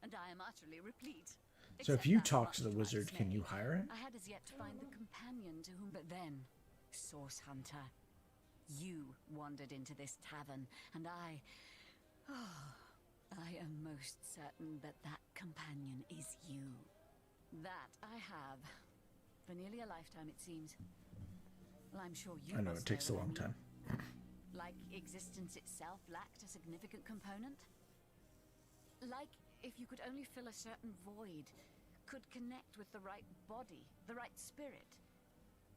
and I am utterly replete. So if Except you that, talk much to the my wizard, can dismay, you hire him? I had as yet to find the companion to whom. But then, Source Hunter, you wandered into this tavern, and I am most certain that that companion is you. That I have. For nearly a lifetime, it seems. Well, I'm sure you I know must it takes a that I long mean. time. Like existence itself lacked a significant component? Like if you could only fill a certain void, could connect with the right body, the right spirit.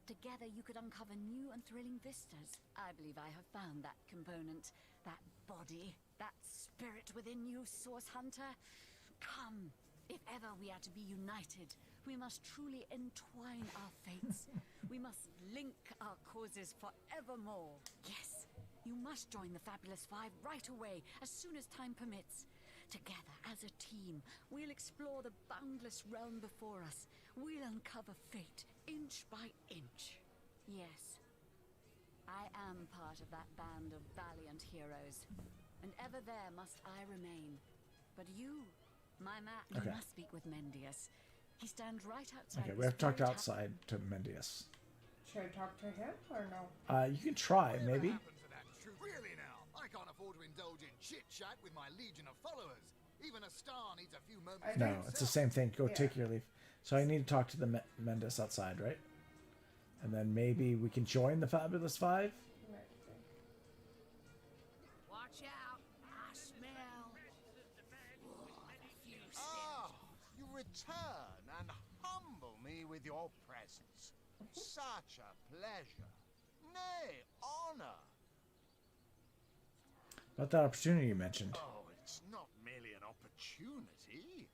Together you could uncover new and thrilling vistas. I believe I have found that component, that body, that spirit within you, Source Hunter. Come, if ever we are to be united, we must truly entwine our fates. We must link our causes forevermore. Yes, you must join the Fabulous Five right away, as soon as time permits. Together, as a team, we'll explore the boundless realm before us. We'll uncover fate, inch by inch. Yes, I am part of that band of valiant heroes, and ever there must I remain. But you, my Matt, Okay. you must speak with Mendius. He stands right outside. Okay, this we have to talk very outside to Mendius. Should I talk to him or no? You can try, maybe. Really now, I can't afford to indulge in chit-chat with my legion of followers. Even a star needs a few moments. No, it's the same thing. Go take your leave. So I need to talk to the Mendius outside, right? And then maybe we can join the Fabulous Five? Watch out! I smell. You return and humble me with your presence. Such a pleasure. Nay, honor. About that opportunity you mentioned. Oh, it's not merely an opportunity.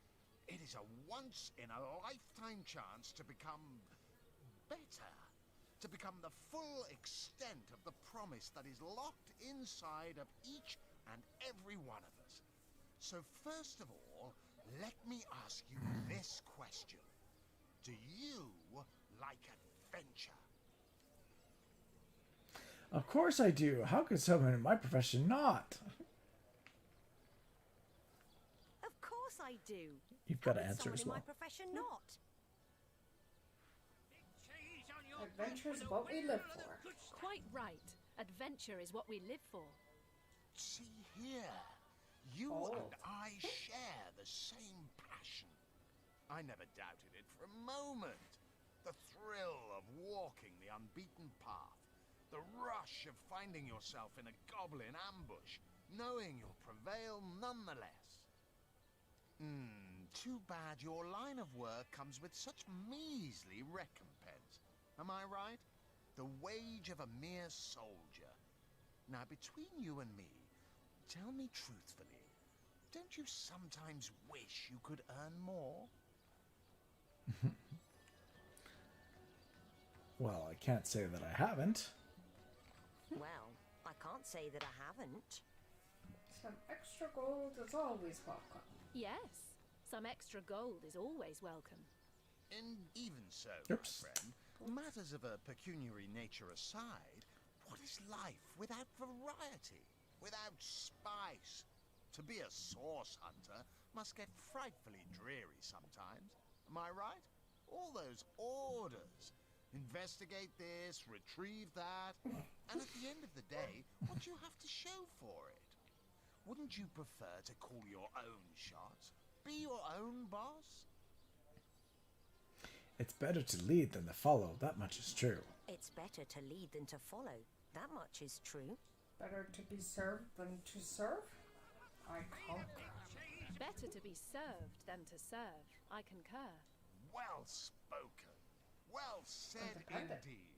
It is a once-in-a-lifetime chance to become better. To become the full extent of the promise that is locked inside of each and every one of us. So first of all, let me ask you this question. Do you like adventure? Of course I do. How could someone in my profession not? Of course I do. You've got to How could answer someone as in my well. profession not? Adventure is what we live for. Quite right. Adventure is what we live for. See here. You and I share the same passion. I never doubted it for a moment. The thrill of walking the unbeaten path. The rush of finding yourself in a goblin ambush, knowing you'll prevail nonetheless. Too bad your line of work comes with such measly recompense. Am I right? The wage of a mere soldier. Now, between you and me, tell me truthfully, don't you sometimes wish you could earn more? Well, I can't say that I haven't. Well, I can't say that I haven't. Some extra gold is always welcome. Yes, some extra gold is always welcome. And even so, Oops. my friend, matters of a pecuniary nature aside, what is life without variety, without spice? To be a source hunter must get frightfully dreary sometimes. Am I right? All those orders. Investigate this, retrieve that. And at the end of the day, what do you have to show for it? Wouldn't you prefer to call your own shots? Be your own boss? It's better to lead than to follow. That much is true. It's better to lead than to follow. That much is true. Better to be served than to serve? I concur. Better to be served than to serve. I concur. Well spoken. Well said indeed.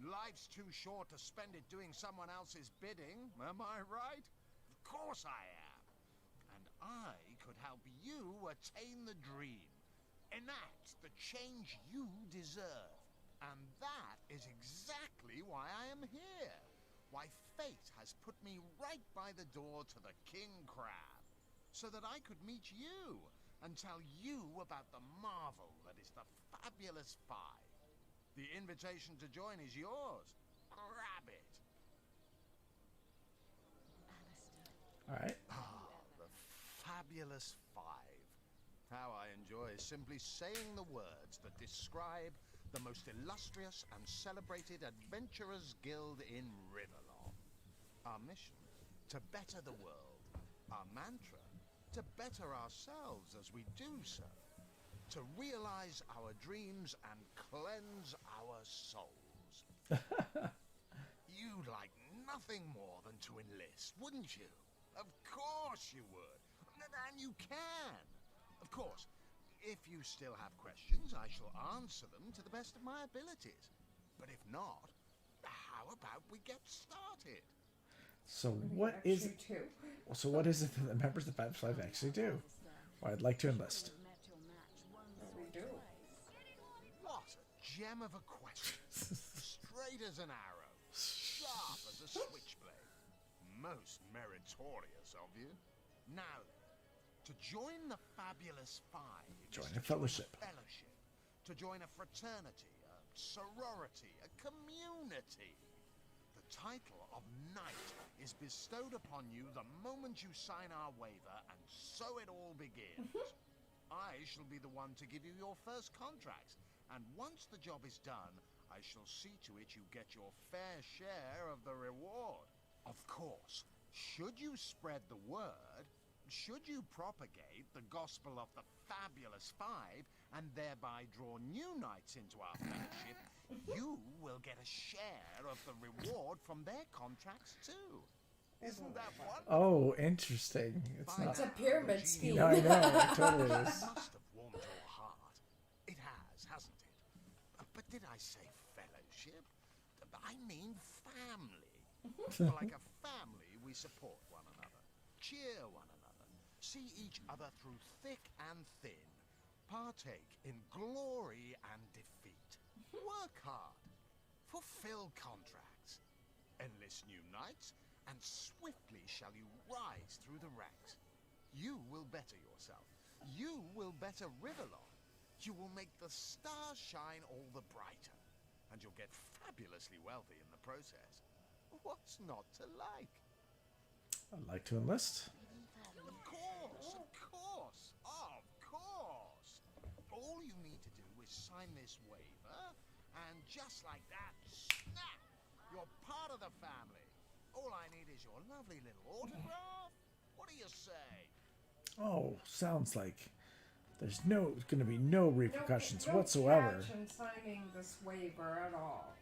Life's too short to spend it doing someone else's bidding, am I right? Of course I am. And I could help you attain the dream. Enact the change you deserve. And that is exactly why I am here. Why fate has put me right by the door to the King Crab. So that I could meet you and tell you about the marvel that is the Fabulous Five. The invitation to join is yours. Grab it. Alright. The Fabulous Five. How I enjoy simply saying the words that describe the most illustrious and celebrated adventurers guild in Riverlong. Our mission, to better the world. Our mantra, to better ourselves as we do so. To realize our dreams and cleanse our souls. You'd like nothing more than to enlist, wouldn't you? Of course you would. And you can. Of course, if you still have questions, I shall answer them to the best of my abilities. But if not, how about we get started? So what is it? So what is it that the members of the Fab Five actually do? Well, I'd like to enlist. We do. What a gem of a question. Straight as an arrow. Sharp as a switchblade. Most meritorious of you. Now then, to join the Fabulous Five. Join a fellowship. To join a fraternity, a sorority, a community. The title of Knight is bestowed upon you the moment you sign our waiver, and so it all begins. I shall be the one to give you your first contracts, and once the job is done, I shall see to it you get your fair share of the reward. Of course, should you spread the word, should you propagate the gospel of the Fabulous Five, and thereby draw new knights into our fellowship, you will get a share of the reward from their contracts too. Isn't that wonderful? Oh, interesting. It's a pyramid scheme. No, I know, it totally is. It must have warmed your heart. It has, hasn't it? But did I say fellowship? I mean family. Like a family, we support one another, cheer one another, see each other through thick and thin, partake in glory and defeat, work hard, fulfill contracts, enlist new knights, and swiftly shall you rise through the ranks. You will better yourself. You will better Riverlong. You will make the stars shine all the brighter. And you'll get fabulously wealthy in the process. What's not to like? I'd like to enlist. Of course, of course, of course. All you need to do is sign this waiver, and just like that, snap! You're part of the family. All I need is your lovely little autograph. What do you say? Oh, sounds like there's going to be no repercussions whatsoever. No catch in signing this waiver at all.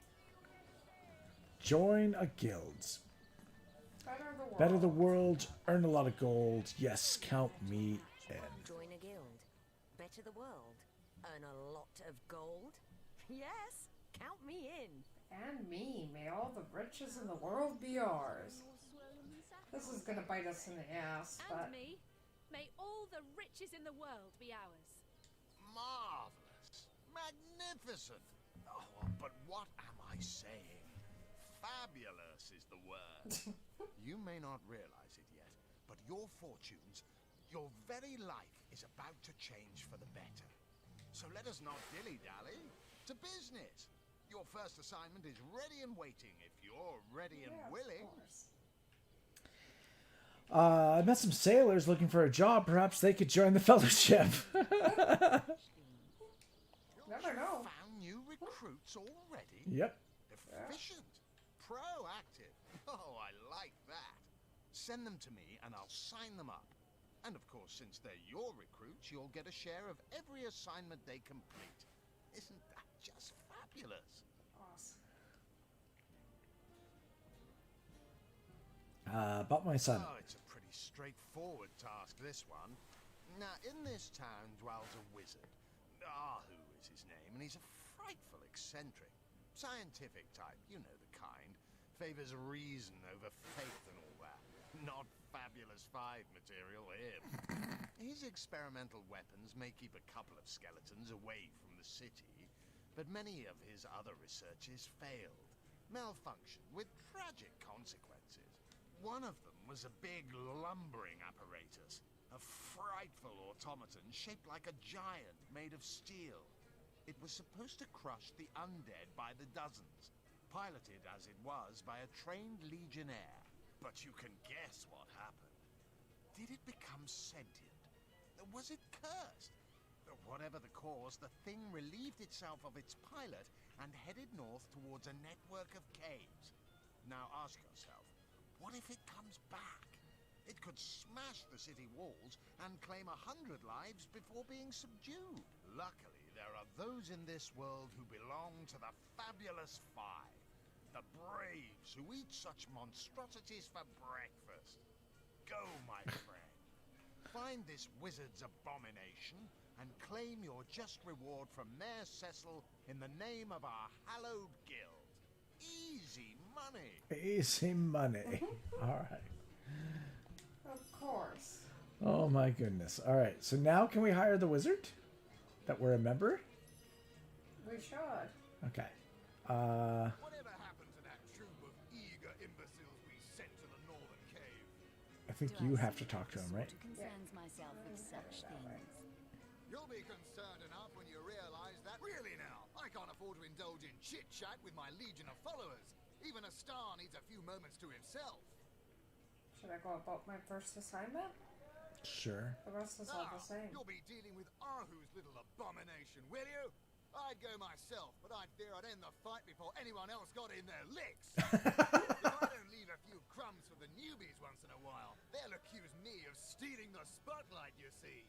Join a guild. Better the world. Earn a lot of gold. Yes, count me in. Join a guild. Better the world. Earn a lot of gold. Yes, count me in. And me. May all the riches in the world be ours. This is gonna bite us in the ass, but... And me. May all the riches in the world be ours. Marvelous. Magnificent. Oh, but what am I saying? Fabulous is the word. You may not realize it yet, but your fortunes, your very life is about to change for the better. So let us not dilly-dally. To business. Your first assignment is ready and waiting if you're ready and willing. I met some sailors looking for a job. Perhaps they could join the fellowship. Never know. Found new recruits already? Yep. Efficient. Proactive. Oh, I like that. Send them to me and I'll sign them up. And of course, since they're your recruits, you'll get a share of every assignment they complete. Isn't that just fabulous? About my son. Oh, it's a pretty straightforward task, this one. Now, in this town dwells a wizard. Arhu is his name, and he's a frightful eccentric. Scientific type, you know the kind. Favors reason over faith and all that. Not Fabulous 5 material, him. His experimental weapons may keep a couple of skeletons away from the city, but many of his other researches failed. Malfunctioned with tragic consequences. One of them was a big lumbering apparatus, a frightful automaton shaped like a giant made of steel. It was supposed to crush the undead by the dozens, piloted as it was by a trained legionnaire. But you can guess what happened. Did it become sentient? Was it cursed? Whatever the cause, the thing relieved itself of its pilot and headed north towards a network of caves. Now ask yourself, what if it comes back? It could smash the city walls and claim 100 lives before being subdued. Luckily, there are those in this world who belong to the Fabulous 5. The braves who eat such monstrosities for breakfast. Go, my friend. Find this wizard's abomination and claim your just reward from Mayor Cecil in the name of our hallowed guild. Easy money. Easy money. All right. Of course. Oh my goodness. All right. So now can we hire the wizard? That we're a member? We should. Okay. Whatever happened to that troop of eager imbeciles we sent to the northern cave? I think you have to talk to him, right? Concerns myself with such things. You'll be concerned enough when you realize that. Really now, I can't afford to indulge in chit-chat with my legion of followers. Even a star needs a few moments to himself. Should I go about my first assignment? Sure. The rest is all the same. You'll be dealing with Arhu's little abomination, will you? I'd go myself, but I'd fear I'd end the fight before anyone else got in their licks. If I don't leave a few crumbs for the newbies once in a while, they'll accuse me of stealing the spotlight, you see.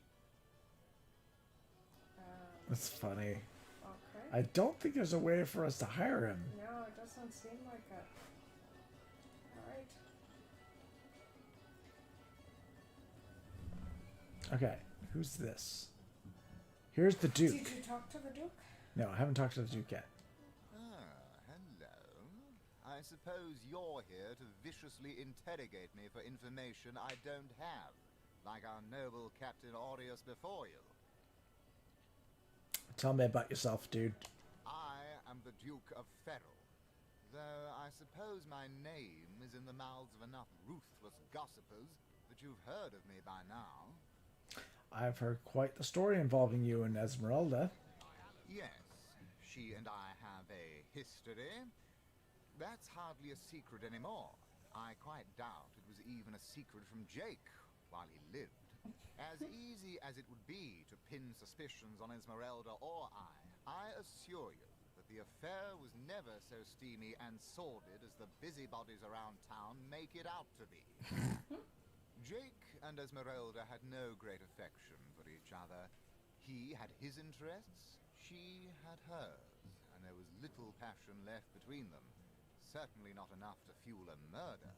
That's funny. Okay. I don't think there's a way for us to hire him. No, it doesn't seem like it. Alright. Okay. Who's this? Here's the Duke. Did you talk to the Duke? No, I haven't talked to the Duke yet. Hello. I suppose you're here to viciously interrogate me for information I don't have, like our noble Captain Aureus before you. Tell me about yourself, dude. I am the Duke of Ferrell, though I suppose my name is in the mouths of enough ruthless gossipers that you've heard of me by now. I've heard quite the story involving you and Esmeralda. Yes, she and I have a history. That's hardly a secret anymore. I quite doubt it was even a secret from Jake while he lived. As easy as it would be to pin suspicions on Esmeralda or I assure you that the affair was never so steamy and sordid as the busybodies around town make it out to be. Jake and Esmeralda had no great affection for each other. He had his interests, she had hers, and there was little passion left between them. Certainly not enough to fuel a murder.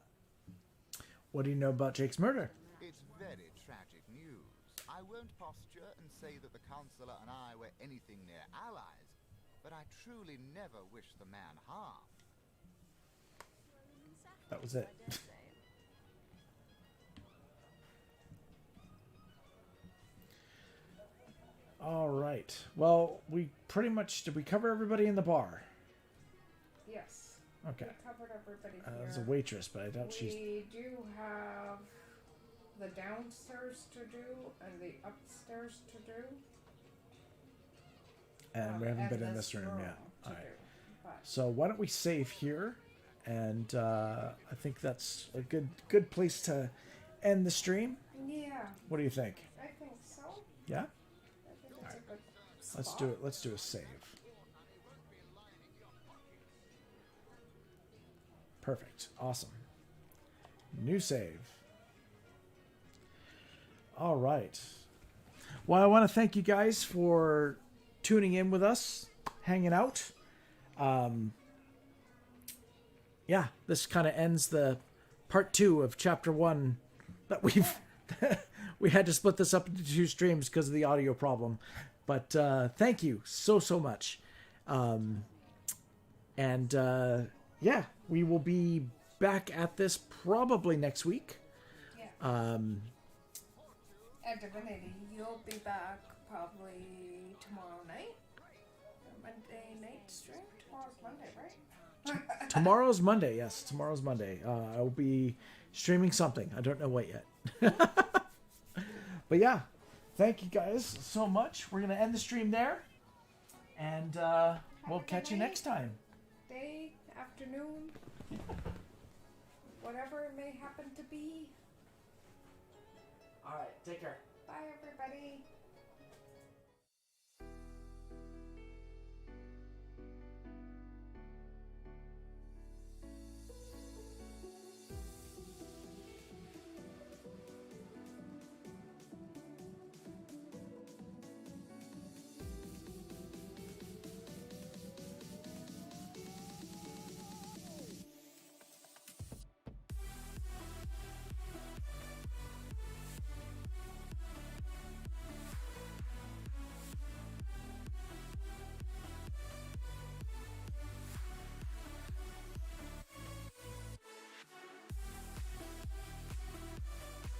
What do you know about Jake's murder? It's very tragic news. I won't posture and say that the Counselor and I were anything near allies, but I truly never wished the man harm. That was it. All right. Well, we pretty much... Did we cover everybody in the bar? Yes. Okay. We covered everybody here. There's a waitress, but I doubt she's... We do have the downstairs to do and the upstairs to do. And we haven't been in this room yet. All right. So why don't we save here? And I think that's a good place to end the stream. Yeah. What do you think? I think so. Yeah? I think it's a good Let's spot. do it. Let's do a save. Perfect. Awesome. New save. All right. Well, I want to thank you guys for tuning in with us, hanging out. Yeah, this kind of ends the part 2 of chapter 1 that we've we had to split this up into 2 streams because of the audio problem. But thank you so much. Yeah, we will be back at this probably next week. Yeah. Divinity, you'll be back probably tomorrow night? Monday night stream? Tomorrow's Monday, right? Tomorrow's Monday. Yes, tomorrow's Monday. I will be streaming something. I don't know what yet. But yeah, thank you guys so much. We're going to end the stream there. And we'll catch you next time. Day, afternoon, whatever it may happen to be. All right, take care. Bye, everybody.